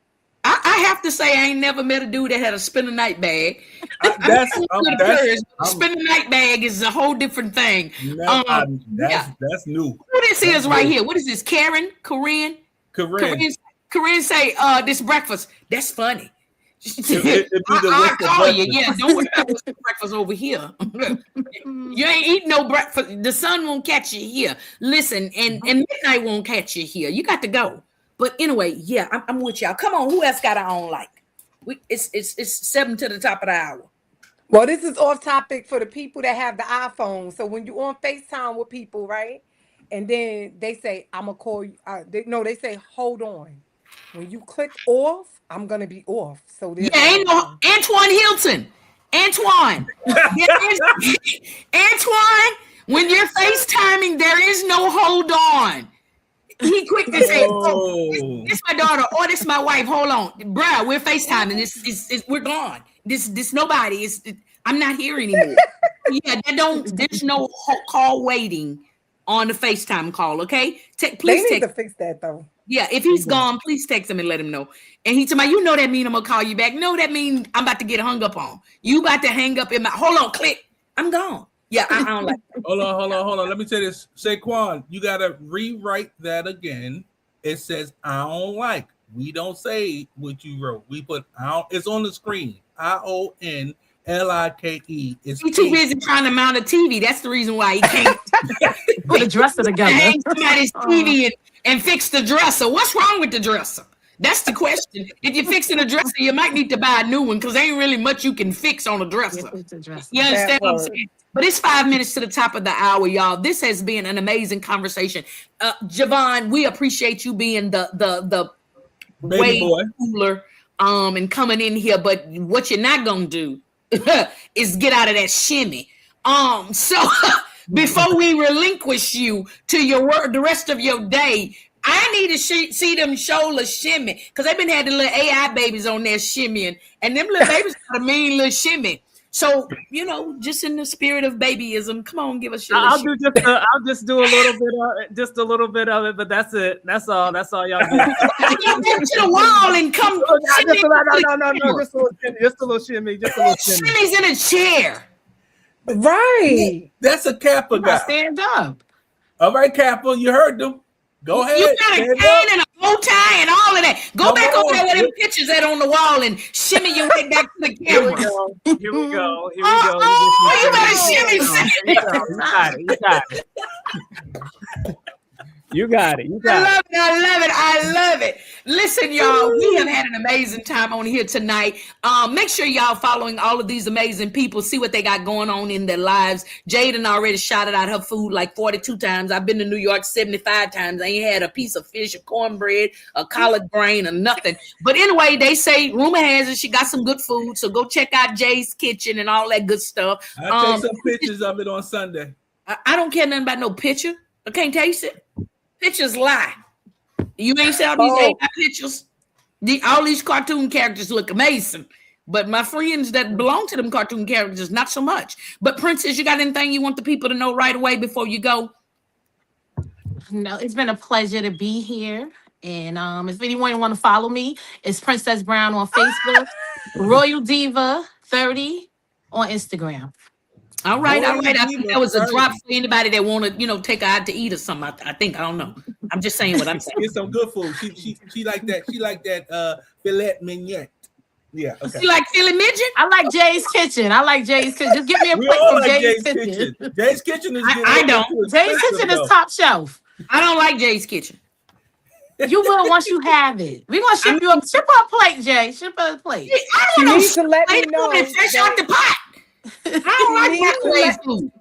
I have to say, I ain't never met a dude that had a spend a night bag.
That's
spend a night bag is a whole different thing.
That's new.
Who this is right here? What is this? Corinne say, this breakfast. That's funny. I'll call you. Yeah, don't worry about this breakfast over here. You ain't eating no breakfast. The sun won't catch you here. Listen, and midnight won't catch you here. You got to go. But anyway, yeah, I'm with y'all. Come on, who else got our own like? It's 7 to the top of the hour.
Well, this is off topic for the people that have the iPhone. So when you're on FaceTime with people, right? And then they say, I'm going to call you. They say, hold on. When you click off, I'm going to be off. So
ain't no Antoine Hilton. Antoine, when you're FaceTiming, there is no hold on. He quick to say, this my daughter or this my wife. Hold on, bruh, we're FaceTiming. We're gone. This nobody. I'm not here anymore. There's no call waiting on the FaceTime call, okay? Please
they need to fix that though.
Yeah, if he's gone, please text him and let him know. And he told me, that mean I'm gonna call you back. No, that mean I'm about to get hung up on. You about to hang up in my hold on, click. I'm gone. Yeah, I don't like that.
Hold on. Let me say this. Saquon, you gotta rewrite that again. It says I don't like. We don't say what you wrote. We put out. It's on the screen. IONLIKE. It's
He's too busy trying to mount a TV. That's the reason why he can't
put a dresser together.
Hang somebody's TV and fix the dresser. What's wrong with the dresser? That's the question. If you're fixing a dresser, you might need to buy a new one because there ain't really much you can fix on a dresser. You understand what I'm saying? But it's 5 minutes to the top of the hour, y'all. This has been an amazing conversation. Javon, we appreciate you being the
baby
way
boy
cooler and coming in here. But what you're not gonna do is get out of that shimmy. So before we relinquish you to your work, the rest of your day, I need to see them shoulders shimmy because they've been had the little AI babies on there shimmying, and them little babies got a mean little shimmy. So just in the spirit of babyism, come on, give us your.
I'll just do a little bit of it, but that's it. That's all y'all do.
Get to the wall and come.
No, just a little shimmy.
Shimmy's in a chair.
Right.
That's a Kappa guy.
Stand up.
All right, Kappa, you heard them. Go ahead.
You got a cane and a bow tie and all of that. Go back over there with them pictures that on the wall and shimmy your way back to the camera.
Here we go.
Oh, you better shimmy.
You got it.
I love it. Listen, y'all, we have had an amazing time on here tonight. Make sure y'all following all of these amazing people, see what they got going on in their lives. Jaden already shouted out her food like 42 times. I've been to New York 75 times. I ain't had a piece of fish, a cornbread, a collard green, or nothing. But anyway, they say, rumor has it, she got some good food. So go check out Jay's Kitchen and all that good stuff.
I'll take some pictures of it on Sunday.
I don't care nothing about no picture. I can't taste it. Pictures lie. You ain't seen all these AI pictures. All these cartoon characters look amazing, but my friends that belong to them cartoon characters, not so much. But Princess, you got anything you want the people to know right away before you go?
No, it's been a pleasure to be here. And if anyone want to follow me, it's Princess Brown on Facebook, Royal Diva 30 on Instagram.
All right. I think that was a drop for anybody that want to, take her out to eat or something. I don't know. I'm just saying what I'm saying.
Get some good food. She like that. She like that filet mignon. Yeah. Okay.
You like filet mignon?
I like Jay's Kitchen. Just give me a plate from Jay's Kitchen.
Jay's Kitchen is.
I don't.
Jay's Kitchen is top shelf.
I don't like Jay's Kitchen.
You will once you have it. We're gonna ship her a plate, Jay. Ship her a plate.
I don't know.
She needs to let me know.
Fresh out the pot. I don't like microwave food.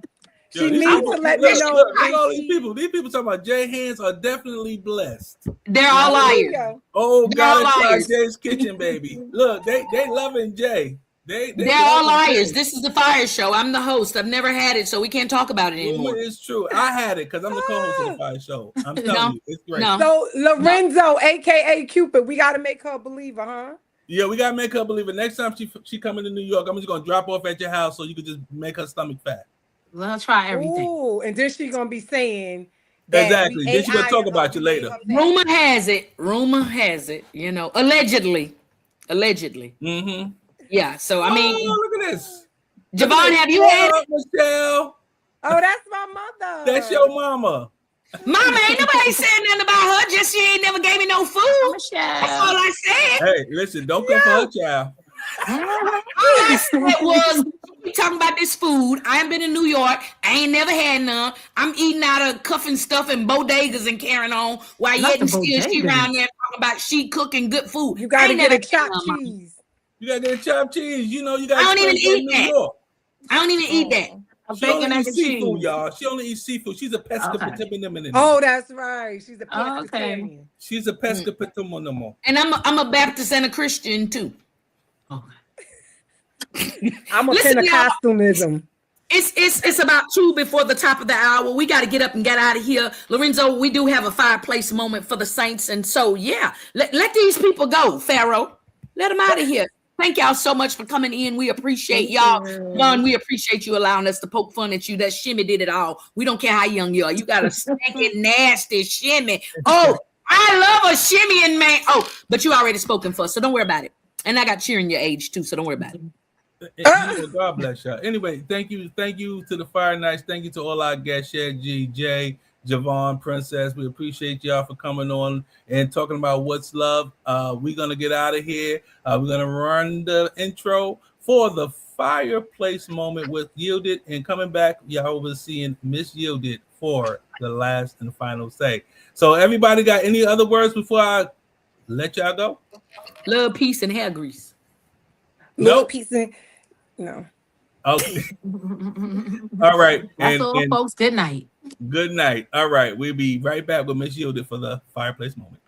She needs to let me know.
Look, all these people talking about Jay hands are definitely blessed.
They're all liars.
Oh,
They're
God,
all liars.
Jay's Kitchen, baby. Look, they loving Jay. They're
all liars. Jay. This is the Fire Show. I'm the host. I've never had it, so we can't talk about it anymore.
It's true. I had it because I'm the co-host of the Fire Show. I'm telling you, it's great.
No.
So Lorenzo, aka Cupid, we got to make her a believer, huh?
Yeah, we gotta make her believe it. Next time she coming to New York, I'm just gonna drop off at your house so you can just make her stomach fat.
We'll try everything.
Ooh, and then she's gonna be saying
exactly. Then she's gonna talk about you later.
Rumor has it, allegedly.
Mm-hmm.
Yeah. So I mean,
look at this.
Javon, have you had it?
Michelle?
Oh, that's my mother.
That's your mama.
Mama, ain't nobody saying nothing about her. Just she ain't never gave me no food. That's all I said.
Hey, listen, don't come for her, child.
All I said was, we talking about this food. I ain't been in New York. I ain't never had none. I'm eating out of cuffing stuff and bodegas and carrying on while yet and still she around there talking about she cooking good food.
You gotta get a chopped cheese.
You gotta get a chopped cheese. You know, you gotta.
I don't even eat that. I don't even eat that.
She only eats seafood, y'all. She only eats seafood. She's a pescatarian.
Oh, that's right. She's a pescatarian.
Okay.
She's a pescatarian.
And I'm a Baptist and a Christian too.
I'm a Pentecostalism.
It's about 2 before the top of the hour. We got to get up and get out of here. Lorenzo, we do have a fireplace moment for the saints. And so, yeah, let these people go, Pharaoh. Let them out of here. Thank y'all so much for coming in. We appreciate y'all. John, we appreciate you allowing us to poke fun at you. That shimmy did it all. We don't care how young you are. You got a stinking, nasty shimmy. Oh, I love a shimmy and man. Oh, but you already spoken for, so don't worry about it. And I got cheering your age too, so don't worry about it.
God bless y'all. Anyway, thank you to the Fire Nights. Thank you to all our guests, Shed G, Jay, Javon, Princess. We appreciate y'all for coming on and talking about what's love. We're gonna get out of here. We're gonna run the intro for the fireplace moment with Yielded, and coming back, y'all will be seeing Miss Yielded for the last and final say. So, everybody got any other words before I let y'all go?
Love, peace, and hair grease.
Nope.
Peace and no.
Okay. All right.
That's all, folks. Good night.
Good night. All right. We'll be right back with Miss Yielded for the fireplace moment.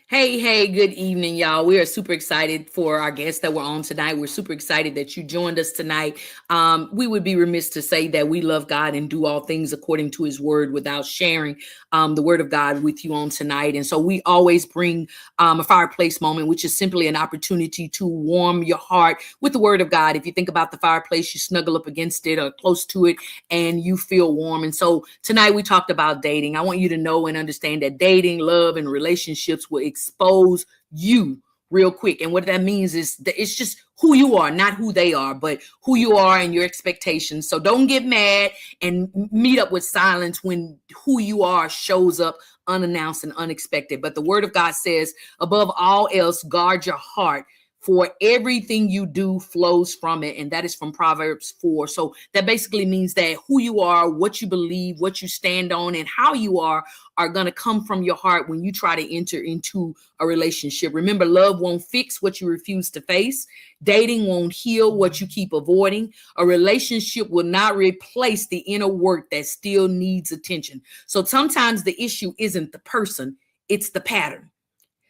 Hey, good evening, y'all. We are super excited for our guests that were on tonight. We're super excited that you joined us tonight. We would be remiss to say that we love God and do all things according to his word without sharing the word of God with you on tonight. And so we always bring a fireplace moment, which is simply an opportunity to warm your heart with the word of God. If you think about the fireplace, you snuggle up against it or close to it and you feel warm. And so tonight we talked about dating. I want you to know and understand that dating, love, and relationships will expose you real quick. And what that means is that it's just who you are, not who they are, but who you are and your expectations. So don't get mad and meet up with silence when who you are shows up unannounced and unexpected. But the word of God says, above all else, guard your heart, for everything you do flows from it. And that is from Proverbs 4. So that basically means that who you are, what you believe, what you stand on, and how you are going to come from your heart when you try to enter into a relationship. Remember, love won't fix what you refuse to face. Dating won't heal what you keep avoiding. A relationship will not replace the inner work that still needs attention. So sometimes the issue isn't the person, it's the pattern.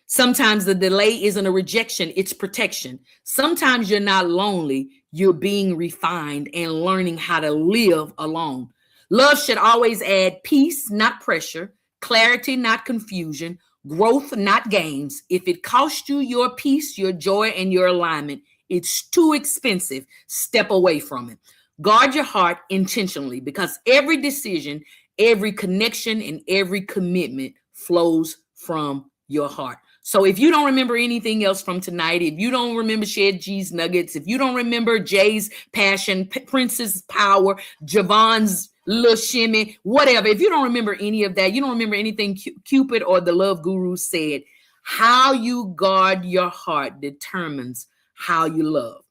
Sometimes the delay isn't a rejection, it's protection. Sometimes you're not lonely, you're being refined and learning how to live alone. Love should always add peace, not pressure, clarity, not confusion, growth, not games. If it costs you your peace, your joy, and your alignment, it's too expensive. Step away from it. Guard your heart intentionally, because every decision, every connection, and every commitment flows from your heart. So if you don't remember anything else from tonight, if you don't remember Shed G's nuggets, if you don't remember Jay's passion, Prince's power, Javon's little shimmy, whatever, if you don't remember any of that, you don't remember anything Cupid or the love guru said, how you guard your heart determines how you love.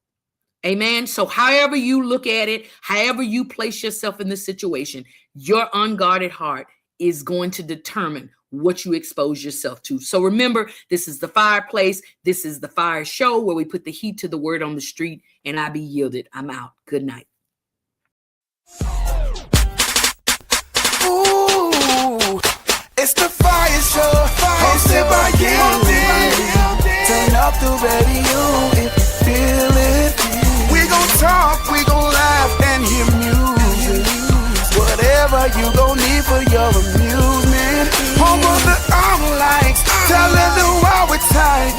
Amen. So however you look at it, however you place yourself in this situation, your unguarded heart is going to determine what you expose yourself to. So remember, this is the fireplace. This is the fire show where we put the heat to the word on the street, and I be yielded. I'm out. Good night.
Ooh, it's the fire show, hosted by Yielded. Turn up the radio if you feel it. We gon' talk, we gon' laugh and hear music. Whatever you gon' need for your amusement. Home of the arm lights, telling the world we're tight.